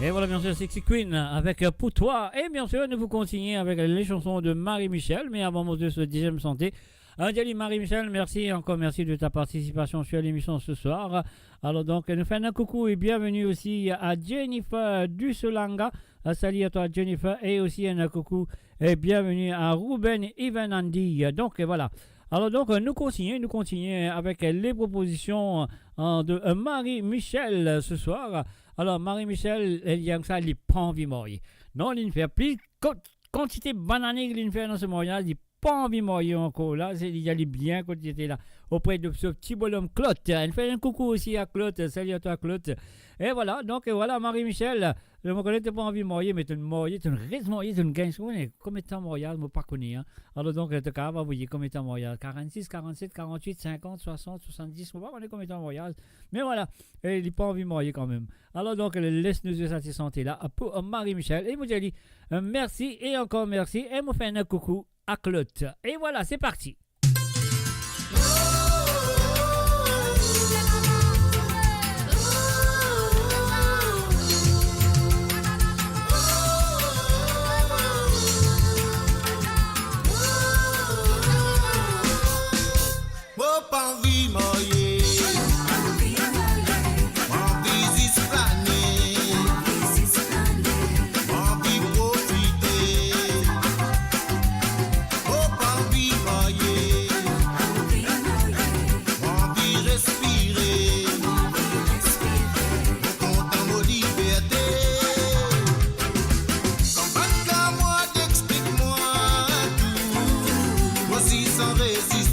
Et voilà, bien sûr, Sexy Queen avec Pour toi. Et bien sûr, nous vous continuons avec les chansons de Marie-Michel. Mais avant de ce 10e santé, Anjali Marie-Michel, merci encore, merci de ta participation sur l'émission ce soir. Alors donc, nous faisons un coucou et bienvenue aussi à Jennifer Dusselanga. Salut à toi Jennifer et aussi un coucou et bienvenue à Ruben Ivanandi. Donc voilà. Alors donc, nous continuons avec les propositions de Marie-Michel ce soir. Alors, Marie-Michel, elle y a ça, elle n'a pas envie de mourir. Non, il ne fait plus quantité de bananes qu'il fait dans ce mariage, il n'a pas envie de mourir encore. Là, il allait bien quand il était là, auprès de ce petit bonhomme Claude. Elle fait un coucou aussi à Claude. Salut à toi, Claude. Et voilà, donc voilà, Marie-Michel. Je ne connais pas envie de mourir, mais tu restes mourir, tu gagnes. Combien de temps mariage, je ne pas connais. Hein. Alors donc, tu vas vous voyez combien de temps mariage 46, 47, 48, 50, 60, 70, je ne sais pas combien de temps mariage. Mais voilà, il n'a pas envie de mourir quand même. Alors donc, laisse-nous cette santé-là pour Marie-Michel. Et moi, je dis merci et encore merci. Et moi, fais un coucou à Claude. Et voilà, c'est parti. Pas envie de mourir, envie de planer, envie de profiter. Oh, pas envie de mourir, envie de respirer, content de liberté. Comme pas qu'à moi d'explique-moi tout, aussi sans résister.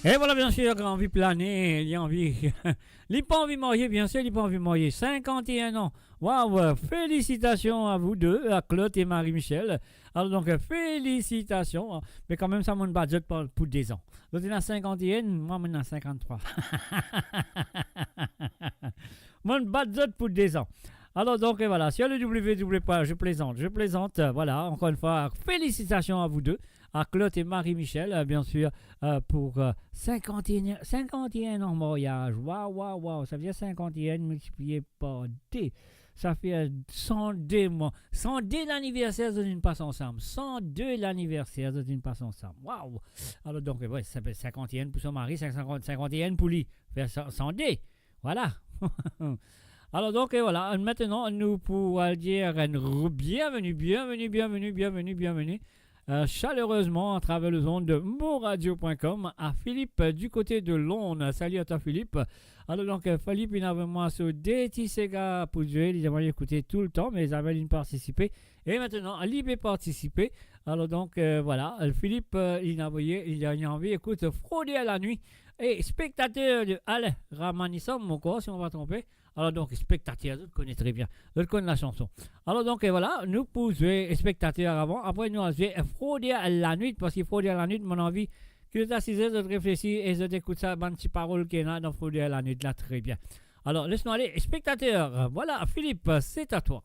Et voilà, bien sûr, envie planer, il a envie. Il n'a pas envie de marier, bien sûr, il n'a pas envie de marier. 51 ans. Waouh, félicitations à vous deux, à Claude et Marie-Michel. Alors, donc, félicitations. Mais quand même, ça m'a budget pour des ans. L'autre, il a 51, moi, je suis 53. Mon budget pour des ans. Alors, donc, et voilà, sur le www, je plaisante. Voilà, encore une fois, félicitations à vous deux. À Claude et Marie-Michel, bien sûr, pour 51 ans de mariage. Waouh, ça fait 51 multiplié par D. Ça fait 102 mois. 102 l'anniversaire de une passe ensemble. 102 l'anniversaire de une passe ensemble. Waouh. Alors donc, ouais, ça fait 51 pour son mari, 51 pour lui. Faire 102. Voilà. Alors donc, et voilà, maintenant, nous pourrons dire bienvenue. Chaleureusement à travers le zone de moradio.com à Philippe du côté de Londres. Salut à toi Philippe. Alors donc Philippe il a vraiment sur des petits ségas pour jouer, il a écouté tout le temps mais il avait participé et maintenant il peut participer. Alors donc voilà, Philippe il a envie écoute frauder à la nuit et spectateur de Alain Ramanisson mon corps si on va tromper. Alors donc, spectateurs, je connais très bien, je connais la chanson. Alors donc, voilà, nous pour jouer spectateurs avant, après nous allons jouer frauder à la nuit, parce qu'il frauder à la nuit, mon envie, que tu as 6 heures de réfléchir et de écouter ça, bonne petite parole qu'il y a dans frauder à la nuit, là, très bien. Alors, laisse-nous aller, spectateurs, voilà, Philippe, c'est à toi.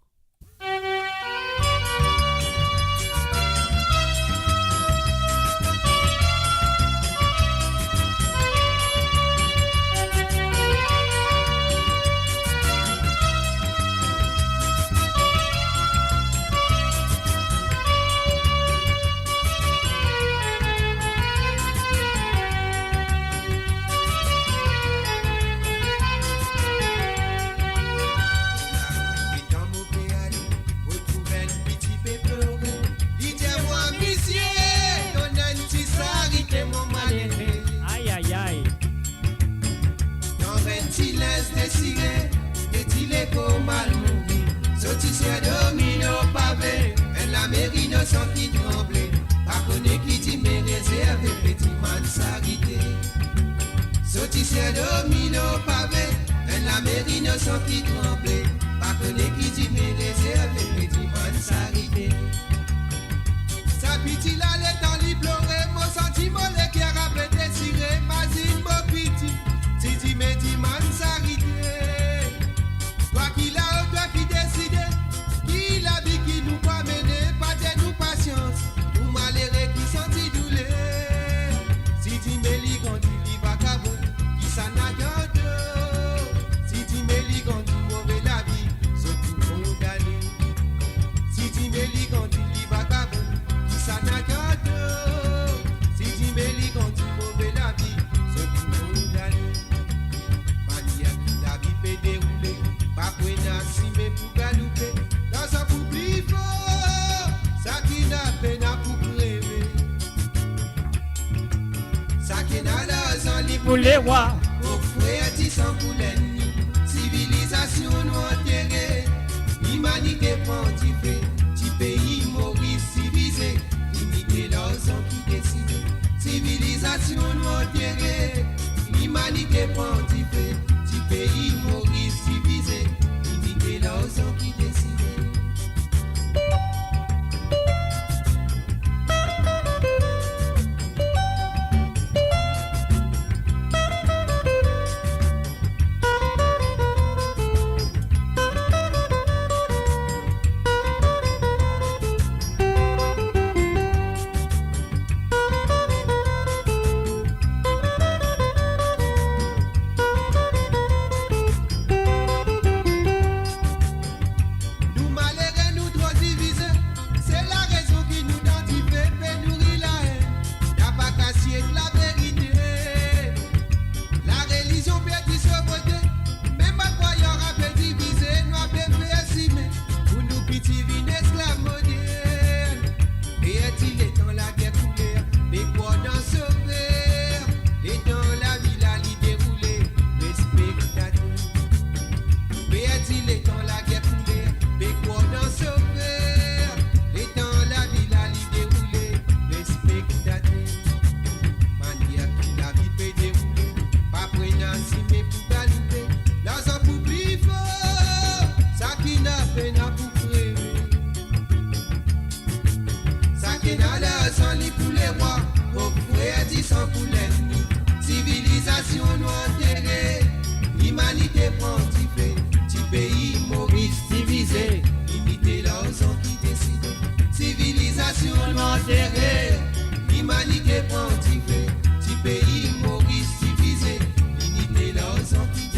Innocent qui tremblait, pas connaît qui dit mais réservé, petit man s'arrêté. Sautissait domino pavé, la mer innocent qui tremblait, pas connaît qui dit mais réservé, petit man s'arrêté. Sa petite allait dans l'ipploré, mon sentiment le cœur a fait désirer, ma zine mon petit, titi mais dit man s'arrêté. Toi qui l'a, toi qui décide, qui l'a vie qui nous va mener. Ou malheureux qui sentit douleur. Si tu me lis quand tu lis vagabond, qui s'en a gâté. Si tu me lis quand tu mauvais la vie, c'est tout condamné. Si tu me lis quand tu lis vagabond, qui s'en a gâté. Si tu me lis quand tu mauvais la vie, c'est tout condamné. Mania qui la vie peut dérouler, pas pour si mais pour galouper. Dans un public ça qui n'a peine à pour rêver. Ça qui n'a l'argent libre pour les rois. Pour frère sans pour l'ennemi. Civilisation nous enterrée. Humanité pontifée. Petit pays Maurice civilisé. Limiter l'argent qui décide. Civilisation nous enterrée. Humanité pontifée. Petit pays Maurice civilisé. Limiter l'argent qui décide. sans lit pour les rois, au fouet dit sans pour l'ennemi. Civilisation nous enterrée, l'humanité prend typé, petit pays Maurice divisé, imiter leurs ans qui décident. Civilisation nous enterrée, l'humanité prend typé, petit pays Maurice divisé, imiter leurs ans qui décident.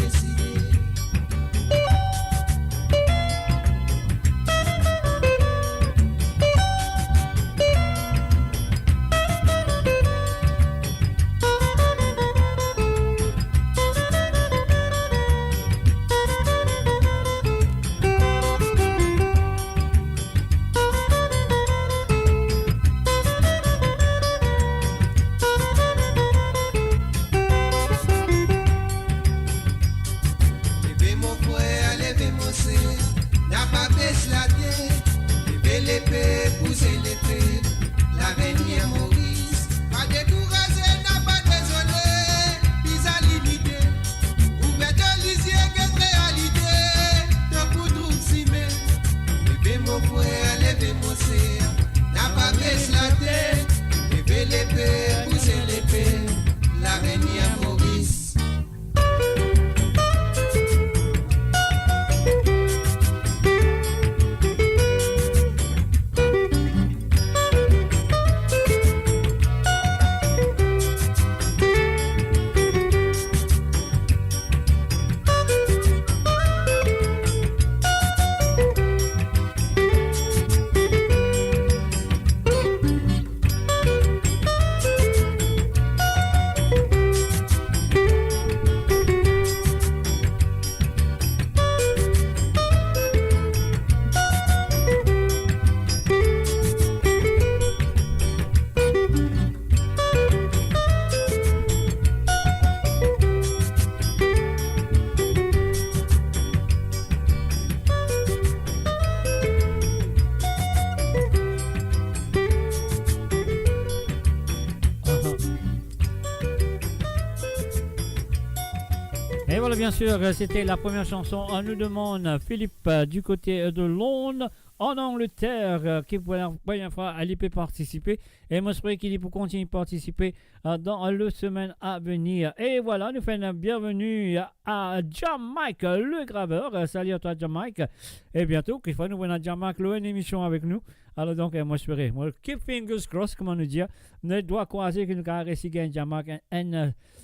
Bien sûr, c'était la première chanson. On nous demande Philippe du côté de Londres, en Angleterre, qui pour la première fois elle peut participer. Et moi, je prie qu'il peut continuer de participer dans le semaine à venir. Et voilà, nous faisons bienvenue à Jamaica, le graveur. Salut à toi, Jamaica. Et bientôt, qu'il faut nous voir à Jamaica, une émission avec nous. Alors donc, moi, je ferai. Moi, keep fingers crossed, comment nous dire. Ne doit croiser que nous avons réussi à Jamaica.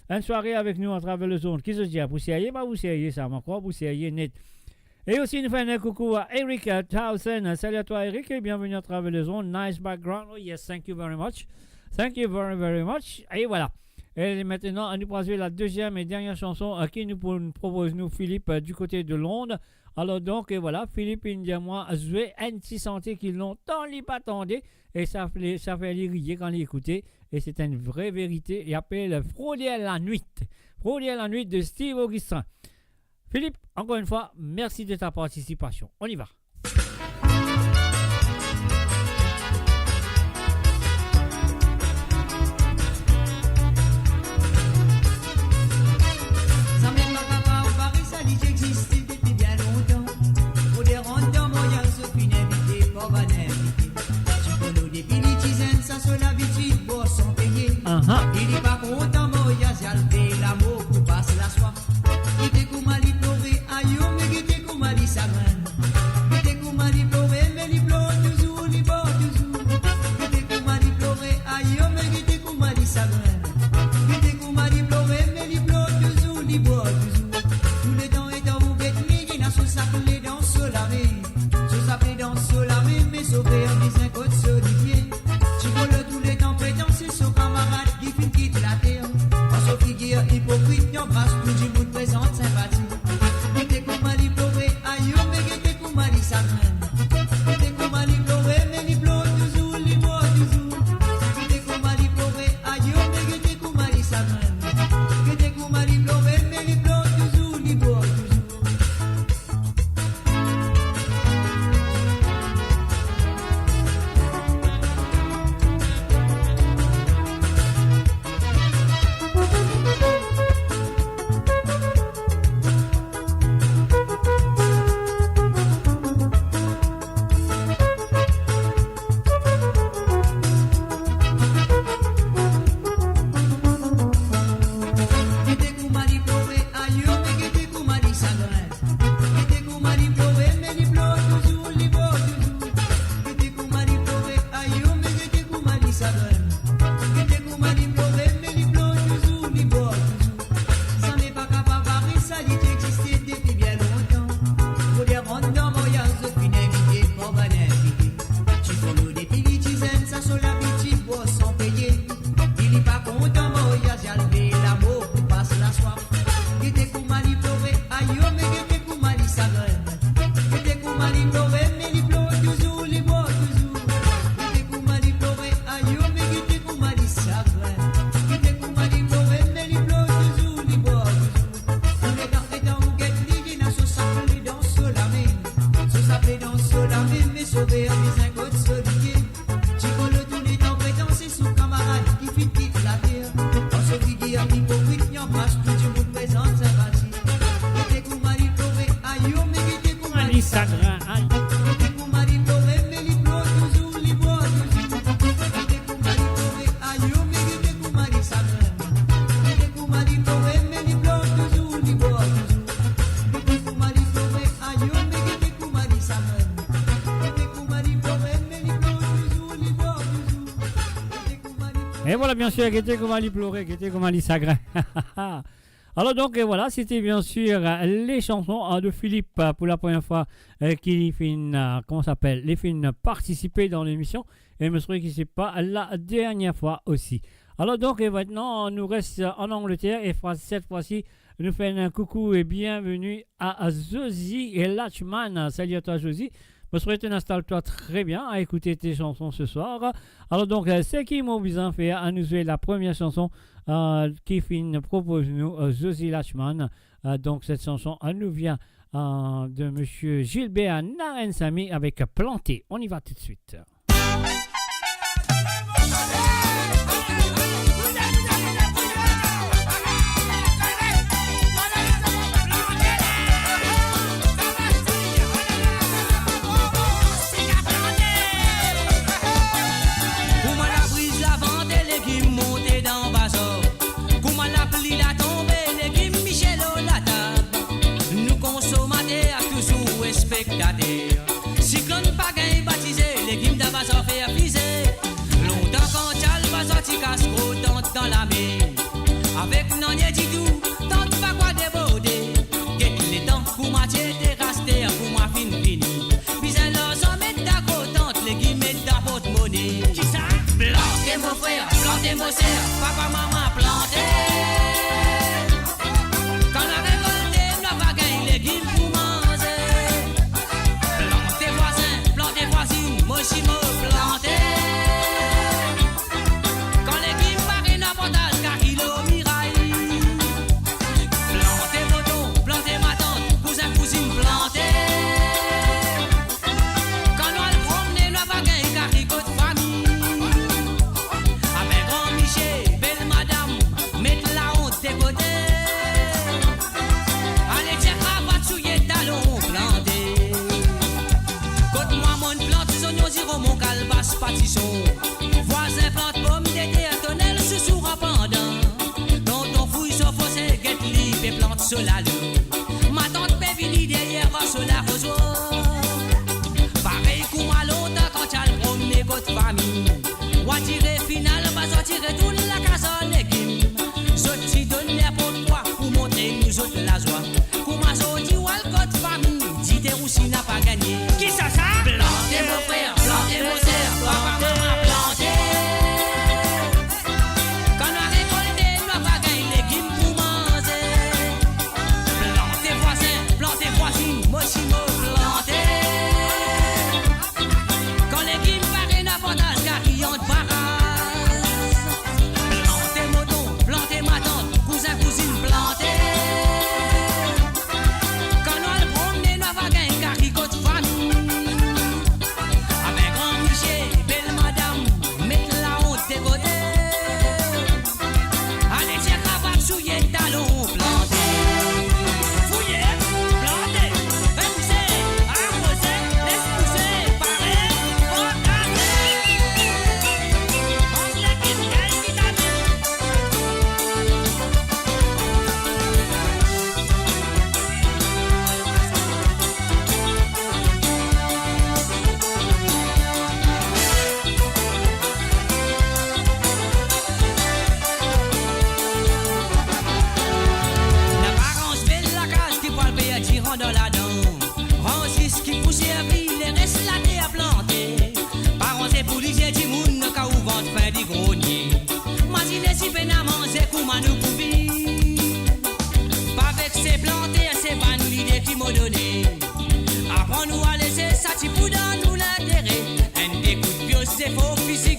Une soirée avec nous à travers le zone. Qui se dit, vous seriez, pas vous seriez, ça m'a quoi, vous seriez net. Et aussi, nous faisons un coucou à Eric Towson. Salut à toi, Eric, et bienvenue à travers le zone. Nice background. Oh, yes, thank you very much. Thank you very, very much. Et voilà. Et maintenant, nous passons la deuxième et dernière chanson à qui nous propose nous Philippe du côté de Londres. Alors donc, et voilà, Philippe, il dit à moi, jouer un petit santé qui longtemps l'y attendait. Et ça fait les rire quand l'écouter. Et c'est une vraie vérité. Il appelle Frauder à la nuit. Frauder à la nuit de Steve Augustin. Philippe, encore une fois, merci de ta participation. On y va. Ça même ma papa au Paris, ça dit j'existais depuis bien longtemps. Pour des rendants moyens, ce qu'une invitée, pas va d'inviter. Tu peux nous débilitiser, ça sur l'habitude, pour s'en payer. Il n'est pas content, moyens, y'a le fait l'amour pour passer la soif. Il était comme à l'iplorer, aïe, mais il était comme à l'issagrin. Il était comme à l'iplorer, mais l'iplorer toujours, l'iplorer toujours. Il était comme à l'iplorer, aïe, mais il était comme à l'issagrin. Il était comme à l'iplorer, mais l'iplorer toujours, l'iplorer toujours. Tous les temps étant vous bêtes, mais il n'a sous s'appeler dans Solaré. Sous s'appeler dans Solaré, mais sauver en disant côte solidier. Tu voles tous les temps prétends, c'est son camarade qui finit quitte la terre. sa gueule. Qui te commande pleurer, mais les blancs toujours, les bois toujours. Ça n'est pas capable de ça, il existe depuis bien longtemps. Pour les rendre dans mon yaz, je finis invité, pour ma invité. Tu follow des pilitisaines, ça sur la petite bois sans payer. Il n'est pas content, mon yaz, j'ai enlevé l'amour pour passer la soif. Qui te commande pleurer, aïe, mais qui te commande sa gueule. Qui te commande pleurer, mais les blancs toujours, les bois toujours. Qui te commande pleurer, aïe, mais qui te commande sa gueule. Qui te commande pleurer, mais les blancs toujours, les bois toujours. On est carté dans le guet, les gens sont sapés dans ce lamé. Se sapés dans ce lamé, mais sauver les incots solidiers. Tu colles tous les temps prétends, c'est sous camarade qui fit quitte la terre. On se dit dire hypocrite, y'en passe tout le monde présente sa partie. Qui te commande pleurer, aïe, mais qui te commande sa gueule. Qui te commande pleurer, mais les blancs toujours, les bois toujours. Qui te commande pleurer, aïe, mais qui te commande sa gueule. Qui te commande pleurer, mais les blancs toujours, les bois toujours. Qui te commande pleurer, aïe, mais qui te commande sa gueule. Qui te commande pleurer, mais les blancs toujours, les bois toujours. Et voilà, bien sûr, qui était comme Ali pleurer, qui était comme Ali sagrin. Alors donc, et voilà, c'était bien sûr les chansons de Philippe pour la première fois qui finit, comment s'appelle, les films participer dans l'émission. Et je me souviens que ce n'est pas la dernière fois aussi. Alors donc, et maintenant, on nous reste en Angleterre et cette fois-ci, nous faisons un coucou et bienvenue à Josie et Latchman. Salut à toi, Josie. Je souhaite que tu installes-toi très bien à écouter tes chansons ce soir. Alors donc, c'est qui m'a besoin de faire à nous jouer la première chanson qui propose nous Josie Latchman. Donc cette chanson nous vient de Monsieur Gilbert Narensami avec Planté. On y va tout de suite. Cyclone pas gain baptisé, l'équipe d'Abbas fait affiser. Longtemps quand Tchal va sortir casco dans la mer. Avec Nanye Didou, tente pas quoi déborder. Guette les temps pour m'attirer des rastés, pour moi fini. Bisez leurs hommes et d'accord, tente l'équipe met ta porte-monnaie. Qui ça? Plantez mon frère, plantez mon sœur, papa, maman, plantez. Quand la révolte n'a pas gagné l'équipe pour manger. Moi si me planté. Quand l'équipe paraît n'importe car il au mirail. Planté moto, planté ma tante, cousin, cousine, planté. Quand nous allons promener, nous avons gagné car il côte famille. Avec grand Michel, belle madame, mettre la honte des côtés. Allez, tiens, cravate, souillé, talon, planté. Côte-moi, mon plante. Ziro mon calbas pâtisson. Voisin plante pomme d'été à tonnelle sous sourd en pendant. Dans ton fouille sur fossé, guette libre et plante sur la lune. Ma tante Pévini derrière sur la rosoir. Pareil coup à longtemps quand t'as le promené côte famille. Ou à tirer final, va sortir tout la casole légumes. Sorti donne l'air pour toi pour montrer nous autres la joie. Pour ma sortie ou à côte famille, dis t'es aussi n'a pas gagné. Qui ça ça? Plantez mon frère. Plantez mon sœur, papa, maman, plantez. Quand on a récolté, on n'a pas gagné l'équipe pour manger. Plantez voisin, plantez voisine, moi si moi plantez. Quand l'équipe paraît n'importe car il y a de barrage. Plantez moto, plantez ma tante, cousin, cousine, plantez. Quand on a le promené, on n'a pas gagné car il compte famille.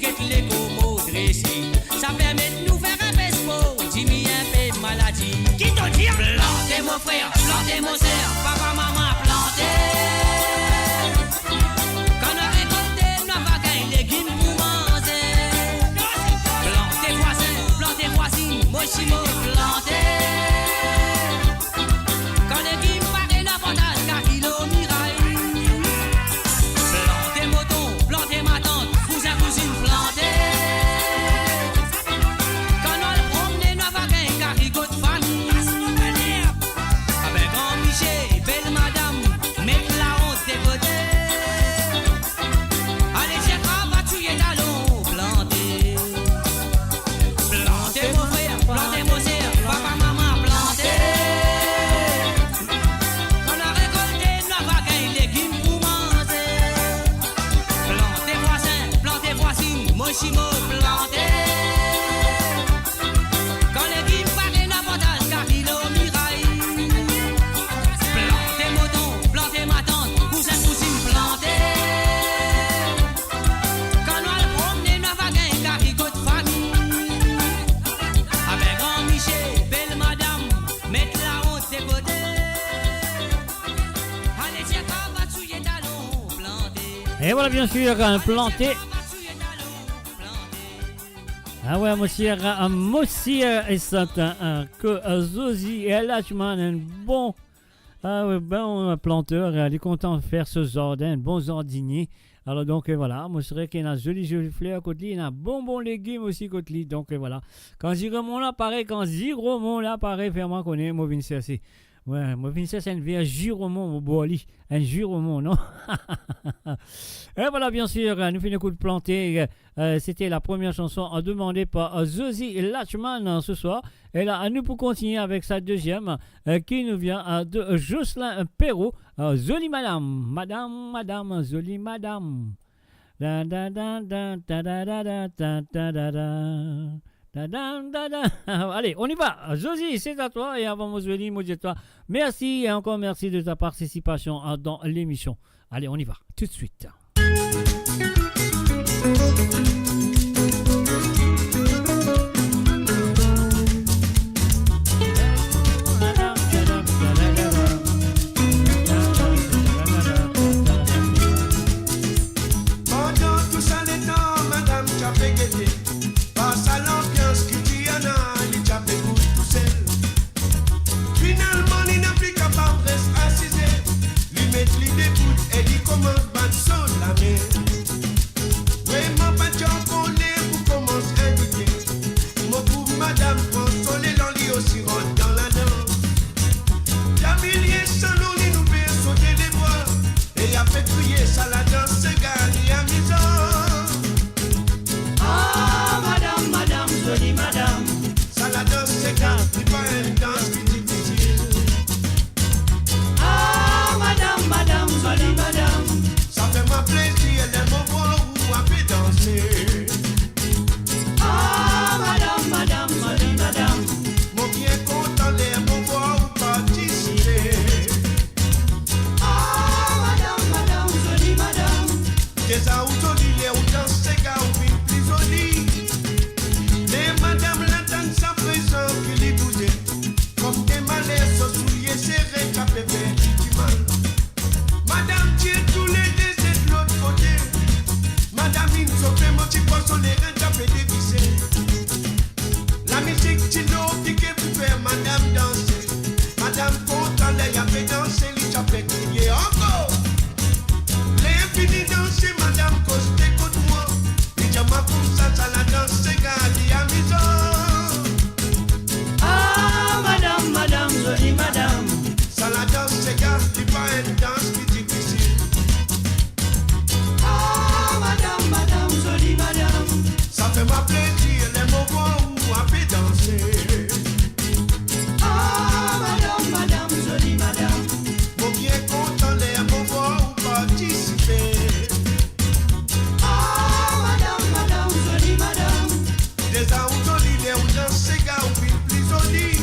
qu'être les comos dressés. Ça permet de nous faire un pespo, Jimmy un peu de maladie. Qui t'en dit? Plantez mon frère, plantez mon sœur, papa, maman, plantez. Quand on a récolté, on va gagner les légumes pour manger. Plantez voisins, plantez voisines, mochimo, plantez. Quand les légumes paraissent l'avantage, car il au miraille. Plantez moton, plantez ma tante, cousin, cousine, plantez. Quand on le promène, on va gagner, car il goûte famille. Avec grand Michel, belle madame, mettre la honte des côtés. Allez, j'ai pas battu les talons, plantez. Plantez mon frère, plantez mon sœur, papa, maman, plantez. Quand on a récolté, on va gagner les légumes pour manger. Plantez voisins, plantez voisines, mochimo, plantez. Quand les légumes paraissent l'avantage, car il au miraille. Plantez moton, plantez ma tante, cousin, cousine, plantez. Quand on le promène, on va gagner, car il goûte famille. Avec grand Michel, belle madame, mettre la honte des côtés. Allez, j'ai pas battu les talons, plantez. Et voilà, bien sûr, un planté. Ah ouais, monsieur, et Satan, que Zozi et Lachman, un bon, planteur, il est content de faire ce jardin, un bon jardinier. Alors donc voilà, moi je dirais qu'il y a une jolie fleur à côté, il y a un bon légume aussi à côté. Donc voilà, quand Giromon là paraît, fais-moi connaître, moi viens chercher. Ouais, moi viens chercher un vieux Giromon, mon boali, un Giromon, non? Et voilà, bien sûr, nous faisons un coup de planter. C'était la première chanson demandée par Zozi Lachman ce soir. Et là, nous pour continuer avec sa deuxième qui nous vient de Jocelyn Perrault. Jolie madame, madame, jolie madame. Da da da da da da da da da da da da. Allez, on y va. Josie, c'est à toi. Et avant moi, Jolie, moi, dis-toi merci et encore merci de ta participation dans l'émission. Allez, on y va tout de suite. Pendant tout ça les temps, madame t'a fait guetter. Passe à l'ambiance qui dit Anna, il t'a fait goût tout seul. Finalement, il n'a plus capable de rester assisé. Lui mettre l'idée d'écoute et il commence à battre son la main. Vraiment pas de gens qu'on est pour commencer à indiquer. Mon pauvre madame prend son élan, lui aussi rentre dans la danse. Y'a milliers sans nous, il nous fait sauter les bras. Et y'a fait crier ça la danse, c'est gagné à maison. Ah, madame, madame, jolie madame. Ça la danse, c'est gagné, c'est pas une danse qui est difficile. Ah, madame, madame, jolie madame. Ça fait ma plaisir, elle aime voir où on peut danser. Ah, madame, madame, jolie madame. Mon bien content, elle aime voir où participer. Ah, madame, madame, jolie madame. Des autos, les ou dans ces gars, ou une plus jolie. Les madame l'entendent sa présence qui les bougeait. Comme des malaises, se souliers serrés, qu'a fait faire du mal. Madame tire tous les deux de l'autre côté. Madame il se fait mon petit poisson, les reins qu'a fait dévisser. La musique tino qui pour faire madame danser. Madame content, elle a fait danser, il a fait crier encore. L'infini danser, madame costé contre moi. Il dit ma pour ça, ça la danse, c'est gardé à maison. Ah, madame, madame, jolie madame. Ça la danse, c'est gardé, pas une danse qui est difficile. Ah, madame, madame, jolie madame. Ça fait ma plaisir, les moments où on peut danser. Ah, madame, madame, jolie madame. Mon bien content, les moments où participer. Ah, madame, madame, jolie madame. Des autos, les ou dans ces gars, ou plus jolis.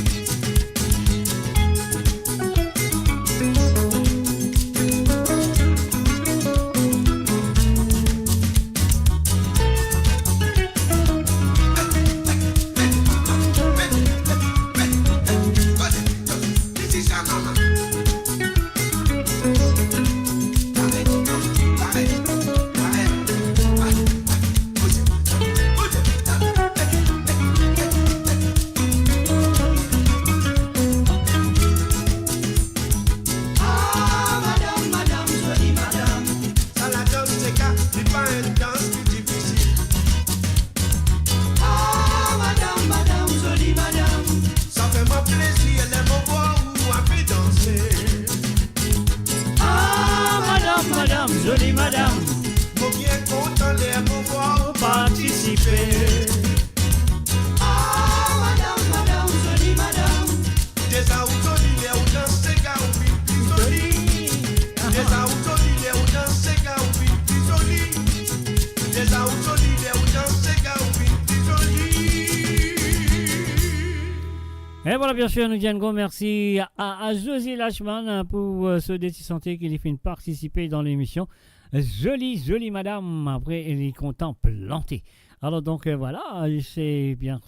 Et voilà, bien sûr, nous disons un gros merci à Josie Lachman pour ce défi santé qui lui fait participer dans l'émission. Jolie madame, après elle est contente plantée. Alors donc voilà, c'est bien.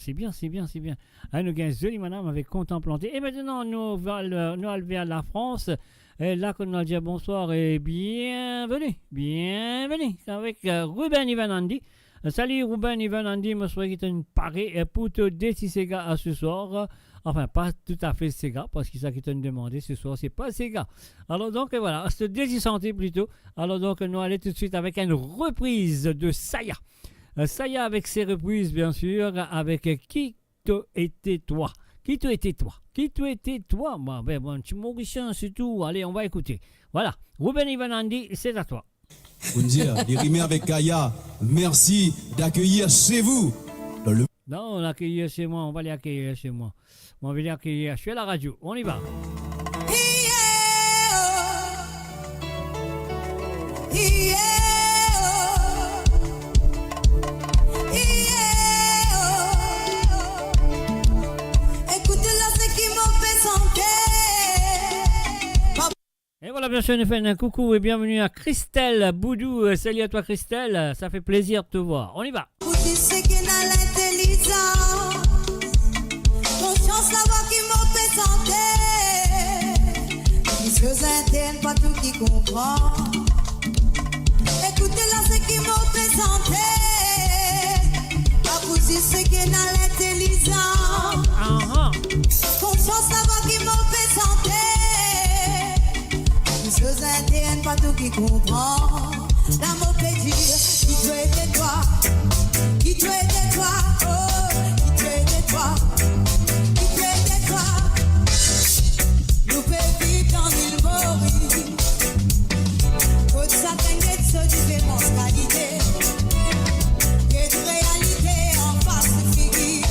Nous gagnons jolie madame avec content planté. Et maintenant, nous allons vers la France. Et là, nous allons dire bonsoir et bienvenue avec Ruben Ivanandi. Salut Ruben Ivanandi, je souhaite que tu parais pour te décider à ce soir. Enfin, pas tout à fait Sega, parce que ça qui t'a demandé ce soir, c'est pas Sega. Alors donc, voilà, se désanté plutôt. Alors donc, nous allons tout de suite avec une reprise de Saya. Saya avec ses reprises, bien sûr, avec Qui te était toi. Qui te était toi. Bon, tu mauricien, c'est tout. Allez, on va écouter. Voilà, Ruben Ivanandi, c'est à toi. Bonjour, il rime avec Kaya. Merci d'accueillir chez vous. Non, on l'accueillir chez moi, on va l'accueillir chez moi. On va l'accueillir, je suis à la radio, on y va. Écoutez-la, ce qui m'en fait sentir. Et voilà, bien sûr, nous faisons un coucou et bienvenue à Christelle Boudou. Salut à toi, Christelle, ça fait plaisir de te voir. On y va. C'est qu'il a l'intelligence, conscience là-bas qui m'en fait sentir. Puisque j'interne pas tout qui comprend. Écoutez-la, c'est qui m'en fait sentir. Pas vous dire c'est qu'il a l'intelligence, conscience là-bas qui m'en fait sentir. Puisque j'interne pas tout qui comprend. La m'en fait dire qui tu es toi. Qui tu es de toi, oh, qui tu es de toi, qui tu es de toi. Nous faisons vivre dans l'île Maurice. Côte ça t'inquiète, ce différence qualité. Et de réalité en face de figure.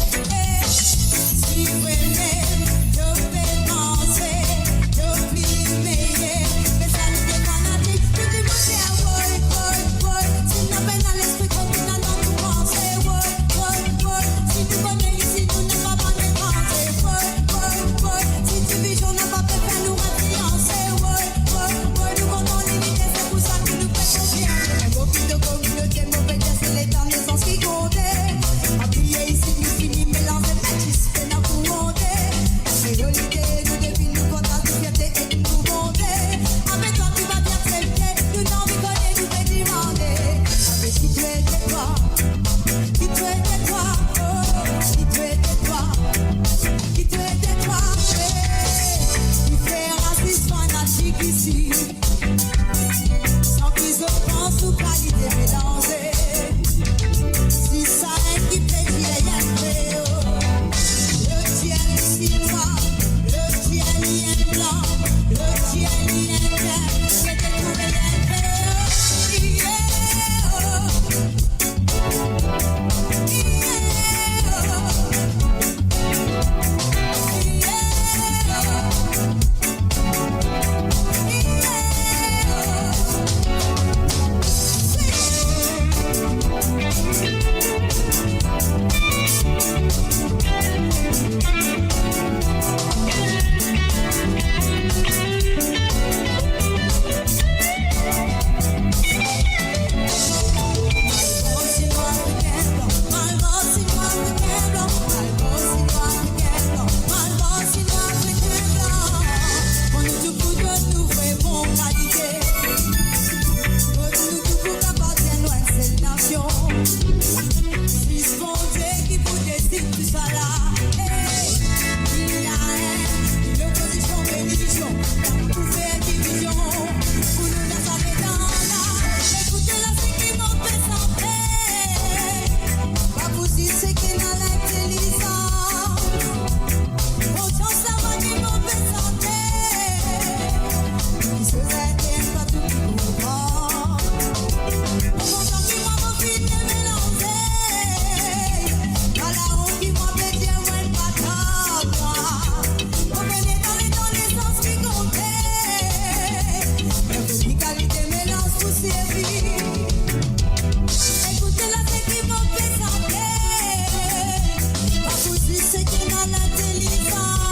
Si vous aimez, je fais penser, je plie meilleur. Mais ça nous fait fanatique, je dis moi c'est à boy. Si nous n'avons pas l'esprit comme nous n'avons. Si tu connais ici, nous n'avons pas besoin de penser. Si tu vis, on n'a pas fait faire nous influencer. Nous comptons limiter, c'est pour ça que nous faisons bien. Un beau fil de communauté, mauvais dire, c'est l'état de naissance qui compte. Appuyé ici, nous finissons, mélanger, bâtisse, c'est notre pour monter. C'est l'olité, nous devine, nous comptons de fierté et de nous monter. Avec toi, tu vas bien accepter, nous n'en rigoler, nous te demander. Avec qui tu es de toi, qui tu es de toi. Qui tu es de toi, qui tu es de toi, qui fait racisme fanatique ici, sans qu'ils se pensent ou qualité mélangée. Si ça est qui fait qu'il y a un fléau, le ciel ici noir, le ciel y est blanc, le ciel y est vert, c'est de trouver un fléau. Écoutez-la, c'est qui m'en fait sentir. Pas vous dire c'est qui n'a l'intelligence.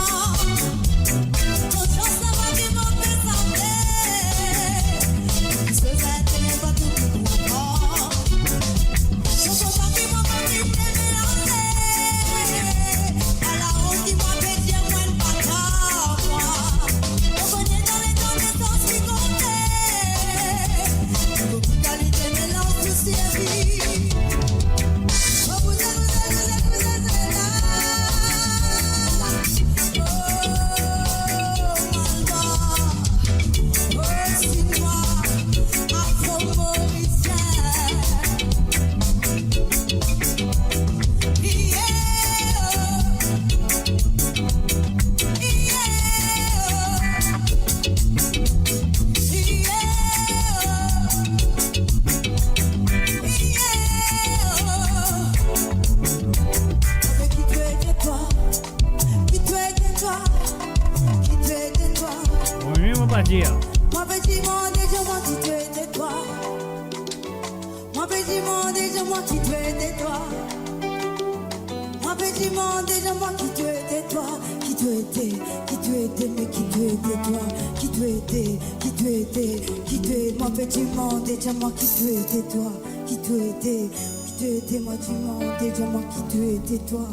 dire. Moi petit monde déjà moi qui te de toi. Moi petit monde déjà moi qui te de toi. Moi petit monde déjà moi qui te de toi. Qui te était, mais qui te de toi. Qui te était, moi petit monde déjà moi qui te de toi. Qui te était, moi petit monde déjà moi qui te de toi.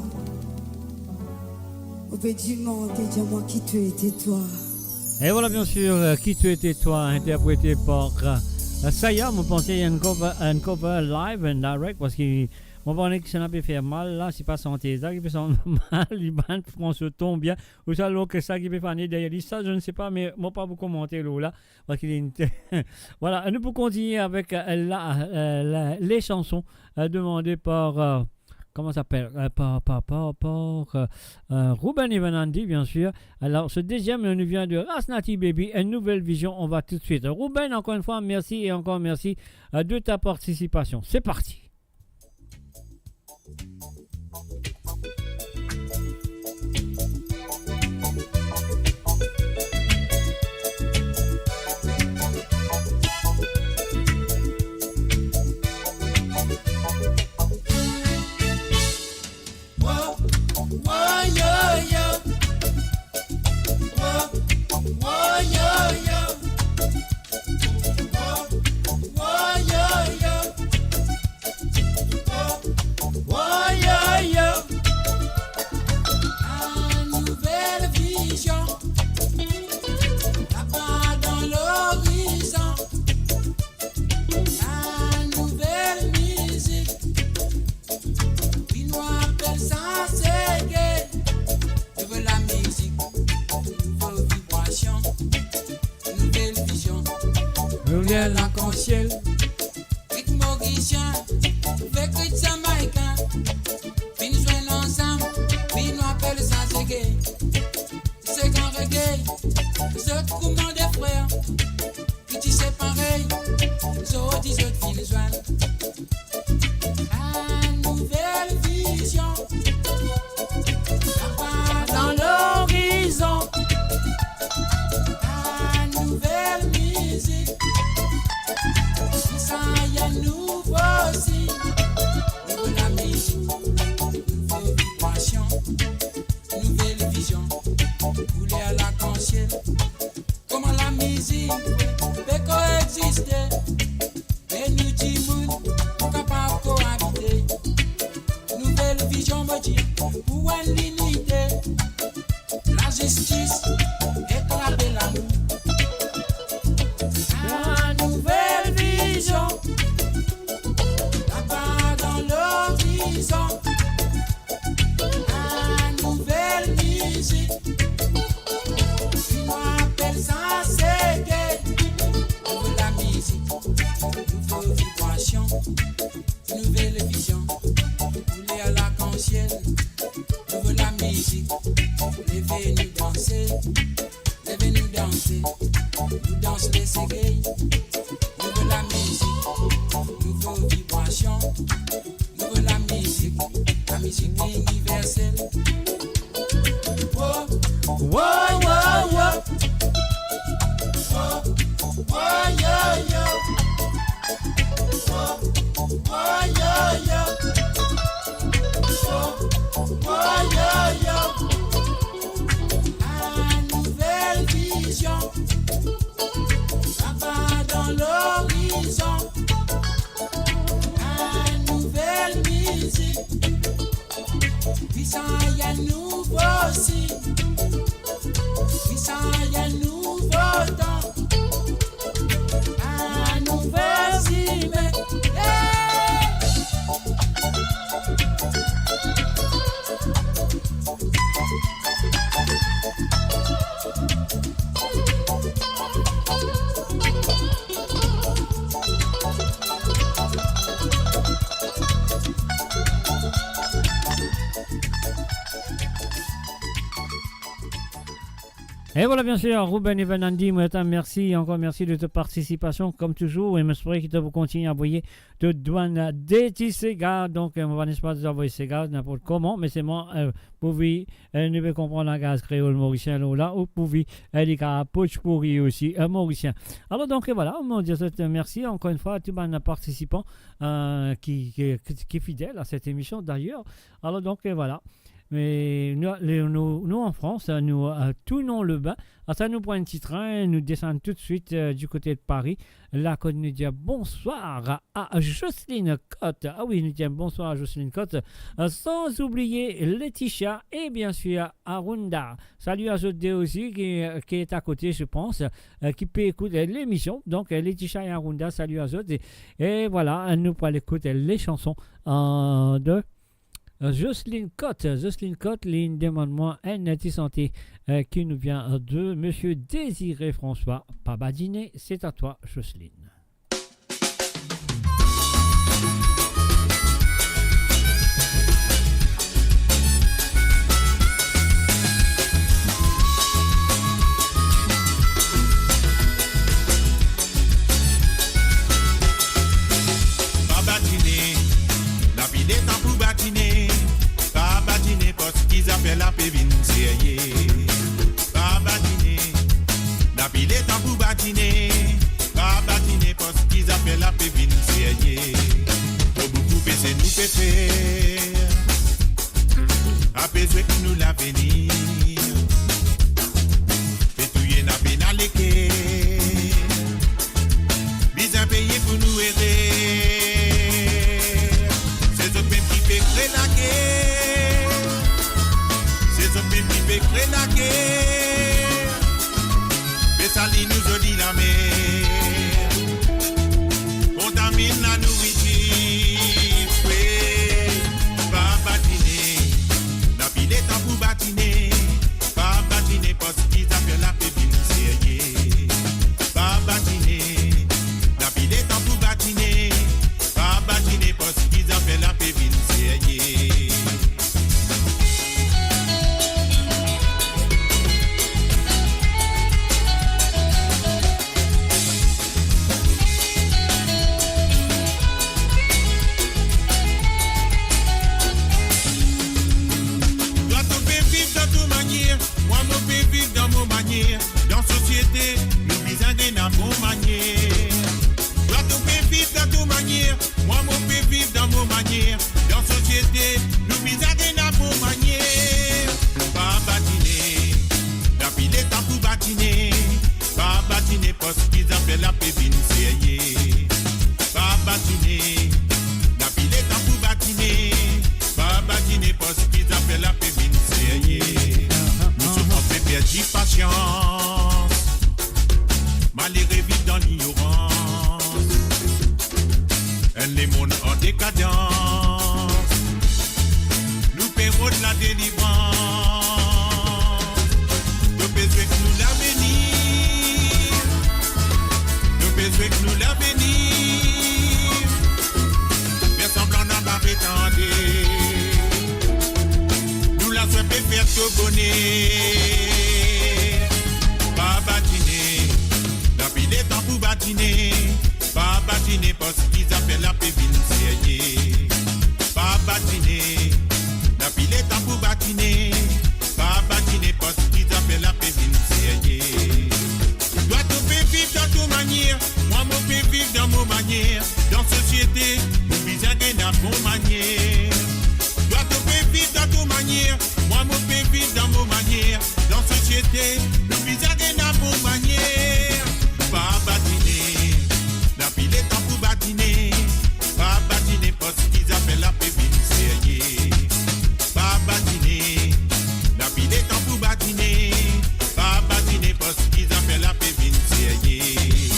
Au petit monde déjà moi qui te de toi. Et voilà bien sûr, Qui tu étais toi, interprété par Saya. Vous pensez à une cover live and direct parce que mon pensais que ça n'a pas fait mal là, c'est pas santé ça qui peut sentir mal, les bandes France tombe bien, ou ça alors que ça qui peut faire derrière ça, je ne sais pas, mais moi pas vous commenter là, parce qu'il est voilà, nous pouvons continuer avec les chansons demandées par comment ça s'appelle par Ruben Evanandi, bien sûr. Alors, ce deuxième nous vient de Rasnati Baby, une nouvelle vision. On va tout de suite. Ruben, encore une fois, merci et encore merci de ta participation. C'est parti. L'arc-en-ciel, rythme mauricien, avec rythme jamaïcain, puis nous jouons ensemble, puis nous appelle ça reggae. C'est qu'un reggae, ce courant des frères, qui dit c'est pareil, les autres disent autres filles nous jouent. À nouvelle vision, là-bas dans l'horizon, à nouvelle musique. Il y a nouveau aussi, nouvelle la musique, nouvelle vibration, nouvelle vision, couler à l'arc-en-ciel. Comment la musique peut coexister, et nous disons, capable de cohabiter. Nouvelle vision me dit, pour une l'unité, la justice et la belle amour. Là-bas dans l'horizon, à nouvelle musique, on appelle ça c'est gay. Nouvelle la musique, nouvelle vibration, nouvelle vision, couler à l'arc-en-ciel. Nouvelle la musique, levez-nous danser, levez-nous danser, nous danse les ségay. Nouvelle la musique, nouvelle vibration, nouvelle la musique universelle. Oh, oh, oh, oh. Oh, oh, yo, yo. Oh, oh, yo, yo. Oh, oh, yo, yo. À nouvelle vision, là-bas dans l'horizon, à nouvelle musique, puissant y a nouveau aussi, puissant y a nouveau temps, à nouvelle cime. Et voilà, bien sûr, Ruben et Vanandi, merci, encore merci de ta participation, comme toujours, et j'espère que tu vas continuer à envoyer de douane des petits cigares, donc on va n'est-ce pas envoyer ces cigares n'importe comment, mais c'est moi, pour vous, ne pas comprendre la gaz créole mauricien, là, ou pour vous, les gars, poche pourri aussi, mauricien. Alors donc, voilà, on va dire merci encore une fois à tous les participants qui est fidèle à cette émission d'ailleurs. Alors donc, voilà. Mais nous en France, nous tournons le bain. Ça nous prend un petit train, nous descendons tout de suite du côté de Paris. Là, qu'on nous dit bonsoir à Jocelyne Cotte. Ah oui, nous disons bonsoir à Jocelyne Cotte. Sans oublier Laetitia et bien sûr Arunda. Salut à Jodé aussi qui est à côté, je pense, qui peut écouter l'émission. Donc Laetitia et Arunda, salut à Jodé. Et voilà, nous pourrons écouter les chansons de Jocelyne Cotte, ligne demande-moi un santé qui nous vient de Monsieur Désiré François Pabadiné. C'est à toi, Jocelyne. Pabadiné, la ville est en pour batiner. Pabadiné, parce qu'ils appellent la pévine, c'est Pabadiné, la ville est en pour batiner. Pabadiné, parce qu'ils appellent la pévine, c'est pour beaucoup baisser nous faire. Apaiser que nous l'avenir. Et tout y est n'a peine à l'équer. Bien payé pour nous aider. C'est eux même qui fait créer la guerre. C'est eux même qui fait créer la guerre. Mais ça lit nous dit la mer. Contamine la nourriture. Pas batiner. La pile est en pour batiner. Pas batiner parce qu'ils appellent la pépine sérieux. Pas batiner. La pile est en pour batiner. Pas batiner parce qu'ils appellent la pépine sérieux. Toi, tu peux vivre de toute manière. Moi, je peux vivre dans mon manière. Dans société, nous visons dans mon manière. Toi, tu peux vivre de toute manière. Moi, je peux vivre dans mon manière. Dans société, nous visons dans mon manière. Pas batiner. La pile est en pour batiner. Pas batiner parce qu'ils appellent la pépine sérieux. Pas batiner. La pile est en pour batiner. Pas batiner parce qu'ils appellent la pépine sérieux. Nous sommes en fait perdre patience. Malheureux vivent dans l'ignorance. Les mondes en décadence. Nous paierons de la délivrance. Nous besoin que nous l'avenir. Nous besoin que nous l'avenir. Mais semblant n'a pas prétendu. Nous la souhaitons faire tout bonnet. Pas batiner. La pile est en pour batiner. Pas batiner parce qu'ils appellent la pépine sérieux. Pas batiner. La pile est en pour batiner. Pas batiner parce qu'ils appellent la pépine sérieux. Toi, tu peux vivre de toute manière. Moi, je peux vivre dans mon manière. Dans société, nous visons dans mon manière. Toi, tu peux vivre de toute manière. Moi, je peux vivre dans mon manière. Dans société, nous visons dans mon manière. Pas batiner. La pile est en pour batiner. Pas batiner parce qu'ils appellent la pépine sérieux. Pas batiner. La pile est en pour batiner. Pas batiner parce qu'ils appellent la pépine sérieux.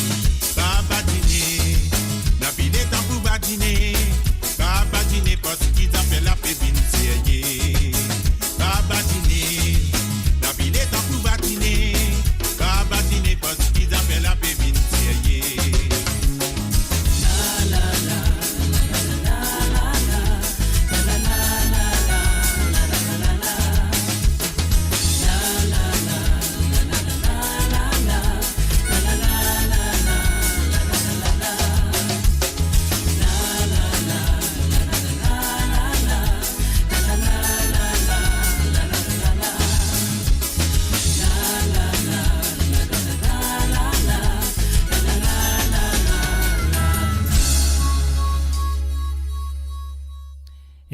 Pas batiner. La pile est en pour batiner. Pas batiner parce qu'ils appellent la pépine sérieux. Pas batiner. La pile est en pour batiner.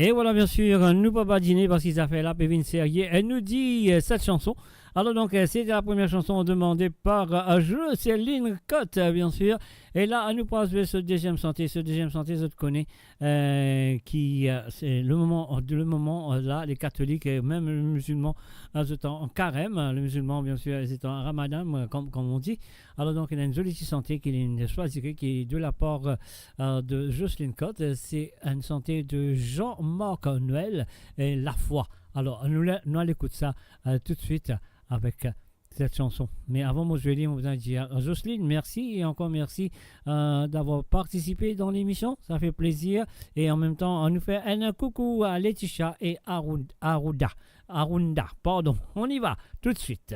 Et voilà, bien sûr, nous pas badiner parce qu'ils a fait la pévine sérieux. Elle nous dit cette chanson. Alors donc, c'était la première chanson demandée par Jocelyne Cotte, bien sûr. Et là, à nous passer ce deuxième santé. Ce deuxième santé, je te connais, c'est le moment là, les catholiques et même les musulmans, c'est en carême. Les musulmans, bien sûr, c'est en ramadan, comme on dit. Alors donc, il y a une jolie santé qu'il a choisie, qui est de la part de Jocelyne Cotte. C'est une santé de Jean-Marc Noël et La Foi. Alors, nous allons écouter ça tout de suite avec cette chanson. Mais avant, moi, je vais dire, vous dire, Jocelyne, merci et encore merci d'avoir participé dans l'émission. Ça fait plaisir. Et en même temps, on nous fait un coucou à Laetitia et Arunda. Pardon. On y va tout de suite.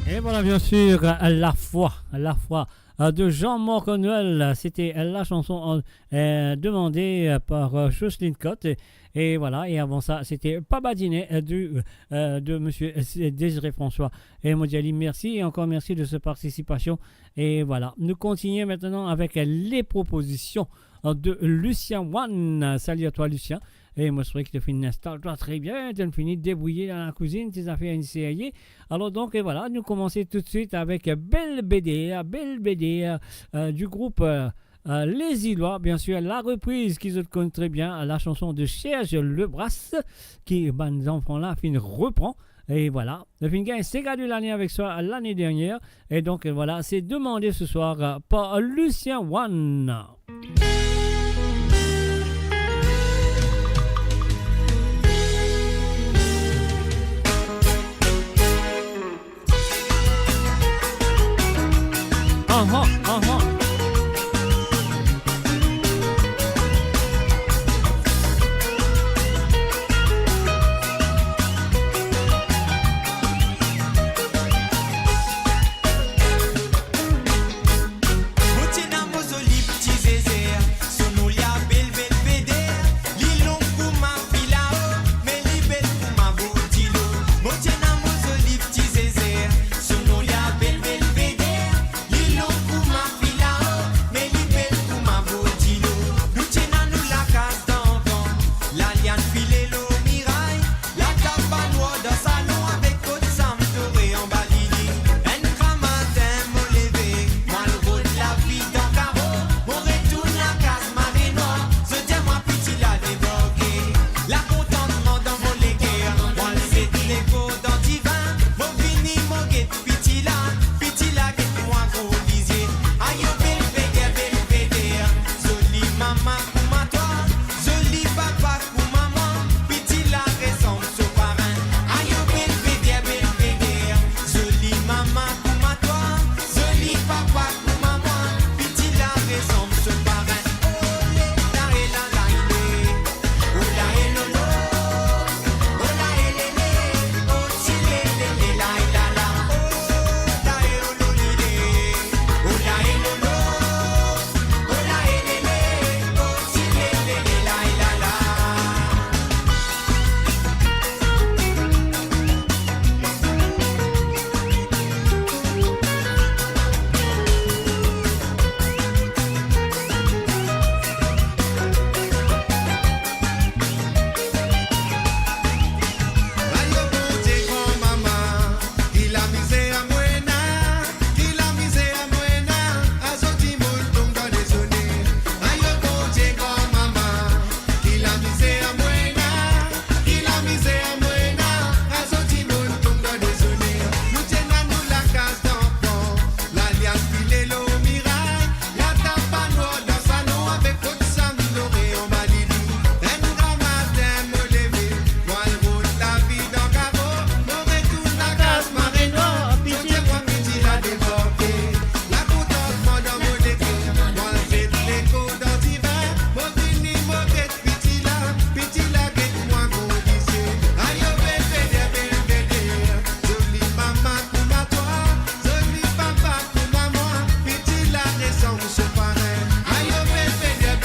Et voilà, bien sûr, la foi de Jean-Marc Noël. C'était la chanson demandée par Jocelyne Cotte. Et voilà, et avant ça, c'était Pabadinet de monsieur Désiré François. Et Modiali, merci et encore merci de cette participation. Et voilà, nous continuons maintenant avec les propositions de Lucien One. Salut à toi, Lucien. Et moi, je trouvais que tu finis installe-toi très bien, tu as fini de débrouiller dans la cuisine, tes affaires initiées. Alors donc, et voilà, nous commençons tout de suite avec Belvédère du groupe Les Îlois, bien sûr, la reprise qu'ils se connaissent très bien, la chanson de Serge Lebras, qui, ben, enfants-là, fin reprend. Et voilà, le Fingain s'est gardé l'année avec soi l'année dernière. Et donc, voilà, c'est demandé ce soir par Lucien One. Motina mozoli petit zézé, sonoulia bel belvédère, l'ilon kouma filao, mais libel kouma boutilo. Motina mozoli petit zézé, sonoulia bel belvédère, l'ilon kouma filao, mais libel kouma boutilo. Nous tiens nous la casse d'enfant, l'alliance filé l'eau miraille, la tapa noire dans salon avec côte sam doré en balili. Un grand matin mon levé, moi le route la vie dans carreau, mon retourne la case marée noire, ce dieu moi petit la débloqué. La contentement dans mon léguer, moi le fait l'écho dans divin, mon vini mon guette petit la guette moi gros lisier. Aïe belvédère, joli maman pour toi, joli papa pour maman, petit la raison ce parrain. Aïe belvédère, joli maman pour toi, joli papa pour maman, petit la raison ce parrain. Oh la la la la, oh la hello, oh si le la la la, oh la hello lile, oh la hello, oh la helele, oh si le la la la. Ayo bote con mamá, y la misère buena, a sorti multum dans les zones. Ayo bote con mamá, y la misère buena, a sorti multum dans les zones. Nous tenons nous la case d'enfant, l'alliance filé l'eau miraille, la tapa noire dans salon avec votre sang doré en balili. Un grand matin me lever, moi le route la vie dans carreau, mon retourne la case marée noire, pitié moi petit la déborder. La contentement dans mon légué, moi le fait l'écho dans divin, mon vini mon guette petit la guette moi gros lycée. Aïe belvédère, joli maman pour ma toi, joli papa pour maman, petit la raison ce parrain. Aïe belvédère,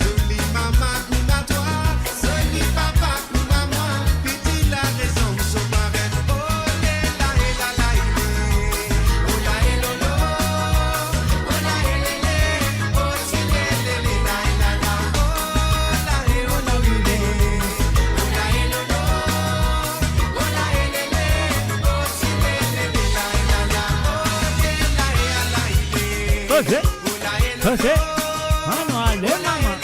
joli maman pour ma toi, joli papa pour maman, petit la raison ce parrain. Oh la la oh la hello, oh la helele, oh si le la la la, oh la hello lile, oh la hello, oh la helele, oh si le la la la, oh la Ok, ok. Maman, allez, maman.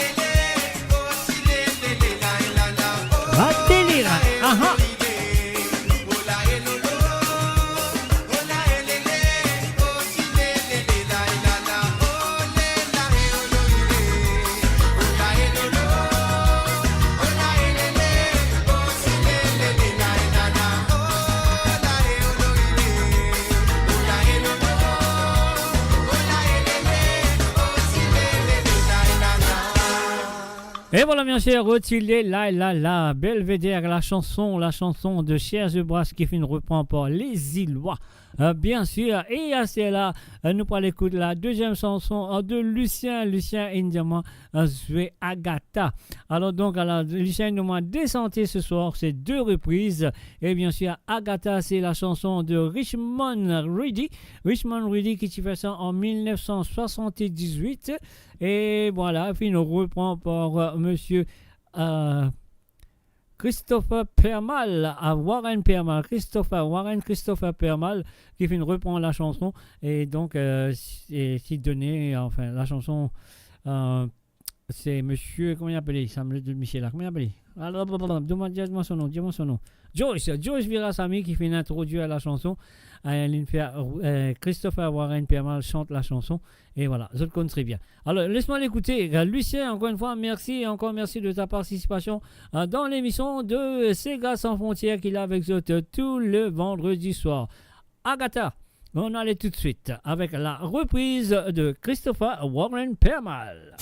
Va délire. Aha. Oh Et voilà, bien sûr, retirez la Belvédère, la chanson de Cher Zebras qui finit reprend par les Îlois. Bien sûr, et c'est là, nous allons écouter la deuxième chanson de Lucien Indiamant, joué Agatha. Alors donc, Lucien Indiamant descendait ce soir, c'est 2 reprises. Et bien sûr, Agatha, c'est la chanson de Richmond Reedy qui fait ça en 1978. Et voilà, puis nous reprend par monsieur Christopher Permal, à Warren Permal, Christopher Permal, qui finit reprend la chanson. Et donc, c'est donné, enfin, la chanson, c'est monsieur, comment il appelle, ça me dit Michel, comment il appelle? Alors, dis-moi son nom. Joyce Virasamy qui finit introduire la chanson. Christopher Warren Permal chante la chanson. Et voilà, je le connais très bien. Alors, laisse-moi l'écouter. Lucien, encore une fois, merci de ta participation dans l'émission de Sega Sans Frontières qu'il a avec vous tout le vendredi soir. Agatha, on allait tout de suite avec la reprise de Christopher Warren Permal.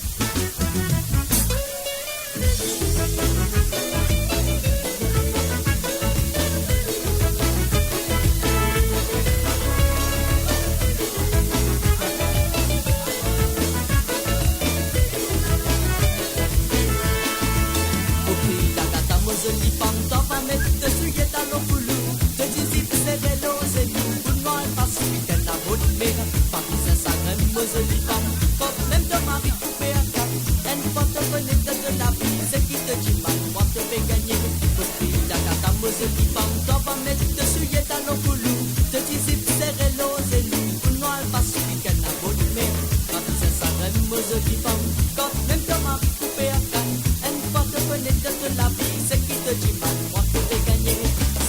Jolie femme, t'en vas mettre dessus, y est à l'eau te dis c'est vélo, c'est nous, pour moi, parce qu'elle a votre mère, pas que c'est ça, même jolie femme, comme même ton mari coupé à quatre, elle va te connaître de la vie, c'est qui te dit mal, moi te fais gagner, pour qui la cata, jolie femme, t'en vas mettre dessus, y est à l'eau te dis c'est vélo, c'est nous, pour moi, parce qu'elle a votre mère, pas que c'est ça, même jolie femme, comme même ton mari coupé à quatre, elle va te connaître de la vie, c'est qui te dit mal, moi que t'es gagné.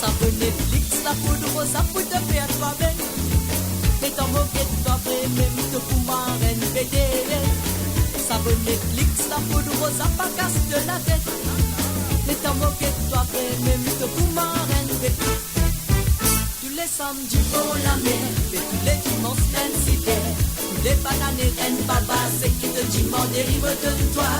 Ça peut Netflix, la poudre, ça peut te faire toi-même. Et t'en moquer de toi, même te pour marraine BD. Ça peut Netflix, la poudre, ça pas casse de la tête. Et t'en moquer de toi, même te pour marraine BD. Tous les samedis pour la mer, et tous les dimanches, l'incité. Tous les bananes et reines, papa, c'est qui te dit m'en dérive de toi.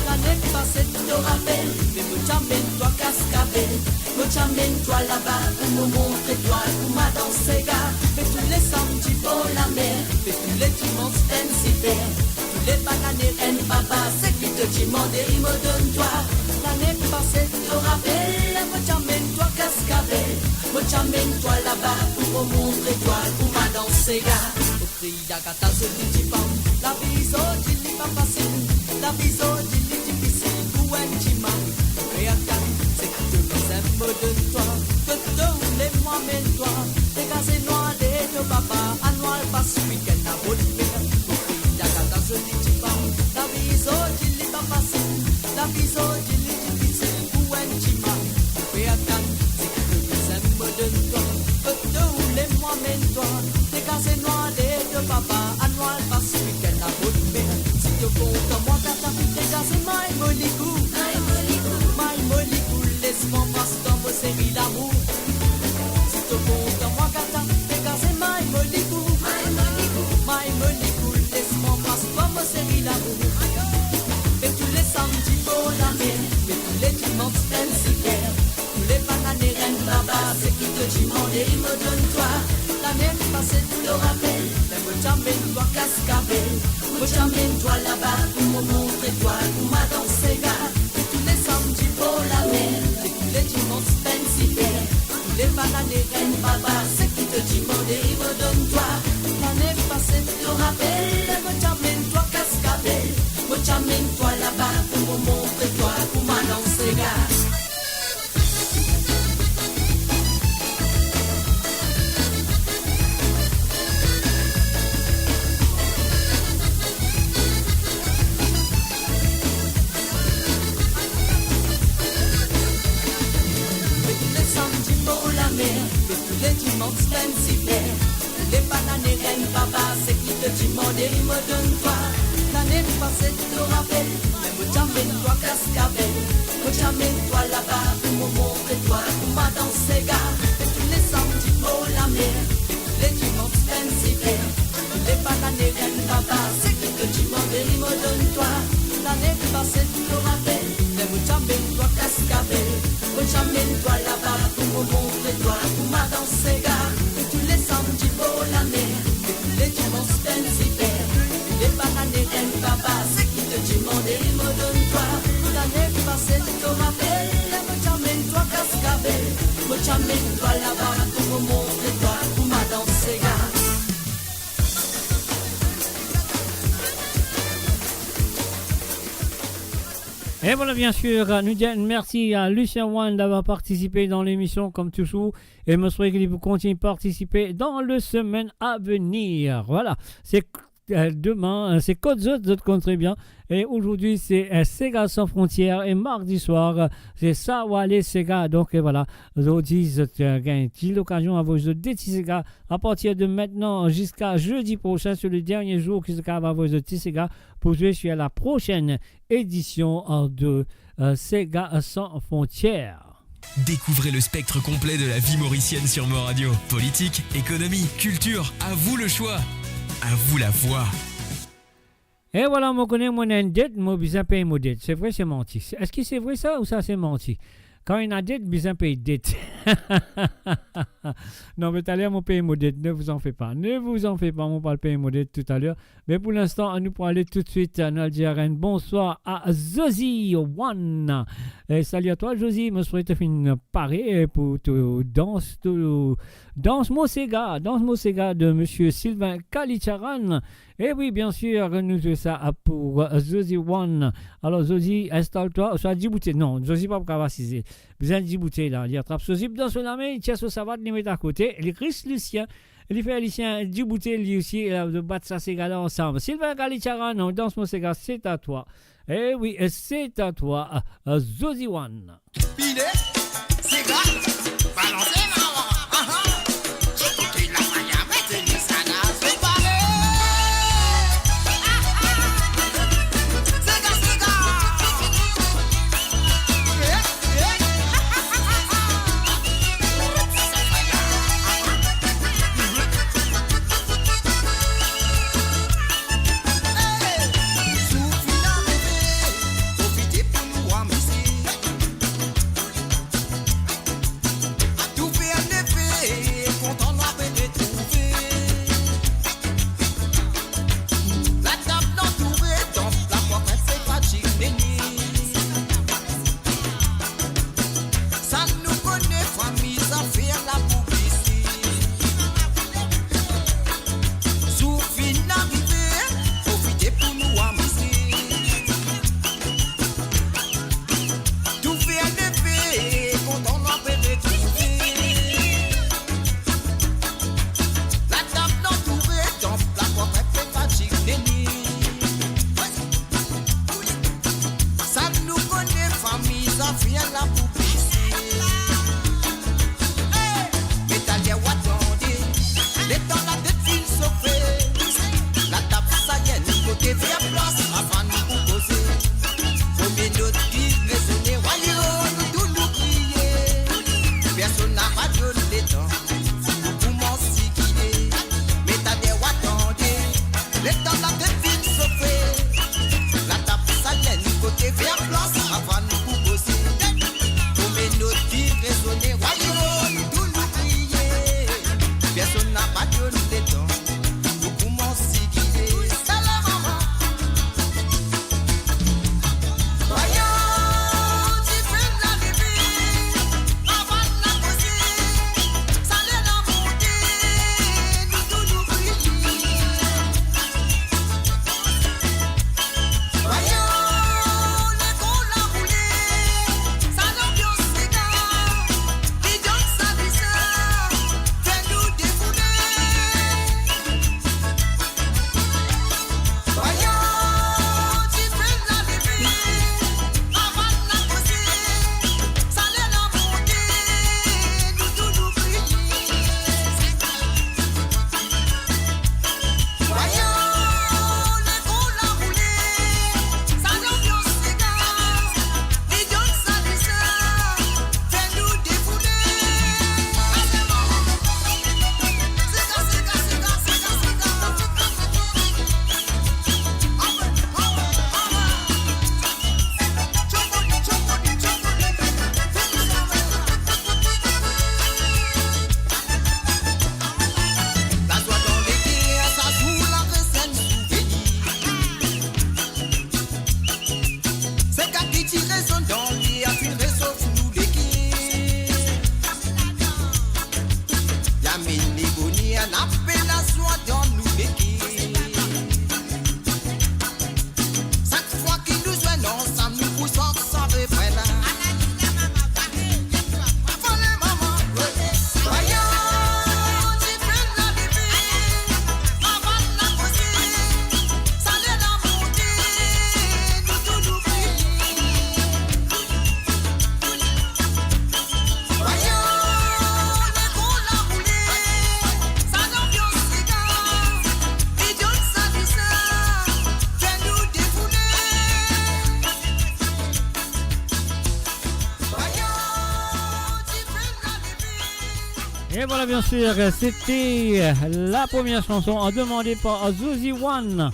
L'année passée, tu te rappelles, mais me t'amène-toi cascabel. Me t'amène-toi là-bas, pour me montrer toi, pour ma danse, gars. Fais tous les samedis pour la mer, fais tous les dimanches, incité. Tous les bananes et reines, papa, c'est qui te dit m'en dérive de toi. L'année passée, tu te rappelles, me t'amène-toi cascabel. Me t'amène-toi là-bas, pour me montrer toi, pour ma danse, gars. Au prix d'Agatha, ce petit femme, la vie, oh, tu n'es pas facile. La vie, oh, tu n'es difficile pour un petit mal. Regarde, c'est que je vous aime de toi. Que te voulais moi, mais toi. T'es casé noir de papa. À noir, pas ce week-end à votre père. Au prix d'Agatha, ce petit femme. La vie, oh, tu n'es pas facile. La vie, oh, tu n'es difficile pour un petit mal. Regarde, c'est que je vous aime de toi. Que te voulais moi, mais toi. T'es casé noir de papa. À noir, pas ce week-end à votre père. Si tu comptes moi, tata, t'es casé my molicou. My molicou, laisse-moi passer dans vos séries d'amour. Si tu comptes moi, tata, t'es casé my molicou. My molicou, laisse-moi passer dans vos séries d'amour. Fais tous les samedis pour la mer, fais tous les dimanches, incité. Tous les bananes et reines là-bas, c'est qui te dit m'en dérive, me donne-toi. L'année passée, tu le rappelles, mais me t'amène-toi cascabel. Me t'amène-toi là-bas, pour me montrer toi, pour ma danse, gars. Et tous les samedis pour la mer, et tous les dimanches, incité. Tous les bananes et reines, papa, c'est qui te dit m'en dérive, me donne-toi. L'année passée, tu le rappelles, me t'amène-toi cascabel. Me t'amène-toi là-bas, pour me montrer toi, pour ma danse, gars. Les dimanches, l'incité. Les bananes et reines, papa, c'est qui te dit m'en dérive, me donne-toi. L'année passée, tu te rappelles, mais me t'amène-toi cascabel. Me t'amène-toi là-bas, pour me montrer toi, pour ma danse, gars. Et tous les samedis pour la mer, et tous les dimanches, l'incité. Les bananes et reines, papa, c'est qui te dit m'en dérive, me donne-toi. L'année passée, tu te rappelles, t'amène-toi là-bas pour me montrer toi, pour ma danse Sega. Et tous les samedis pour la mer, et tous les dimanches super. Les bananes d'un papa, c'est qui te demande et il me donne toi. Pour l'année passée, tu te rappelles, me t'amène-toi cascabel. Me t'amène-toi là-bas pour me montrer toi, pour ma danse Sega. Et voilà, bien sûr, nous disons merci à Lucien One d'avoir participé dans l'émission comme toujours. Et je souhaite qu'il vous continue de participer dans les semaines à venir. Voilà, c'est demain, c'est Côte Zot, vous comptez bien. Et aujourd'hui, c'est Sega sans frontières. Et mardi soir, c'est Sawale Sega. Donc voilà, aujourd'hui, vous avez l'occasion à vous de Sega à partir de maintenant jusqu'à jeudi prochain, sur le dernier jour qui se va vous de Sega pour jouer sur la prochaine édition de Sega sans frontières. Découvrez le spectre complet de la vie mauricienne sur Mo Radio. Politique, économie, culture, à vous le choix. À vous la voix. Et voilà, moi connais mon dette, moi besoin payer mon dette. C'est vrai, c'est menti. Est-ce que c'est vrai ça ou ça c'est menti? Quand il a dette, besoin payer dette. Non, mais tout à l'heure, mon payer mon dette. Ne vous en faites pas. Ne vous en faites pas, on va payer mon dette tout à l'heure. Mais pour l'instant, nous pourrons aller tout de suite à Naldiaren. Bonsoir à Zosi One. Et salut à toi, Josie. Je souhaite une parée pour te danse Mosega de monsieur Sylvain Kalicharan. Et oui, bien sûr, nous faisons ça pour Zosi One. Alors, Zosi, installe-toi. Soit Djibouti. Non, Zosi, pas pour cavaciser. Besoin de Djibouti, là. Il attrape Zosi dans son armée, il tient son savate, il met à côté. Il Chris Lucien. Il fait Lucien Djibouti, lui aussi, de battre sa Sega ensemble. Sylvain Kalicharan, danse Mosega, c'est à toi. Et oui, c'est à toi, Zosi One. Pile, Sega, balancez maman. J'écoute la maya, mettez-lui ça là, c'est pas Sega, Sega. Et voilà, bien sûr, c'était la première chanson demandée par Zuzi One.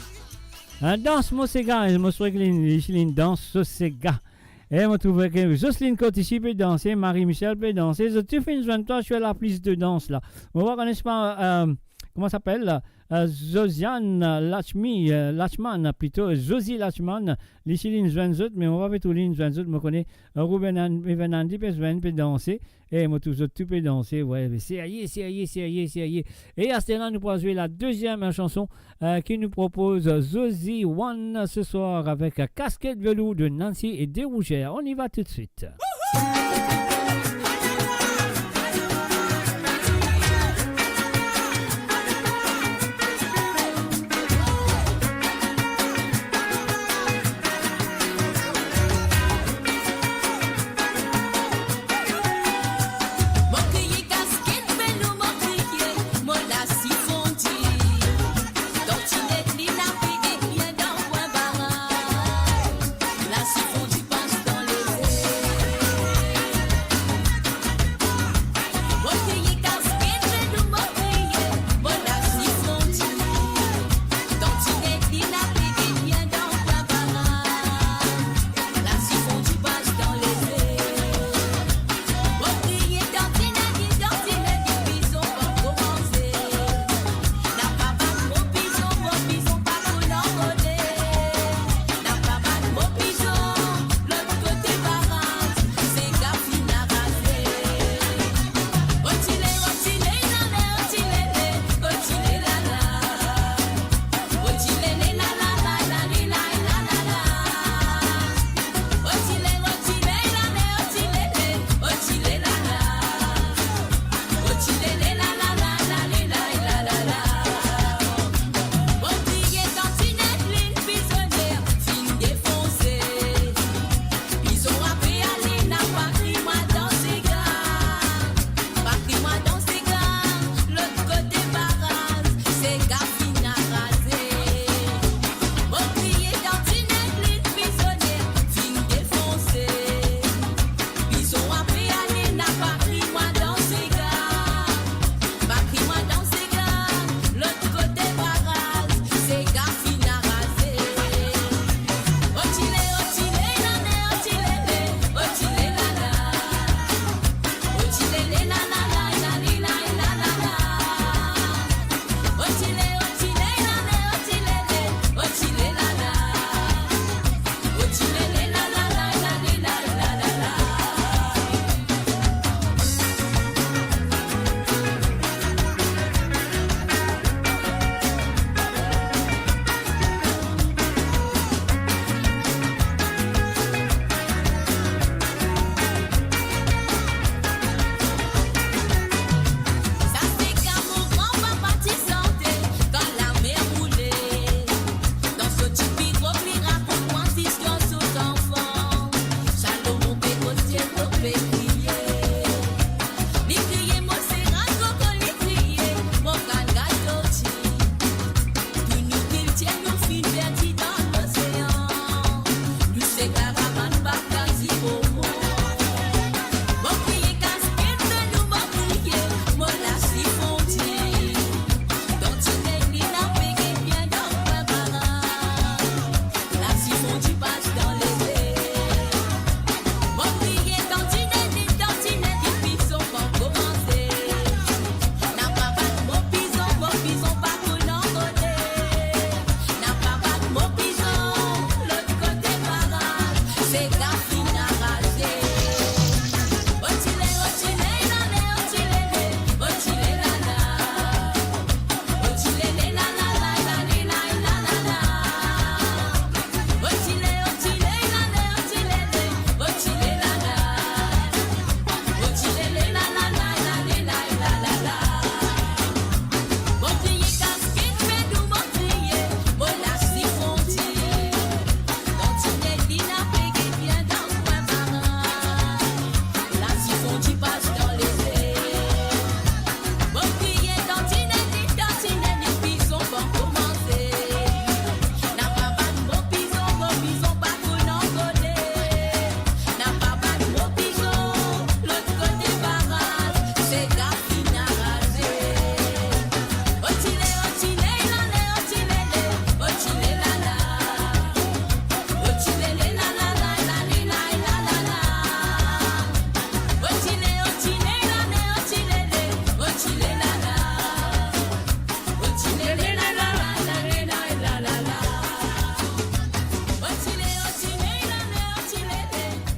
Danse Mosega, je me suis réglé danse Mosega. Et je trouve que Jocelyne Cotichi peut danser, Marie-Michel peut danser. Je fais une 23, je suis à la piste de danse là. On va connaître pas, comment ça s'appelle Josiane Lachman, plutôt Josie Lachman, Lichiline Zwenzut, mais on va faire tout l'île Zwenzut, je connais Ruben Evenandi peut danser, et moi tout peut danser, ouais, c'est aïe. Et à ce moment nous pourrons jouer la deuxième chanson qui nous propose Josie One ce soir avec Casquette Velours de Nancy et des Rougères. On y va tout de suite. La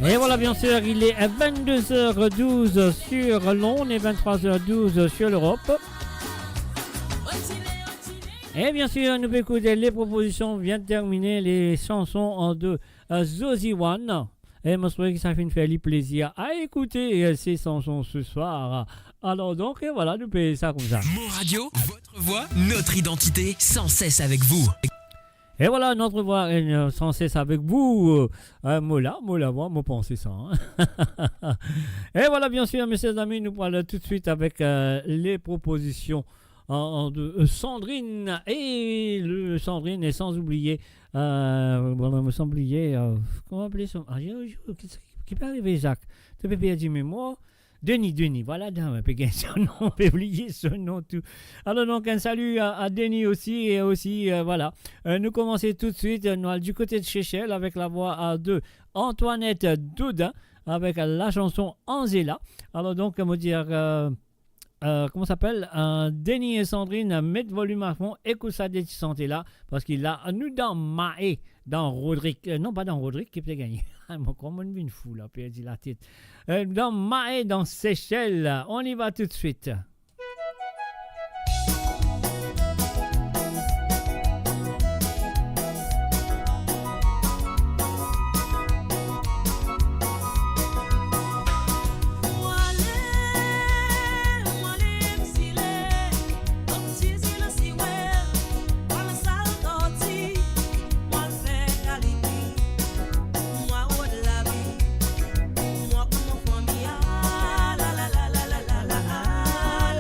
Et voilà, bien sûr, il est à 22h12 sur Londres et 23h12 sur l'Europe. Et bien sûr, nous pouvons écouter les propositions. On vient de terminer les chansons de Zozy One. Et moi, je trouve que ça fait une faire plaisir à écouter ces chansons ce soir. Alors donc, et voilà, nous payons ça comme ça. Mon radio, votre voix, notre identité, sans cesse avec vous. Et voilà, notre voix est sans cesse avec vous. Mola, moi pensez ça. Hein? Et voilà, bien sûr, mes chers amis, nous parlons tout de suite avec les propositions de Sandrine. Et Sandrine, et sans oublier, comment appeler ça? Qui peut arriver, Jacques? Tu peux perdre mémoire. Denis, voilà, on peut oublier son nom tout. Alors donc un salut à Denis aussi, et aussi voilà. Nous commençons tout de suite du côté de Chechel avec la voix de Antoinette Dodin avec la chanson Angela. Alors donc on va dire comment ça s'appelle, Denis et Sandrine, mettre volume à fond, écoute ça dès que tu sentais là, parce qu'il a nous dans Maé, dans Rodrigue, non pas dans Rodrigue qui peut gagner. Comment une fou là, perdu la tête. Dans Maé, dans Seychelles, on y va tout de suite. La la la la la la la.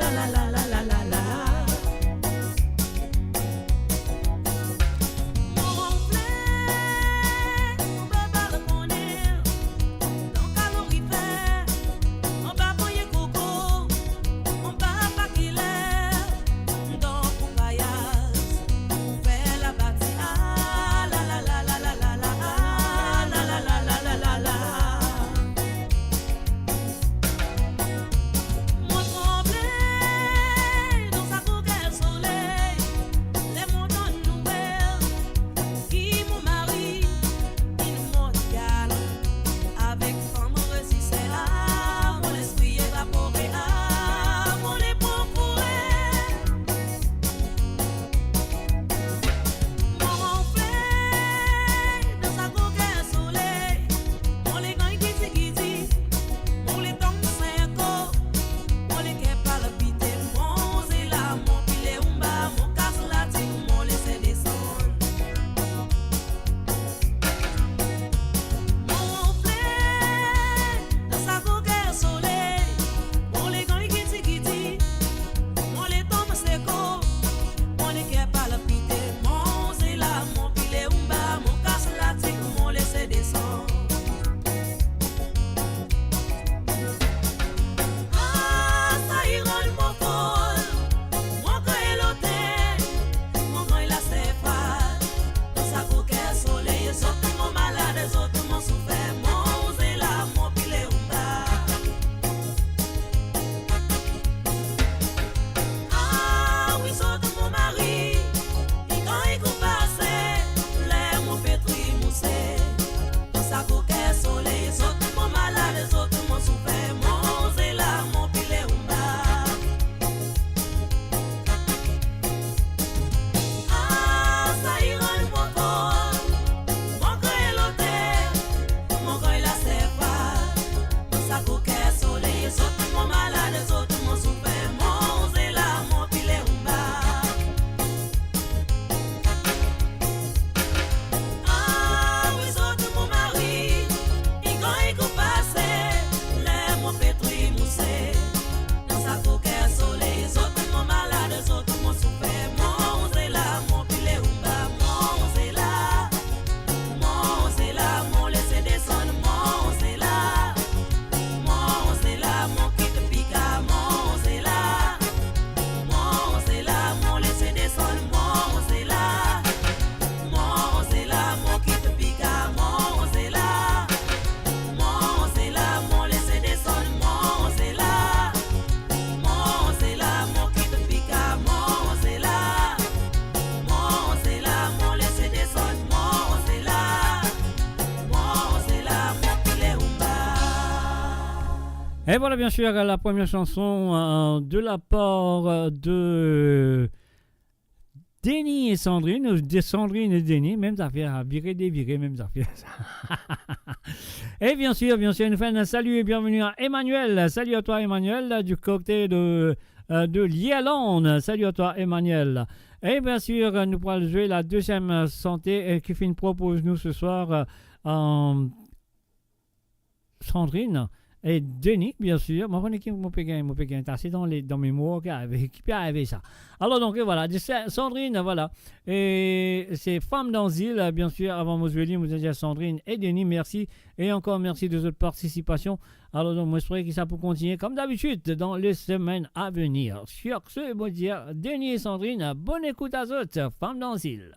Et voilà, bien sûr, la première chanson de la part de Denis et Sandrine, de Sandrine et Denis, mêmes affaires, virer, dévirer, mêmes affaires. Et bien sûr, nous faisons un salut et bienvenue à Emmanuel. Salut à toi, Emmanuel, du côté de Lielon. Salut à toi, Emmanuel. Et bien sûr, nous pourrons jouer la deuxième santé qui fait une propose nous ce soir Sandrine et Denis, bien sûr. Moi, je peux tasser dans mes mots qui peut arriver ça. Alors, donc, voilà, Sandrine, voilà. Et c'est Femme d'Asile, bien sûr, avant Moswelli, vous avez Sandrine et Denis, merci. Et encore merci de votre participation. Alors, donc, moi, j'espère que ça peut continuer comme d'habitude dans les semaines à venir. Sur ce, bon dire, Denis et Sandrine, bonne écoute à tous, Femme d'Asile.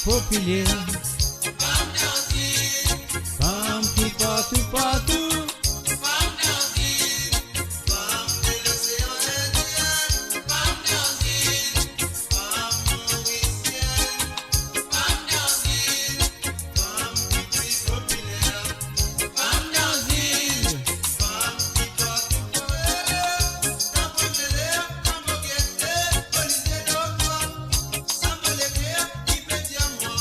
Populaire, femme qui partout, partout, femme d'Anzine, femme de l'océan Indien, femme d'Anzine, femme mauricienne, femme d'Anzine, femme qui plus populaire, femme d'Anzine, femme qui partout, partout, sans populaire, sans moquette, policier d'Ottawa, sans moléculaire, qui peut dire moi,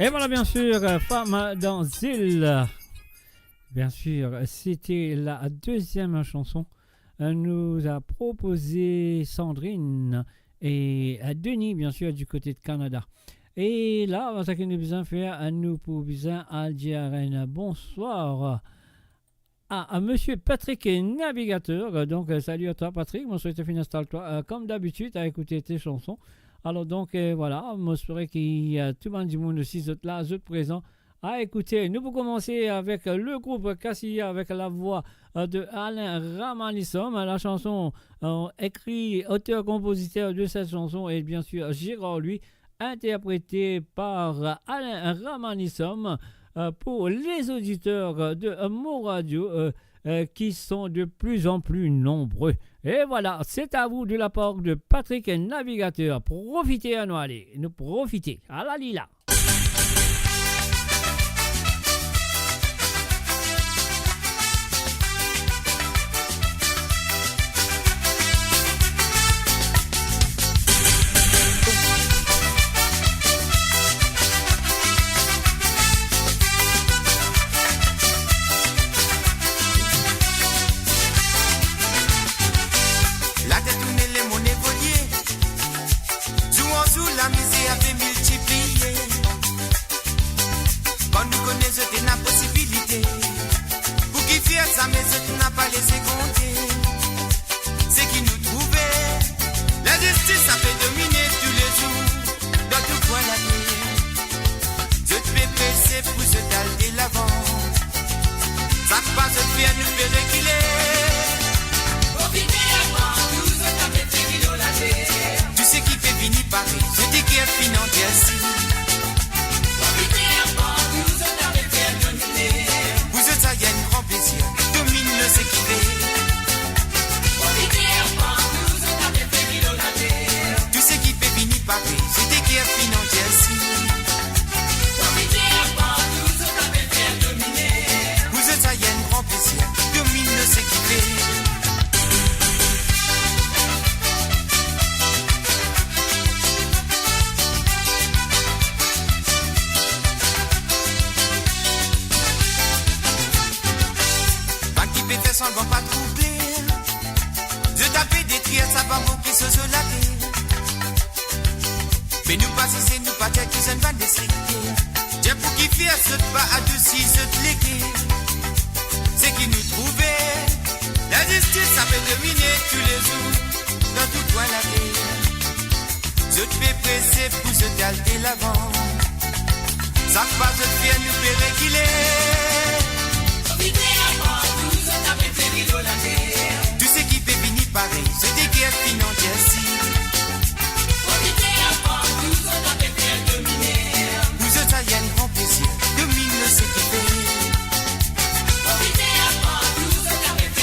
Et voilà, bien sûr, Femme dans île. Bien sûr, c'était la deuxième chanson. Nous a proposé Sandrine et Denis, bien sûr, du côté de Canada. Et là, ce que nous besoin faire, nous pouvons dire un bonsoir à monsieur Patrick Navigateur. Donc, salut à toi, Patrick. Moi, je souhaite finir installe-toi, comme d'habitude, à écouter tes chansons. Alors, donc, voilà, moi, j'espère qu'il y a tout le monde du monde aussi, là, eux présents, à écouter. Nous pouvons commencer avec le groupe Cassia, avec la voix de Alain Ramanissom. La chanson écrit, auteur-compositeur de cette chanson, et bien sûr, Gérard, lui, interprété par Alain Ramanissom pour les auditeurs de Mo Radio qui sont de plus en plus nombreux. Et voilà, c'est à vous de la part de Patrick Navigateur. Profitez à nous aller, nous profitez à la lila. La misère avait multiplié. Quand nous connaissons la possibilité, pour qui faire ça, mais ce n'a pas laissé compter. C'est qui nous trouvait. La justice a fait dominer tous les jours dans tout coin la nuit. Je te fais presser pour se dalder l'avant. Ça passe de faire nous faire réguler. Profitez avant, nous avons fait kilo la terre. Tu sais qui fait venir Paris, je dis qu'il y a financier si. Profitez avant, nous avons fait dominer. Vous êtes ça, il y a un grand plaisir, domine le ce qui fait. Profitez avant, nous avons fait kilo la terre. Tu sais qui fait venir Paris, je dis qu'il y a financier si. Profitez avant, nous avons fait dominer. Vous êtes ça, il y a un grand plaisir, domine le ce qui fait. Sans bon pas troubler. Je tapais des trières, ça va manquer ce laté. Mais nous pas si c'est nous pas dire qu'ils sont pas déstrictés. J'ai pour qui faire ce pas à deux si ce légué. C'est qui nous trouvait. La justice ça fait dominer tous les jours dans tout coin la terre. Je te fais presser pour se dalter l'avant. Ça passe de faire nous fait réguler. Tu sais qui fait venir Paris, c'est des guerres financières si. Profitez avant, nous on a fait dominer. Vous êtes à y a un grand plaisir, domine le ce qui fait. Profitez avant, nous on a fait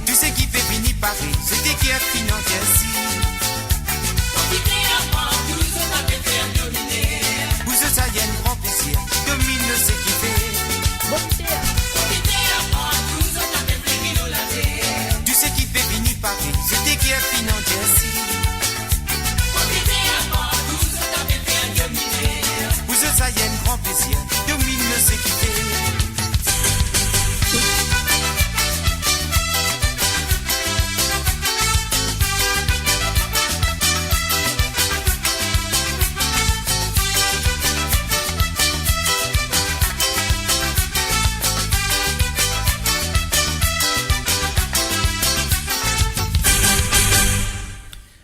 tu sais qui fait venir Paris, c'est des guerres financières si. Profitez avant, nous on a fait dominer. Vous êtes à y a un grand plaisir, domine le ce qui fait. Paris, c'était qui a financé si. Profitez avant, vous avez fait dominer. Vous êtes ça, y a un grand plaisir, domine le ce qui fait.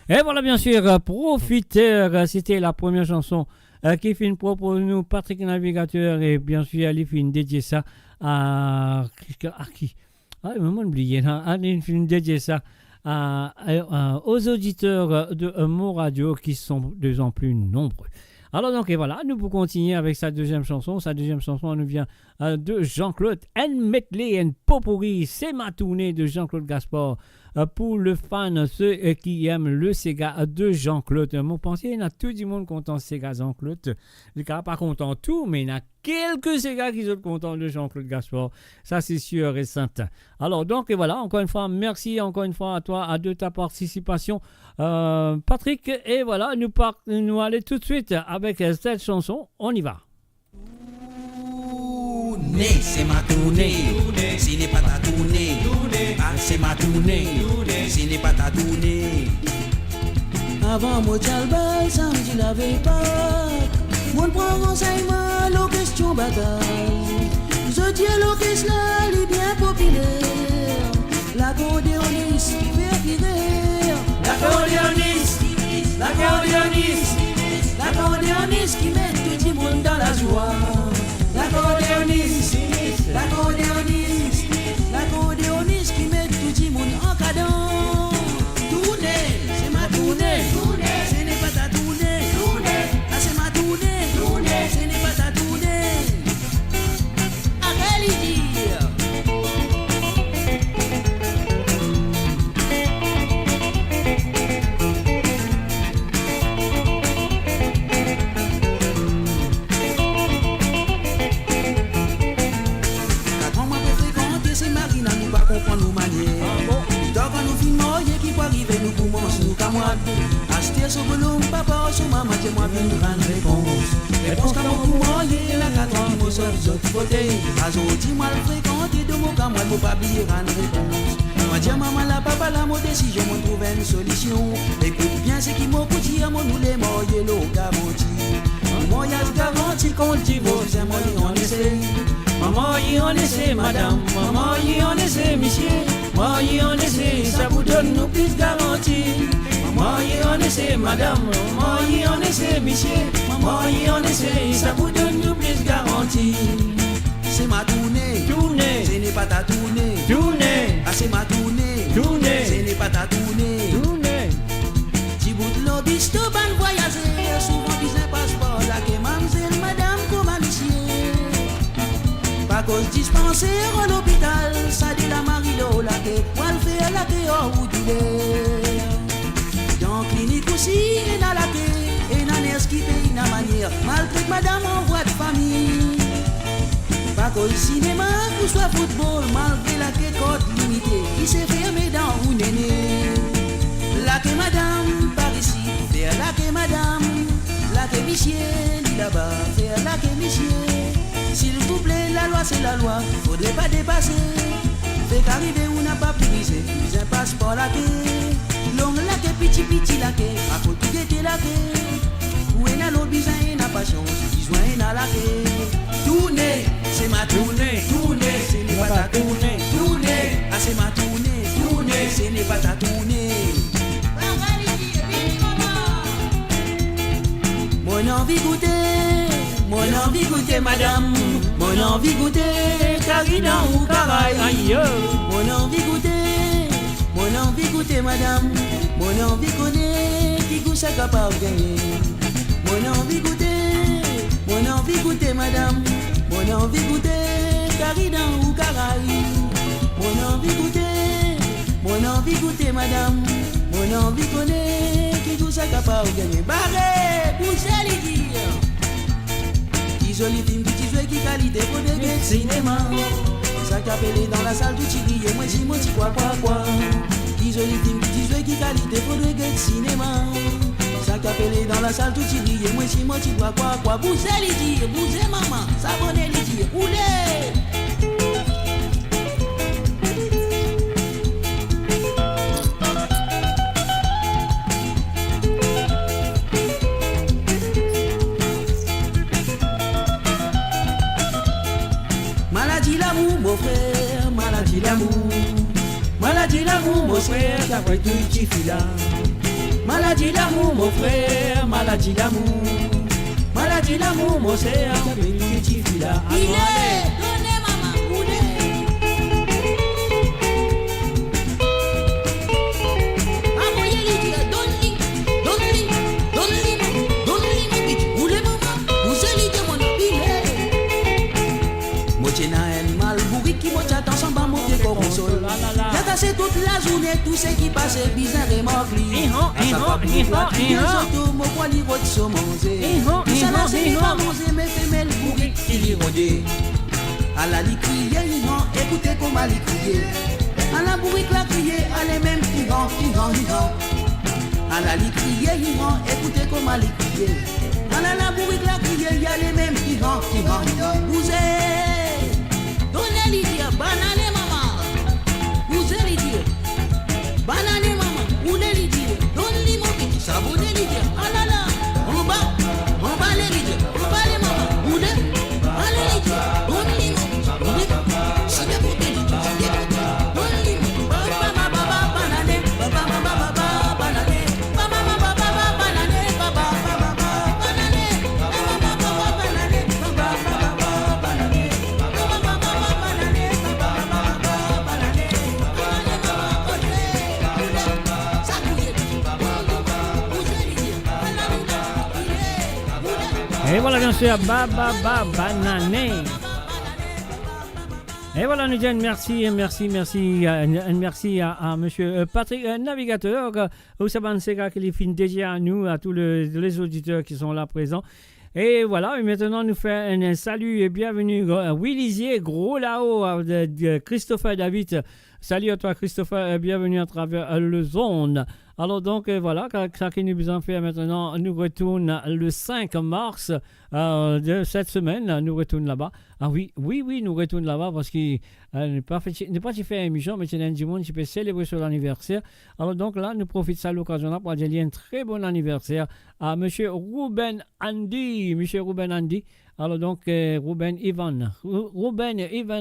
Et voilà, bien sûr, Profiteur, c'était la première chanson qui fait une propose nous, Patrick Navigateur, et bien sûr, elle fait une dédiée ça à qui? Ah, il m'a oublié, elle fait une dédiée ça aux auditeurs de Mo Radio qui sont de plus en plus nombreux. Alors donc, et voilà, nous pouvons continuer avec sa deuxième chanson. Sa deuxième chanson, elle nous vient de Jean-Claude N. Medley and Popuri. C'est ma tournée de Jean-Claude Gaspard. pour le fan, ceux qui aiment le Sega de Jean-Claude. Mon pensée, il y a tout le monde content de Sega Jean-Claude. Le gars pas content de tout, mais il y a quelques Sega qui sont contents de Jean-Claude Gaspard. Ça, c'est sûr et certain. Alors, donc, et voilà, encore une fois, merci encore une fois à toi de ta participation, Patrick. Et voilà, nous allons tout de suite avec cette chanson. On y va. C'est ma tournée, ce n'est pas ta tournée. Ah, c'est ma tournée, ce n'est pas ta tournée. Avant moi bal, samedi la veille pas. Mon prend renseignement, la question bataille. Je dis l'orchestre là, il est bien populaire. L'accordéoniste qui fait rire. L'accordéoniste qui met tout le monde dans la joie. L'accordéoniste qui met tout le monde en cadence. Tournée, c'est ma tournée. Ce n'est pas ta tournée. Ah, c'est ma tournée. Ce n'est pas ta tournée. Arrête de dire. Comprendre nos manières. Donc quand nous filmons, il qui peut arriver, nous commençons, nous camarades. Acheter ce volume, papa, sur ma matière, moi, viens nous rendre réponse. Réponse quand mon poumon, il y a la 4 ans, qui me sort des autres côtés. Azoti, moi, le fréquenté de mon camarade, faut pas oublier rendre réponse. Moi, dire maman, la papa, la mon décision, moi, trouver une solution. Écoute bien ce qui m'a coûté, moi, nous les morts, il y a l'eau garantie. Moi, il y a le garantie qu'on dit, vos moi, on essaie. Maman, y en essaie, madame. Maman, y en essaie, monsieur. Maman, y en essaie, ça vous donne nous plus garantie. Maman, y en essaie, madame. Maman, y en essaie, monsieur. Maman, y en essaie, ça vous donne nous plus garantie. C'est ma tournée. Ce n'est pas ta tournée. Ah, c'est ma tournée. Ce n'est pas ta tournée. Si vous de lobbyiste, ban voyager. Souvent, business passeport. La que mamzelle, madame, comme un monsieur. Pas cause dispensaire à l'hôpital, ça dit la Marilo, la que, moi le fait la que, oh, ou du lait. Dans clinique aussi, et dans la que, et dans l'air qui paye une manière, malgré que madame envoie de famille. Pas cause cinéma, ou soit football, malgré la que code limité, qui s'est fermé dans une néné. La que madame, par ici, faire la que madame, la que monsieur, dit là-bas, faire la que monsieur. S'il vous plaît, la loi c'est la loi, faudrait pas dépasser. Fait qu'arriver où n'a pas brisé, plus un passeport la quai. Long la quai, petit la quai, à côté de la quai. Où est l'autre bizarre, il n'a pas chance, besoin il a la quai. Tournée, c'est ma tournée, ce n'est pas ta tournée. Ah, c'est ma tournée, ce n'est pas ta tournée. Mon envie goûter, madame. Mon envie goûter, carina ou caraï. Mon envie goûter, madame. Mon envie connaît, qui goûte ça capable de gagner. Mon envie goûter, madame. Mon envie goûter, carina ou caraï. Mon envie goûter, madame. Mon envie connaît, qui goûte ça capable de gagner. Barré, poussez les dire. Joli film, petit jeu qui qualité pour des gays cinéma. Ça capelé dans la salle du Chili et moi si moi si quoi. Qui joli film, petit jeu qui qualité pour des gays cinéma. Ça capelé dans la salle du Chili et moi si moi si quoi. Bousez les dire, bousez maman, s'abonnez les dire, roulez. Mon frère, maladie l'amour, mon frère, d'après tout petit fila. Maladie l'amour, mon frère, maladie l'amour, mon frère, d'après tout petit fila. Il est, donnez maman, roulez. Envoyez les dire, donne-lui, mon bitch, roulez maman, vous allez dire mon habillé. Moitié na en mal, bourri qui moitié dans son bas, mon pied console. J'ai cassé toute la journée, tous ces bizarre et morgli. Surtout, mon poil, il rote sur manger. Ça là, c'est pas manger, mais femelle bourri, il y rodé. À la li crier, écoutez comment elle crier. À la bourrique la crier, elle est même hiran. À la li crier, écoutez comment elle crier. À la bourrique la crier, elle est même hiran. Vous êtes, donnez-lui dire, banane maman. Vous êtes lui dire, banane maman. Vous l'allez dire, donne-lui mon petit savonné lui dire. Ah là là, on va les dire, on va les maman. Vous l'allez, allez lui dire, donne-lui mon petit savonné. Si bien pour te Et voilà bien sûr, banané. Et voilà, nous disons merci à monsieur Patrick Navigateur, Oussaban Sega qui les filme déjà à nous, à tous les auditeurs qui sont là présents. Et voilà, et maintenant nous fait un salut et bienvenue à Willizier, gros là-haut, de Christopher David. Salut à toi Christopher, bienvenue à travers le zone. Alors donc voilà, ça qui nous en fait maintenant, nous retourne le 5 mars de cette semaine, nous retourne là-bas. Ah oui, nous retourne là-bas parce qu'il n'est pas fait émission, mais c'est un du monde qui peut célébrer son anniversaire. Alors donc là, nous profitons de cette occasion-là pour dire un très bon anniversaire à monsieur Ruben Andy. Alors donc Ruben Ivan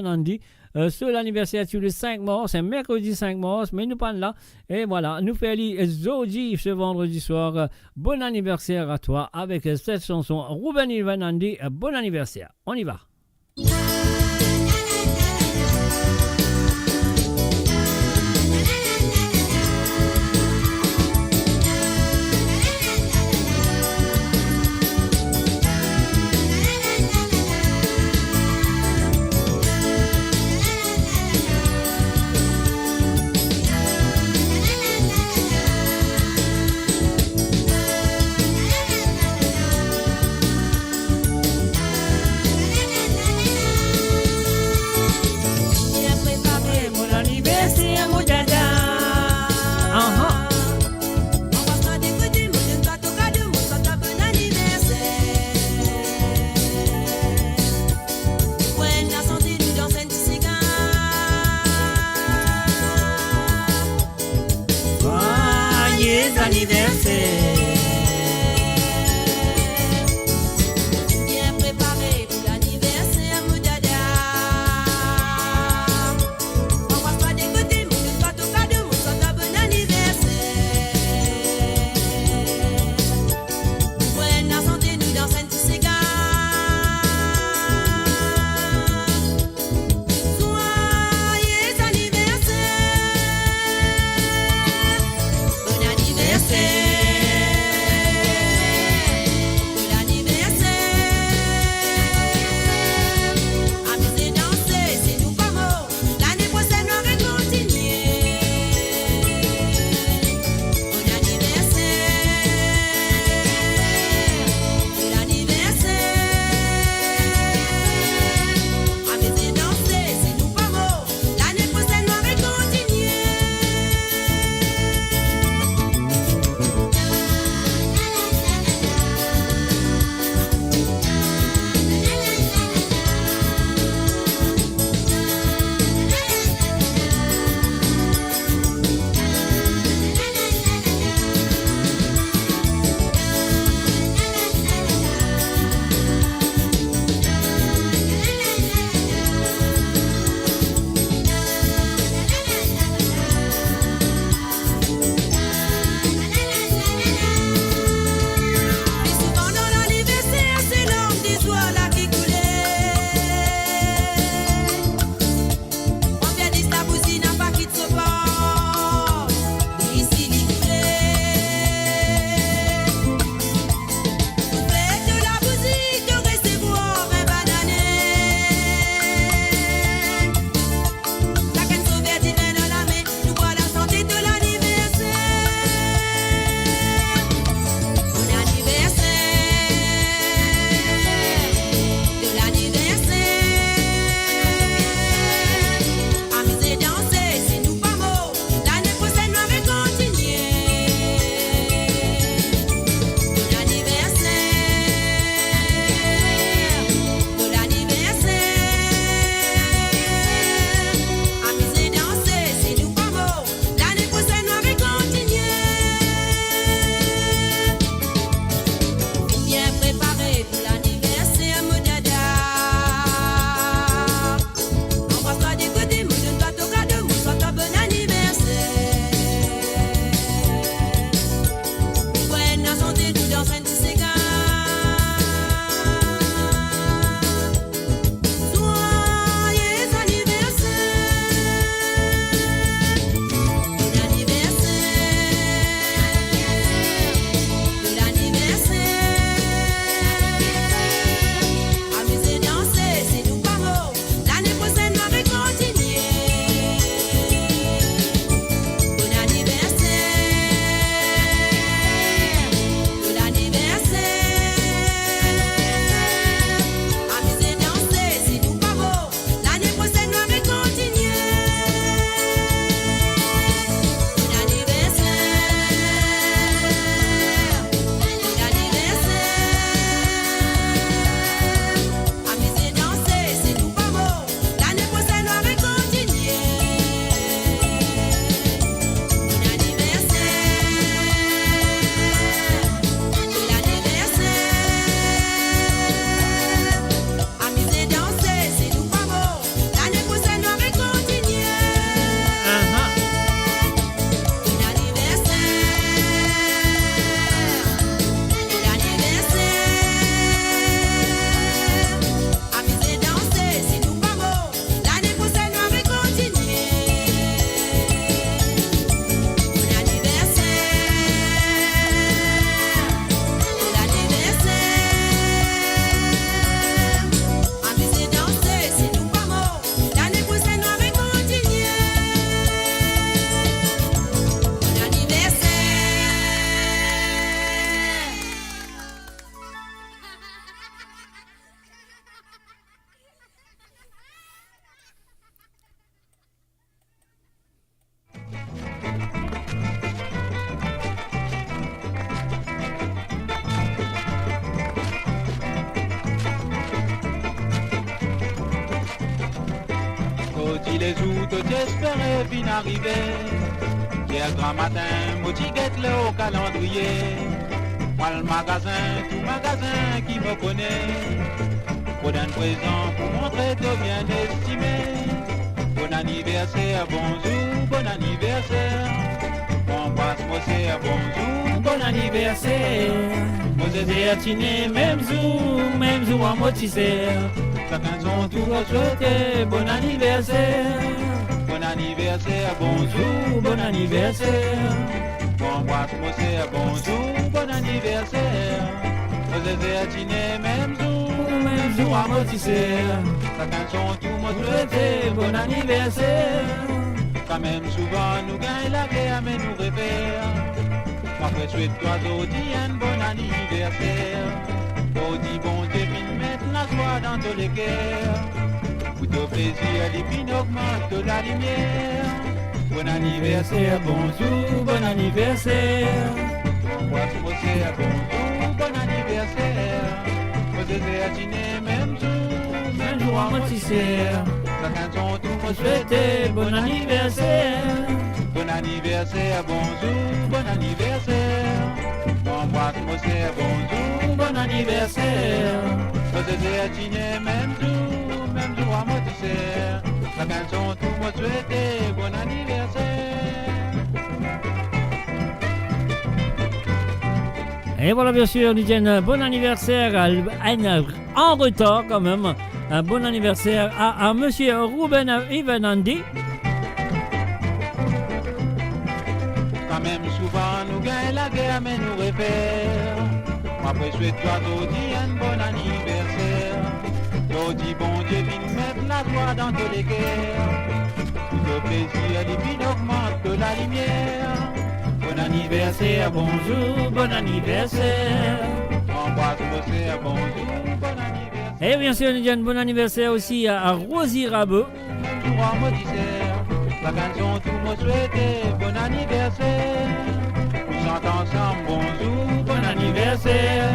Andy. Sur l'anniversaire sur le 5 mars, c'est mercredi 5 mars, mais nous parlons là. Et voilà, nous faisons Zodi ce vendredi soir. Bon anniversaire à toi avec cette chanson. Ruben Ivan Andy, bon anniversaire. On y va. Si les aoûts j'espérais fin arriver. Hier grand matin, motiguette le au calendrier. Moi le magasin, tout magasin qui me connaît. Pour un présent, pour montrer de bien estimé. Bon anniversaire, bonjour, bon anniversaire. Bon passe, moi c'est bonjour, bon anniversaire. Moi c'est Artiné, même jour en motisère. Chacun son tour à souhaiter bon anniversaire. Bon anniversaire, bonjour, bon anniversaire. Bon boîte, moi c'est bonjour, bon anniversaire. Moi c'est dîner, même jour à motisser. Chacun son tour, moi souhaiter bon anniversaire. Quand même souvent nous gagnons la guerre, mais nous rêvons. Moi je souhaite toi aujourd'hui un bon anniversaire. Aujourd'hui bon Dieu vient mettre la joie dans tous les cœurs. Pour ton plaisir, les vignes augmentent la lumière. Bon anniversaire, bonjour, bon anniversaire. Moi c'est bonjour, bon anniversaire. Moi c'est dîner, même jour à motisser. Chacun son tour pour souhaiter bon anniversaire. Bon anniversaire, bonjour, bon anniversaire. Bon boîte, moi c'est bonjour, bon anniversaire. Moi c'est dîner, même jour à motisser. Chacun son tour pour souhaiter bon anniversaire. Et voilà, bien sûr, nous disons un bon anniversaire en retard quand même. Un bon anniversaire à monsieur Ruben Ivanandi. Quand même souvent nous gagnons la guerre, mais nous répère. Moi je souhaite toi aujourd'hui un bon anniversaire. Aujourd'hui bon Dieu vient mettre la joie dans tous les cœurs. Tout le plaisir, les vignes augmentent la lumière. Bon anniversaire, bonjour, bon anniversaire. Embrasse monsieur, bonjour, bon anniversaire. Et bien sûr, nous disons un bon anniversaire aussi à Rosie Rabeux. Jour à motisser, la cantion tout me souhaite bon anniversaire. Nous chantons ensemble, bonjour, bon anniversaire.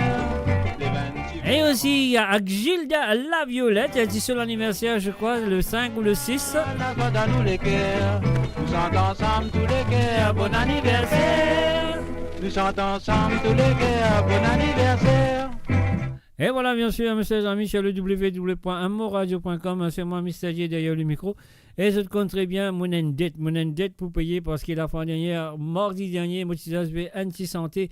Et aussi à Gilda La Violette, elle dit sur l'anniversaire, je crois, le 5 ou le 6. La joie dans nous les cœurs, nous chantons ensemble tous les cœurs, bon anniversaire. Nous chantons ensemble tous les cœurs, bon anniversaire. Et voilà, bien sûr, mes chers amis, sur le www.amoradio.com, c'est moi, Mr. J, derrière le micro. Et je te compte très bien mon dette pour payer parce que la fois dernière, mardi dernier, moi, je vais anti-santé.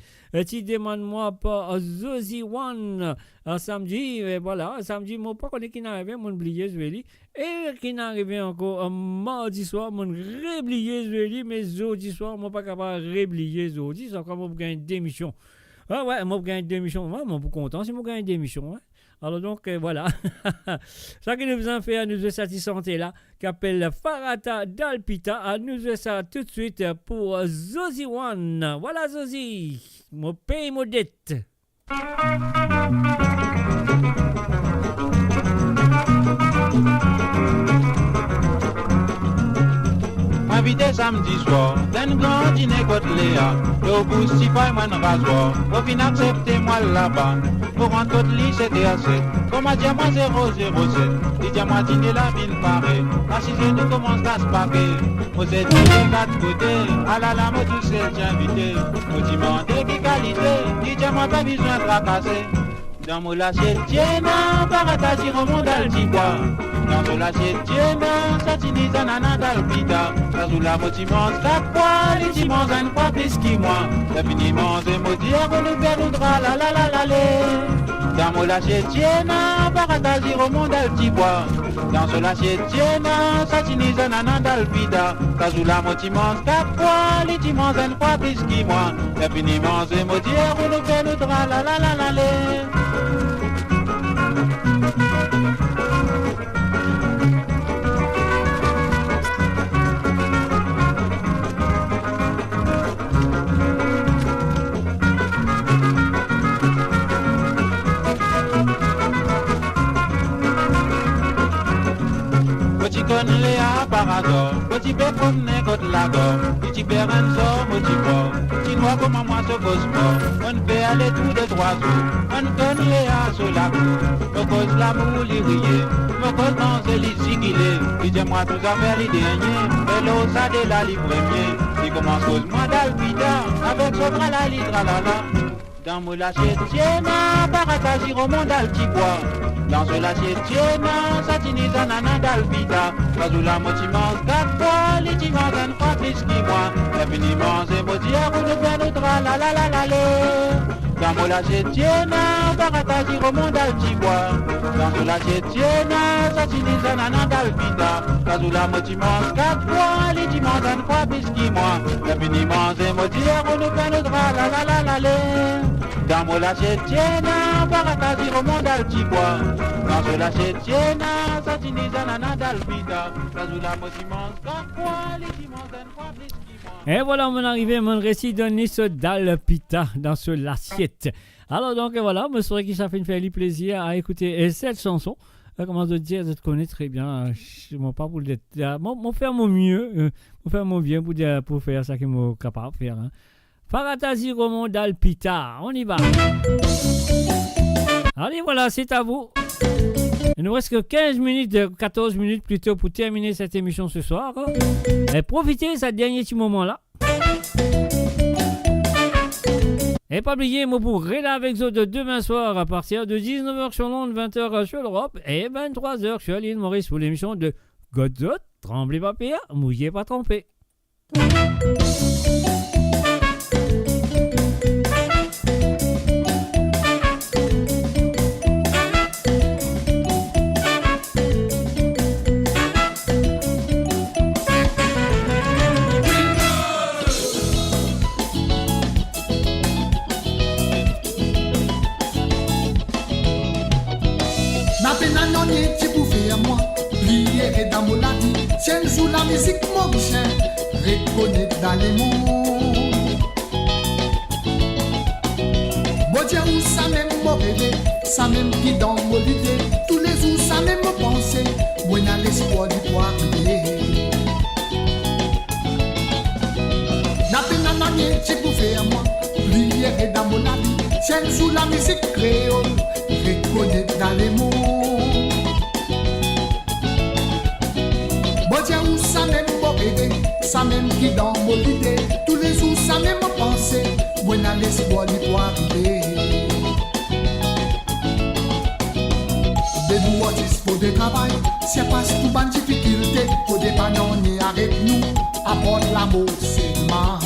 Tu demandes-moi pas Zozi One samedi. Et voilà, samedi, moi, pas connaître qui n'arrive, mon oublié, je vais lire. Et qui n'arrive encore mardi soir, mon réblié, je vais lire. Mais jeudi soir, moi, pas capable de réblier jeudi. C'est comme moi, gagner une démission. Ah ouais, moi, je gagne des missions. Ouais, moi, je suis content si je gagne des missions. Hein. Alors, donc, voilà. Ça qui nous a fait à nous cette santé-là, qui appelle Farata Dalpita, à nous ça tout de suite pour Zozi One. Voilà, Zozi. Moi, paye mon dette. Invité samedi soir, d'un grand dîner côte Léa. Au bout si pas moi un rasoir. Au fin acceptez moi là-bas. Pour rentrer côte lit c'était assez. Comme à diamant 007. Les diamants dîner la ville paraît. La sixième nous commence à se paquer. Vous êtes de quatre côtés. Ah là là, moi tout seul j'ai invité. Vous demandez qui qualité. Les diamants pas besoin de tracasser. Dans mon assiette tiena, paratasi remontal tibois. Dans mon assiette tiena, satini zanana dalpita. Dans la motimance 4 fois, les timons en fois plus qui moi. L'infiniment de maudire, on nous perd nous la la la la la. Dans mon assiette tiena, paratasi remontal tibois. Dans mon assiette tiena, satini zanana dalpita. Dans la motimance 4 fois, les timons en fois plus qui moi. L'infiniment de maudire, on nous perd nous la la la la la. Petit conne Léa par hasard, petit bé promener côte la gorge, petit bé Renzo, petit port, petit noir comme moi ce beau sport, on peut aller tous les 3 jours, on conne Léa sur la cour, me cause l'amour l'irier, me cause manger l'isigilé, il dit moi tout à faire les derniers, mais l'eau ça de la livre premier, il commence cause moi d'alpida, avec son bras la litre à la la. Dans mon assiette tiena, paratasi remontal tibois. Dans ce l'assiette tiena, satini zanana dalpita. Dans la motimance 4 fois, les timans en fois plus qui moi. L'infiniment c'est motia pour nous faire notre la la la la la. Dans mon assiette tiena, paratasi remontal tibois. Dans ce l'assiette tiena, satini zanana dalpita. Dans la motimance 4 fois, les timans en fois plus qui moi. L'infiniment c'est motia pour nous faire notre la la la la la. Dans mon assiette tiena, paratasi remontal tibois. Dans ce l'assiette tiena, satini zanana dalpita. Dans la motimance 4 fois, les timans en fois plus qui moi. Et voilà, mon arrivée, mon récit de Nice d'Alpita dans ce l'assiette. Alors donc voilà, je saurais que ça fait une faire plaisir à écouter cette chanson. Comment te dire, je te connais très bien. Je ne pas pour le faire mon mieux, faire mon bien pour faire ça que je suis capable de faire. Hein. Faratasi Romo d'Alpita, on y va. Allez, voilà, c'est à vous. Il nous reste que 15 minutes, 14 minutes plutôt pour terminer cette émission ce soir. Et profitez de ce dernier petit moment-là. Et pas oublier, moi pour rester avec vous de demain soir à partir de 19h sur Londres, 20h sur l'Europe et 23h sur l'île Maurice pour l'émission de Godzot, tremblez pas pire, mouillez pas trempé. Tiens, joue la musique, mon chien, reconnaît dans les mondes. Bon Dieu, où ça même mon bébé, ça même qui dans mon idée, tous les jours ça même mon pensée, moi n'a l'espoir du pouvoir crier. N'a peine à nier, tu peux faire moi, prière dans mon avis, tiens, joue la musique créole, reconnaît dans les mondes. Où ça même mon bébé, ça même qui dans mon idée, tous les jours ça même pensée, moi n'a l'espoir du pouvoir arriver. faut des travail, c'est parce que tout bonne difficulté, faut des panonniers avec nous, apporte l'amour seulement.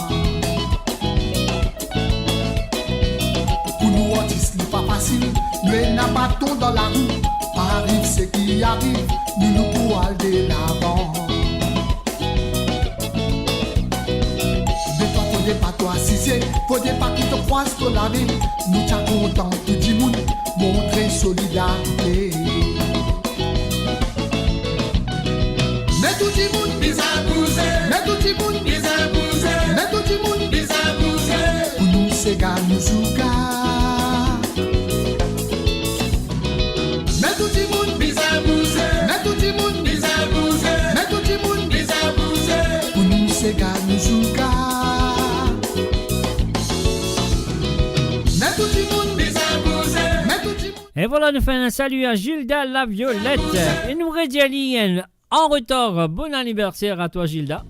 Pour nous artistes, n'est pas facile, nous n'a pas ton dans la roue, arrive ce qui arrive, nous pourrons aller de l'avant. Faut pas toi assister, faut pas qui te croise dans la vie. Nous t'as content tout le monde, montrer solidarité. Mais tout le monde, bizarre bousé. Mais tout le monde, bizarre bousé. Mais tout le monde, bizarre bousé. Pour nous c'est gars nous jouga. Mais tout le monde, bizarre bousé. Mais tout le monde, bizarre bousé. Mais tout le monde, bizarre bousé. Pour nous c'est gars nous jouga. Et voilà, nous faisons un salut à Gilda la Violette. Et nous redisons en retard. Bon anniversaire à toi, Gilda.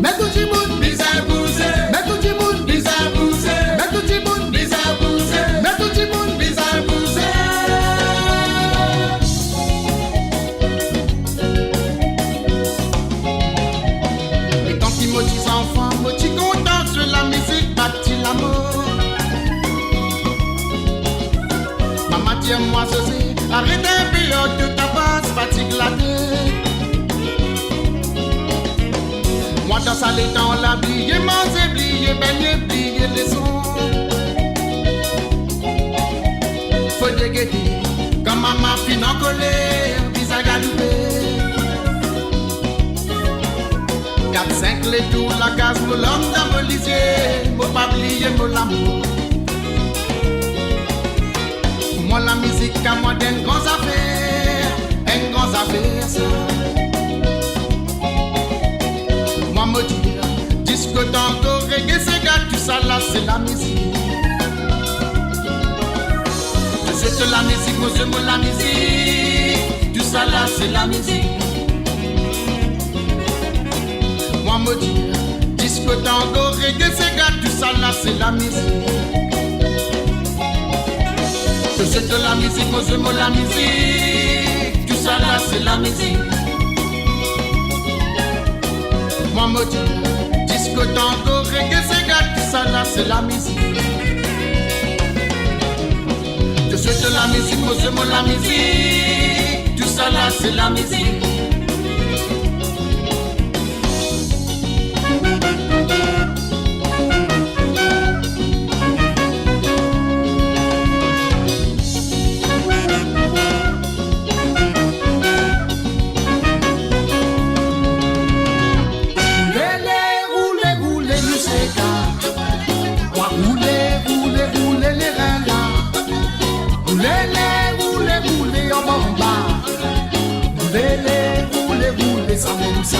Mais tout le monde, bizarre bousé. Mais tout le monde, bizarre bousé. Mais tout le monde, bizarre bousé. Mais tout le monde, bizarre bousé. Et quand ils me disent enfant, moi tu content sur la musique, bâti l'amour. Maman tiens-moi ceci, arrête un pilote de ta base, fatigue la tête. Moi dans sa dans l'habillé, manger, plier, baigner, plier les sons. Faut dégueter, comme maman fin en colère, visage galopé. 4-5 les tours, la case pour l'homme dans le lisier, faut pas oublier mon l'amour. Moi la musique à moi d'un grand affaire, un grand affaire ça. Moi me dire, disque tango, reggae, c'est gars, tout ça là c'est la musique. C'est la musique, moi j'aime la musique, tout ça là c'est la musique. Moi me dire, disque tango, reggae, c'est gars, tout ça là c'est la musique. C'est de la musique, moi j'aime la musique. Tout ça là c'est la musique. Moi me dis, disco, tango, reggae, c'est gars. Tout ça là c'est la musique. C'est de la musique, moi j'aime la musique. Tout ça là c'est la musique. Ça même ça.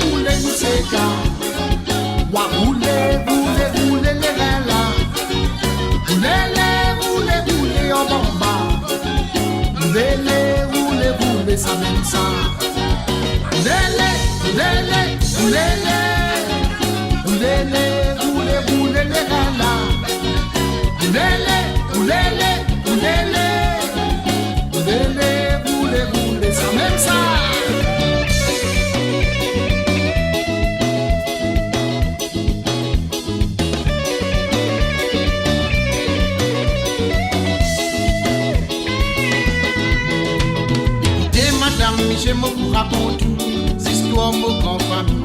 Roulez, nous c'est quand. Wa roulez, les reins là. Roulez, en bamba. Roulez, ça même ça. Roulez, les reins là. Roulez, ça même ça. Écoutez madame, Michel me vous raconte histoire mon grand famille.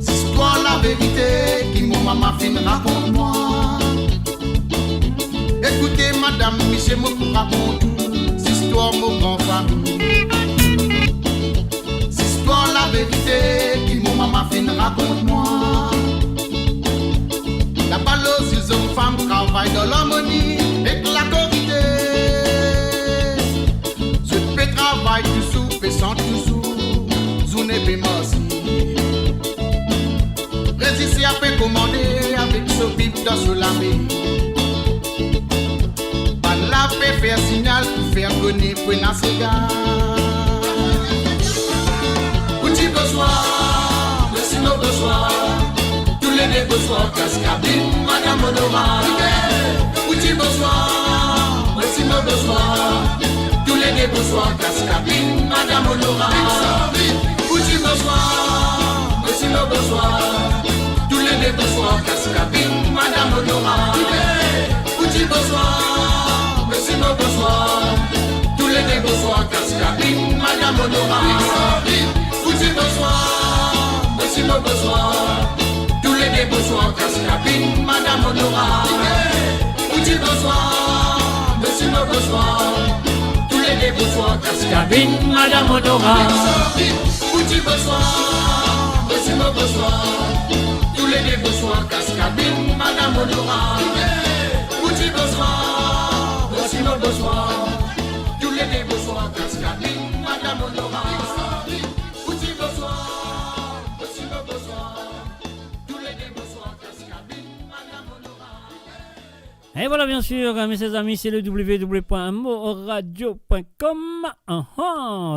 Histoire la vérité qui mon maman fin raconte-moi. Écoutez madame, Michel me vous raconte histoire mon grand famille. Histoire la vérité qui mon maman fin raconte-moi. La balose, ils ont femme travaille dans l'harmonie et la corrigée. Je peux travailler toujours, et sans toujours, je n'ai pas merci. Résister à faire commander avec ce bip dans ce lamé. La paix faire signal pour faire connaître pour un cigare. Petit bonsoir, le sinon bonsoir. Tous les deux bonsoir, cascabine, madame Honora. Petit Petit bonsoir, voici mon bonsoir. Tous les deux bonsoirs, Cascabine, Madame Honora. Petit bonsoir, voici mon bonsoir. Tous les deux bonsoirs, Cascabine, Madame Honora. Petit bonsoir, voici mon bonsoir. Tous les deux bonsoirs, Cascabine, Madame Honora. Petit bonsoir, voici mon bonsoir. Tous les deux bonsoirs, Cascabine, Madame Honora. Petit bonsoir, monsieur mon bonsoir. Tous les deux bonsoirs, Cascabine, Madame Honora. Petit bonsoir, monsieur mon bonsoir. Tous les deux bonsoirs, Cascabine, Madame Honora. Petit bonsoir, monsieur mon bonsoir. Tous les deux bonsoirs, Cascabine, Madame Honora. Petit bonsoir, monsieur mon bonsoir. Tous les deux bonsoirs, Cascabine, Madame Honora. Et voilà, bien sûr, mes chers amis, c'est le www.amoradio.com.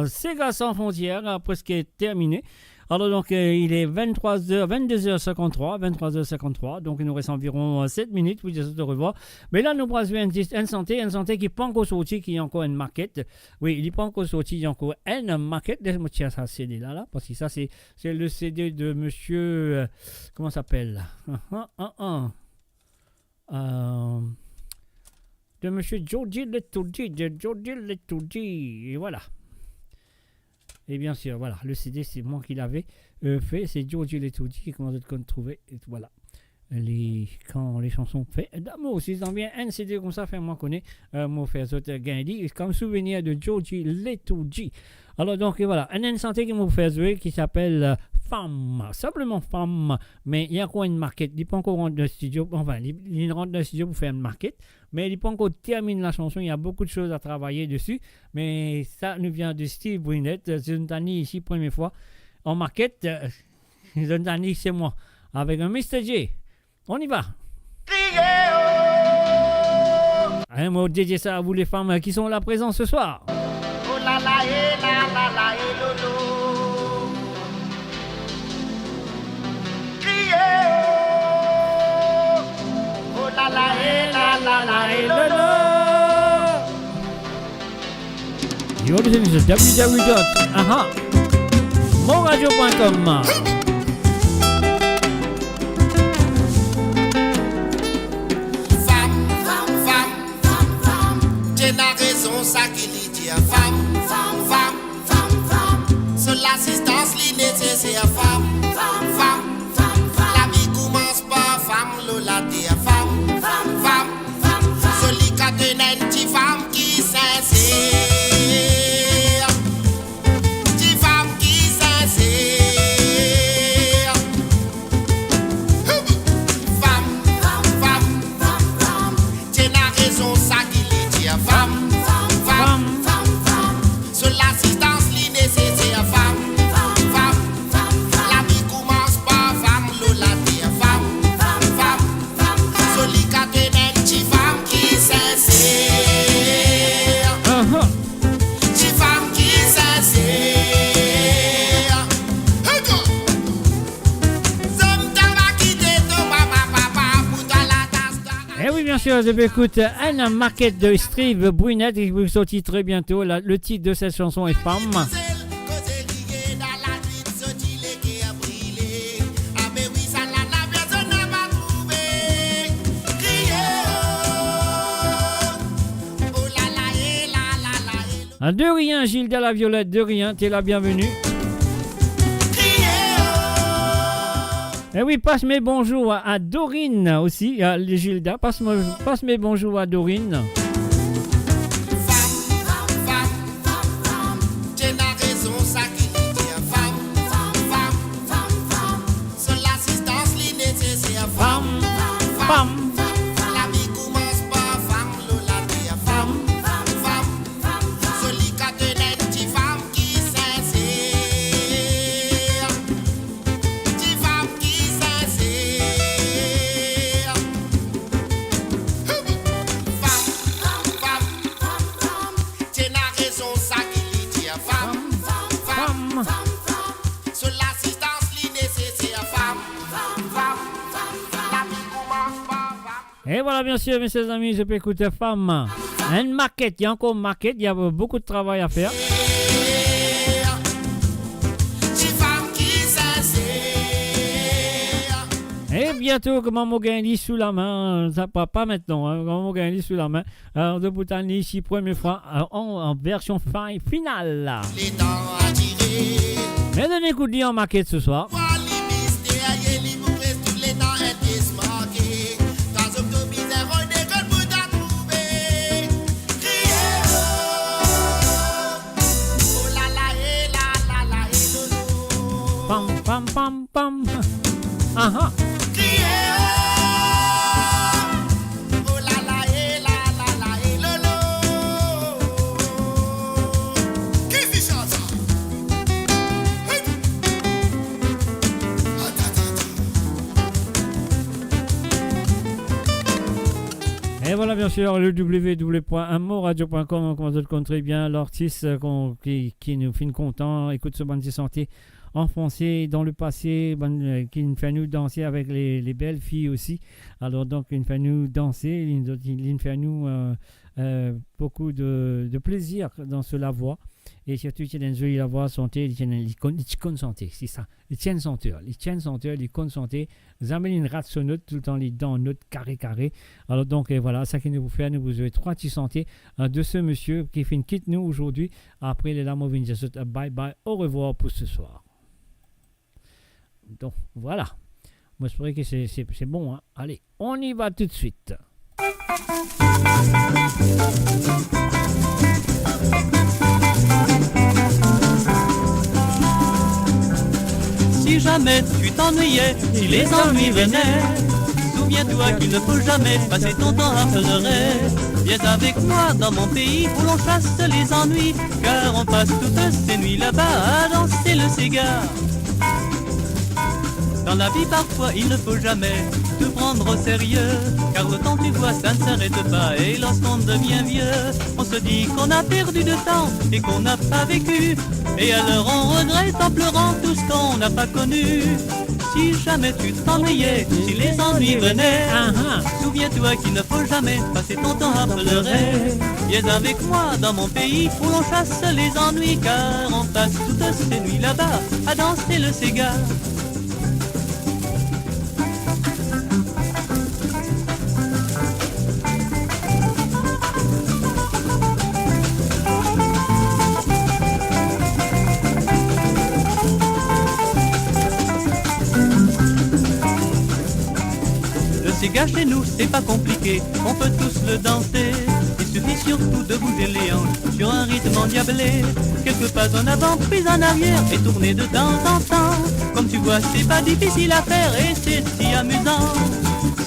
Sega sans frontières, presque terminé. Alors donc, il est 22h53, donc il nous reste environ 7 minutes pour dire de revoir. Mais là, nous pourrons jouer une santé qui n'est pas encore sortie, qui est encore une maquette. Oui, il n'est pas encore sorti, il y a encore une maquette. Laisse-moi tirer ça CD là, parce que ça, c'est le CD de monsieur... comment ça s'appelle de monsieur Georgie Letouji, et voilà. Et bien sûr, voilà, le CD, c'est moi qui l'avais fait, c'est Georgie Letouji, comment vous êtes trouver, et voilà. Quand les chansons fait d'amour, si vous bien un CD comme ça, moi connais, moi faire autre Gandhi, comme souvenir de Georgie Letouji. Alors donc voilà, une santé qui m'a fait jouer qui s'appelle Femme, simplement Femme, mais il y a quoi une marquette, il n'est pas encore rentré dans le studio, enfin il rentre dans le studio pour faire une marquette, mais il n'est pas encore terminé la chanson, il y a beaucoup de choses à travailler dessus, mais ça nous vient de Steve Brunette, Zontani ici première fois en marquette, Zontani c'est moi, avec un Mr. J, on y va. Un mot dédié ça à vous les femmes qui sont là présentes ce soir. Oh la la eh la la la eh lolo. Criez oh la la eh la la la eh lolo. You're listening to www.moradio.com. La raison, ça qui lui dit femme, femme, femme, femme, femme. Seule l'assistance li nécessaire femme, femme, femme, femme, femme. La vie commence par femme, Lola t'es femme, femme, femme, femme, femme. Celui qui a donné une petite femme qui sincère, petite femme qui sincère. Femme, femme, femme, femme, femme. Tiens la raison, ça qui lui dit femme. Je vais écouter une maquette de Steve Brunette qui vous sortir très bientôt. Le titre de cette chanson est Femme. De rien, Gilda la Violette, de rien, t'es la bienvenue. Et oui, passe mes bonjours à Dorine aussi, à Gilda, passe mes bonjours à Dorine. Et voilà, bien sûr, mes chers amis, je peux écouter Femme. Une maquette, il y a encore une maquette, il y a beaucoup de travail à faire. Et bientôt, comment mon gain sous la main, ça pas maintenant, hein, comment mon gain sous la main. Alors, de Boutani, ici, première fois, en version finale. Là. Mais donnez coup de lit en maquette ce soir. Pam, pam, pam, pam. Aha. Et voilà, bien sûr, le www.amoradio.com, on commence à le connaître bien, l'artiste qui nous fait content, écoute ce bande de santé enfoncé dans le passé, qui nous fait nous danser avec les belles filles aussi. Alors donc, il nous fait nous danser, il nous fait nous beaucoup de plaisir dans cela voix. Et surtout, il y a une voix santé, il y a une santé, c'est ça. Il tient une santé, il compte santé. Vous avez une rate sonore tout le temps, les dents, note carré. Alors donc, voilà, ça qui nous vous fait, nous vous avez 3 petits santé de ce monsieur qui fait une quitte nous aujourd'hui. Après les lames, bye bye, au revoir pour ce soir. Donc voilà, moi je pourrais que c'est bon, hein. Allez, on y va tout de suite. Si jamais tu t'ennuyais, si les ennuis venaient, souviens-toi qu'il ne faut jamais passer ton temps à pleurer. Viens avec moi dans mon pays où l'on chasse les ennuis, car on passe toutes ces nuits là-bas à danser le cigare. Dans la vie parfois il ne faut jamais te prendre au sérieux, car le temps tu vois ça ne s'arrête pas, et lorsqu'on devient vieux, on se dit qu'on a perdu de temps et qu'on n'a pas vécu, et alors on regrette en pleurant tout ce qu'on n'a pas connu. Si jamais tu t'ennuyais, si les ennuis venaient, souviens-toi qu'il ne faut jamais passer ton temps à pleurer. Viens avec moi dans mon pays où l'on chasse les ennuis, car on passe toutes ces nuits là-bas à danser le cigare. Chez nous, c'est pas compliqué, on peut tous le danser. Il suffit surtout de bouger les hanches sur un rythme endiablé. Quelques pas en avant, puis en arrière, et tourner de temps en temps. Comme tu vois, c'est pas difficile à faire et c'est si amusant.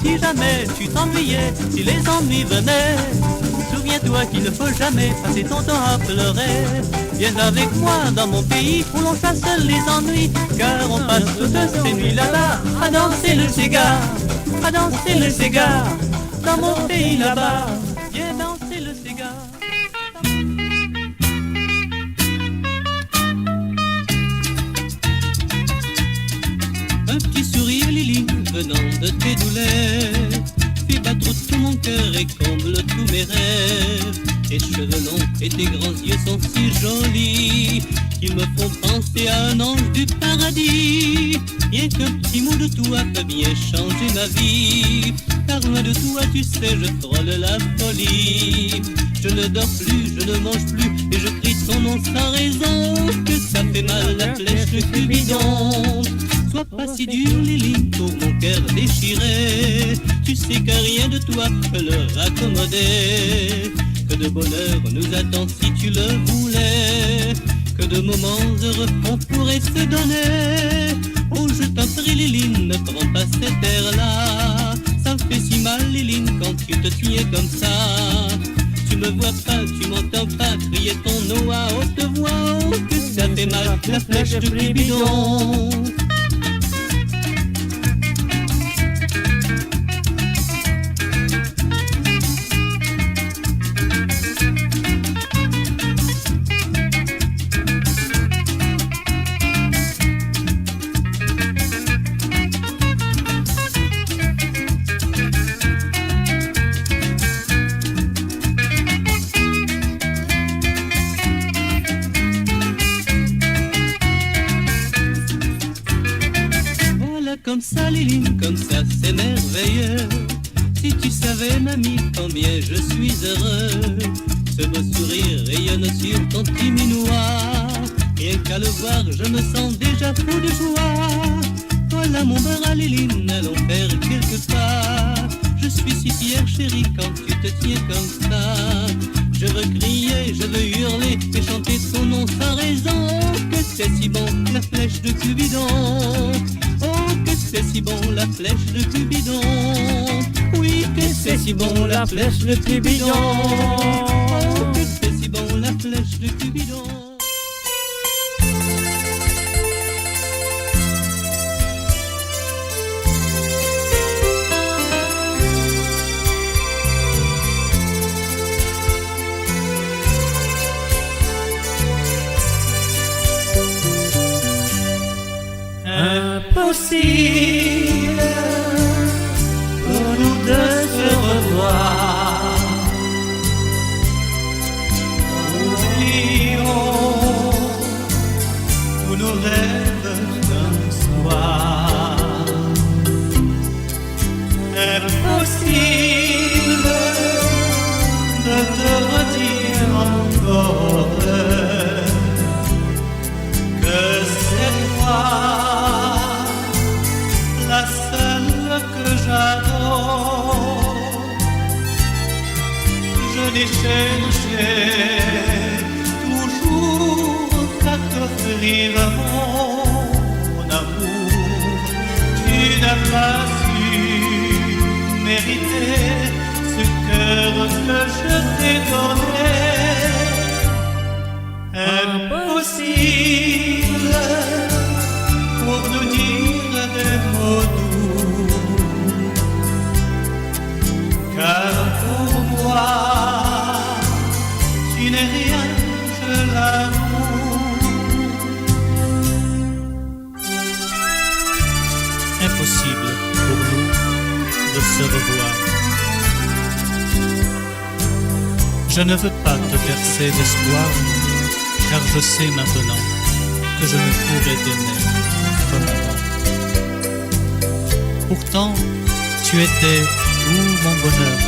Si jamais tu t'ennuyais, si les ennuis venaient, souviens-toi qu'il ne faut jamais passer ton temps à pleurer. Viens avec moi dans mon pays où l'on chasse les ennuis, car on passe toutes ces nuits là-bas à danser le cigare. À danser le cigare, dans mon pays là-bas, viens danser le cigare. Un petit sourire Lily venant de tes douleurs fait battre tout mon cœur et comble tous mes rêves. Tes cheveux longs et tes grands yeux sont si jolis qu'ils me font penser à un ange du paradis. Rien qu'un petit mot de toi peut bien changer ma vie, car loin de toi tu sais je frôle la folie. Je ne dors plus, je ne mange plus et je crie ton nom sans raison, que ça fait mal la flèche du Cupidon. Sois pas si dur Lily pour mon cœur déchiré, tu sais que rien de toi peut le raccommoder. Que de bonheur nous attend si tu le voulais, que de moments heureux on pourrait se donner. Oh je t'en prie Liline, ne prends pas cette air-là, ça me fait si mal Liline quand tu te tiens comme ça. Tu me vois pas, tu m'entends pas crier ton nom à haute voix, oh que ça fait mal la flèche de Cupidon. comme ça, Liline, comme ça, c'est merveilleux. Si tu savais, mamie, combien je suis heureux. Ce beau sourire rayonne sur ton petit minois. Rien qu'à le voir, je me sens déjà fou de joie. Voilà mon bar à Liline, allons faire quelque part. Je suis si fière, chérie, quand tu te tiens comme ça. Je veux crier, je veux hurler et chanter ton nom sans raison. Oh, que c'est si bon, la flèche de Cupidon. Oh, que c'est si bon, la flèche de Cupidon. Oui, que c'est si bon, la flèche de Cupidon. Oh, que c'est si bon, la flèche de Cupidon. Impossible pour nous deux se revoir. Oublions tous nos rêves d'un soir. Impossible de te redire encore que c'est toi la seule que j'adore. Je n'ai cherché toujours qu'à t'offrir mon amour. Tu n'as pas su mériter ce cœur que je t'ai donné. Impossible pour nous dire des mots doux, car pour moi tu n'es rien que l'amour. Impossible pour nous de se revoir. Je ne veux pas te verser d'espoir, car je sais maintenant que je ne pourrai t'aimer comme avant. Pourtant, tu étais tout mon bonheur,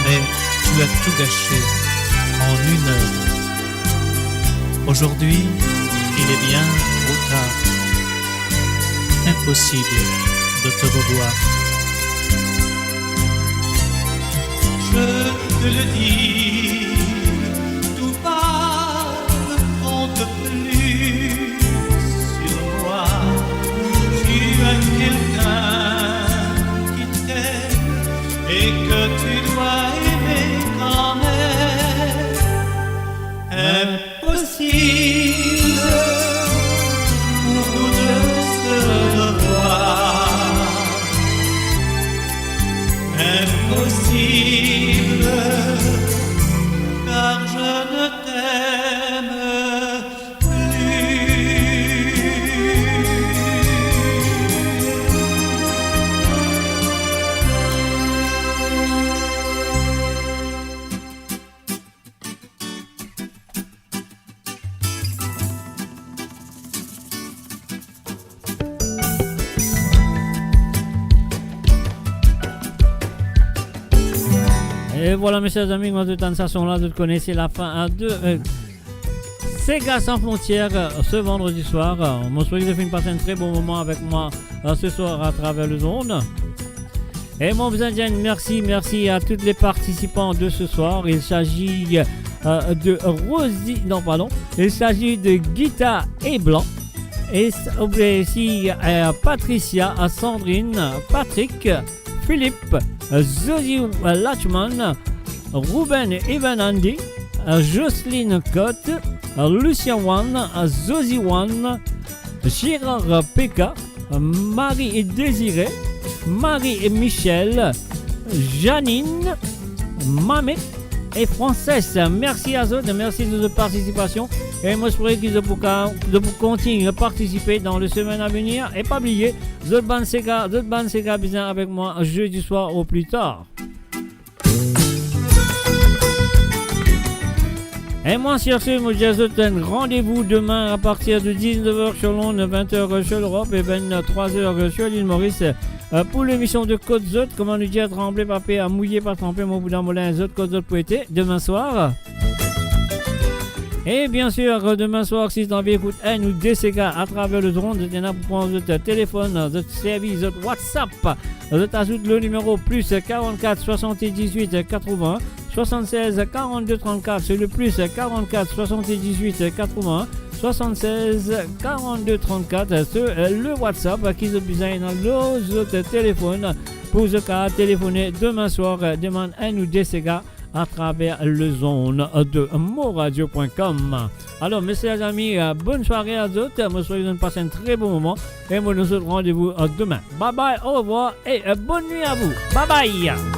mais tu as tout gâché en une heure. Aujourd'hui, il est bien trop tard. Impossible de te revoir. Je te le dis, tout bas ne compte plus sur moi. Tu as quelqu'un qui t'aime et que tu dois aimer quand même. Impossible pour nous deux se revoir. Impossible, car je ne t'aime Et voilà mes chers amis, moi de sensation là, vous connaissez la fin de Sega sans frontières ce vendredi soir. Moi je souhaite de passer un très bon moment avec moi ce soir à travers le zone. Et moi vous indienne, merci à tous les participants de ce soir. Il s'agit de Rosie, non pardon, il s'agit de Guita et Blanc. Et aussi Patricia, Sandrine, Patrick, Philippe, Zosie Lachman, Ruben Evanandi, Jocelyne Cotte, Lucien Wan, Zosie Wan, Gérard Pekka, Marie et Désiré, Marie et Michel, Janine, Mamet et Frances. Merci à eux, merci de votre participation. Et moi, je pourrais que vous continuez à participer dans les semaines à venir. Et pas oublier, d'autres bandes Sega bien avec moi jeudi soir au plus tard. Et moi, sur ce, moi, je vous donne rendez-vous demain à partir de 19h sur l'onde, 20h sur l'Europe et 23h sur l'île Maurice pour l'émission de Côte Zot. Comment nous dire, trembler, papé, à mouiller, pas tremper, mon bout d'amolin, Zot, Côte Zot pour été, demain soir. Et bien sûr, demain soir, si vous avez écouté nous DCK à travers le drone, vous êtes pour prendre votre téléphone, votre service, votre WhatsApp. Vous ajoutez le numéro plus 44 78 80 76 42 34. C'est le plus 44 78 80 76 42 34. C'est le WhatsApp qui est besoin dans l'autre téléphone pour ce cas téléphoner demain soir. Demande nous DCK à travers le zone de moradio.com. Alors, messieurs les amis, bonne soirée à tous. Moi, je vous passe un très bon moment. Et moi, nous avons rendez-vous demain. Bye bye, au revoir et bonne nuit à vous. Bye bye.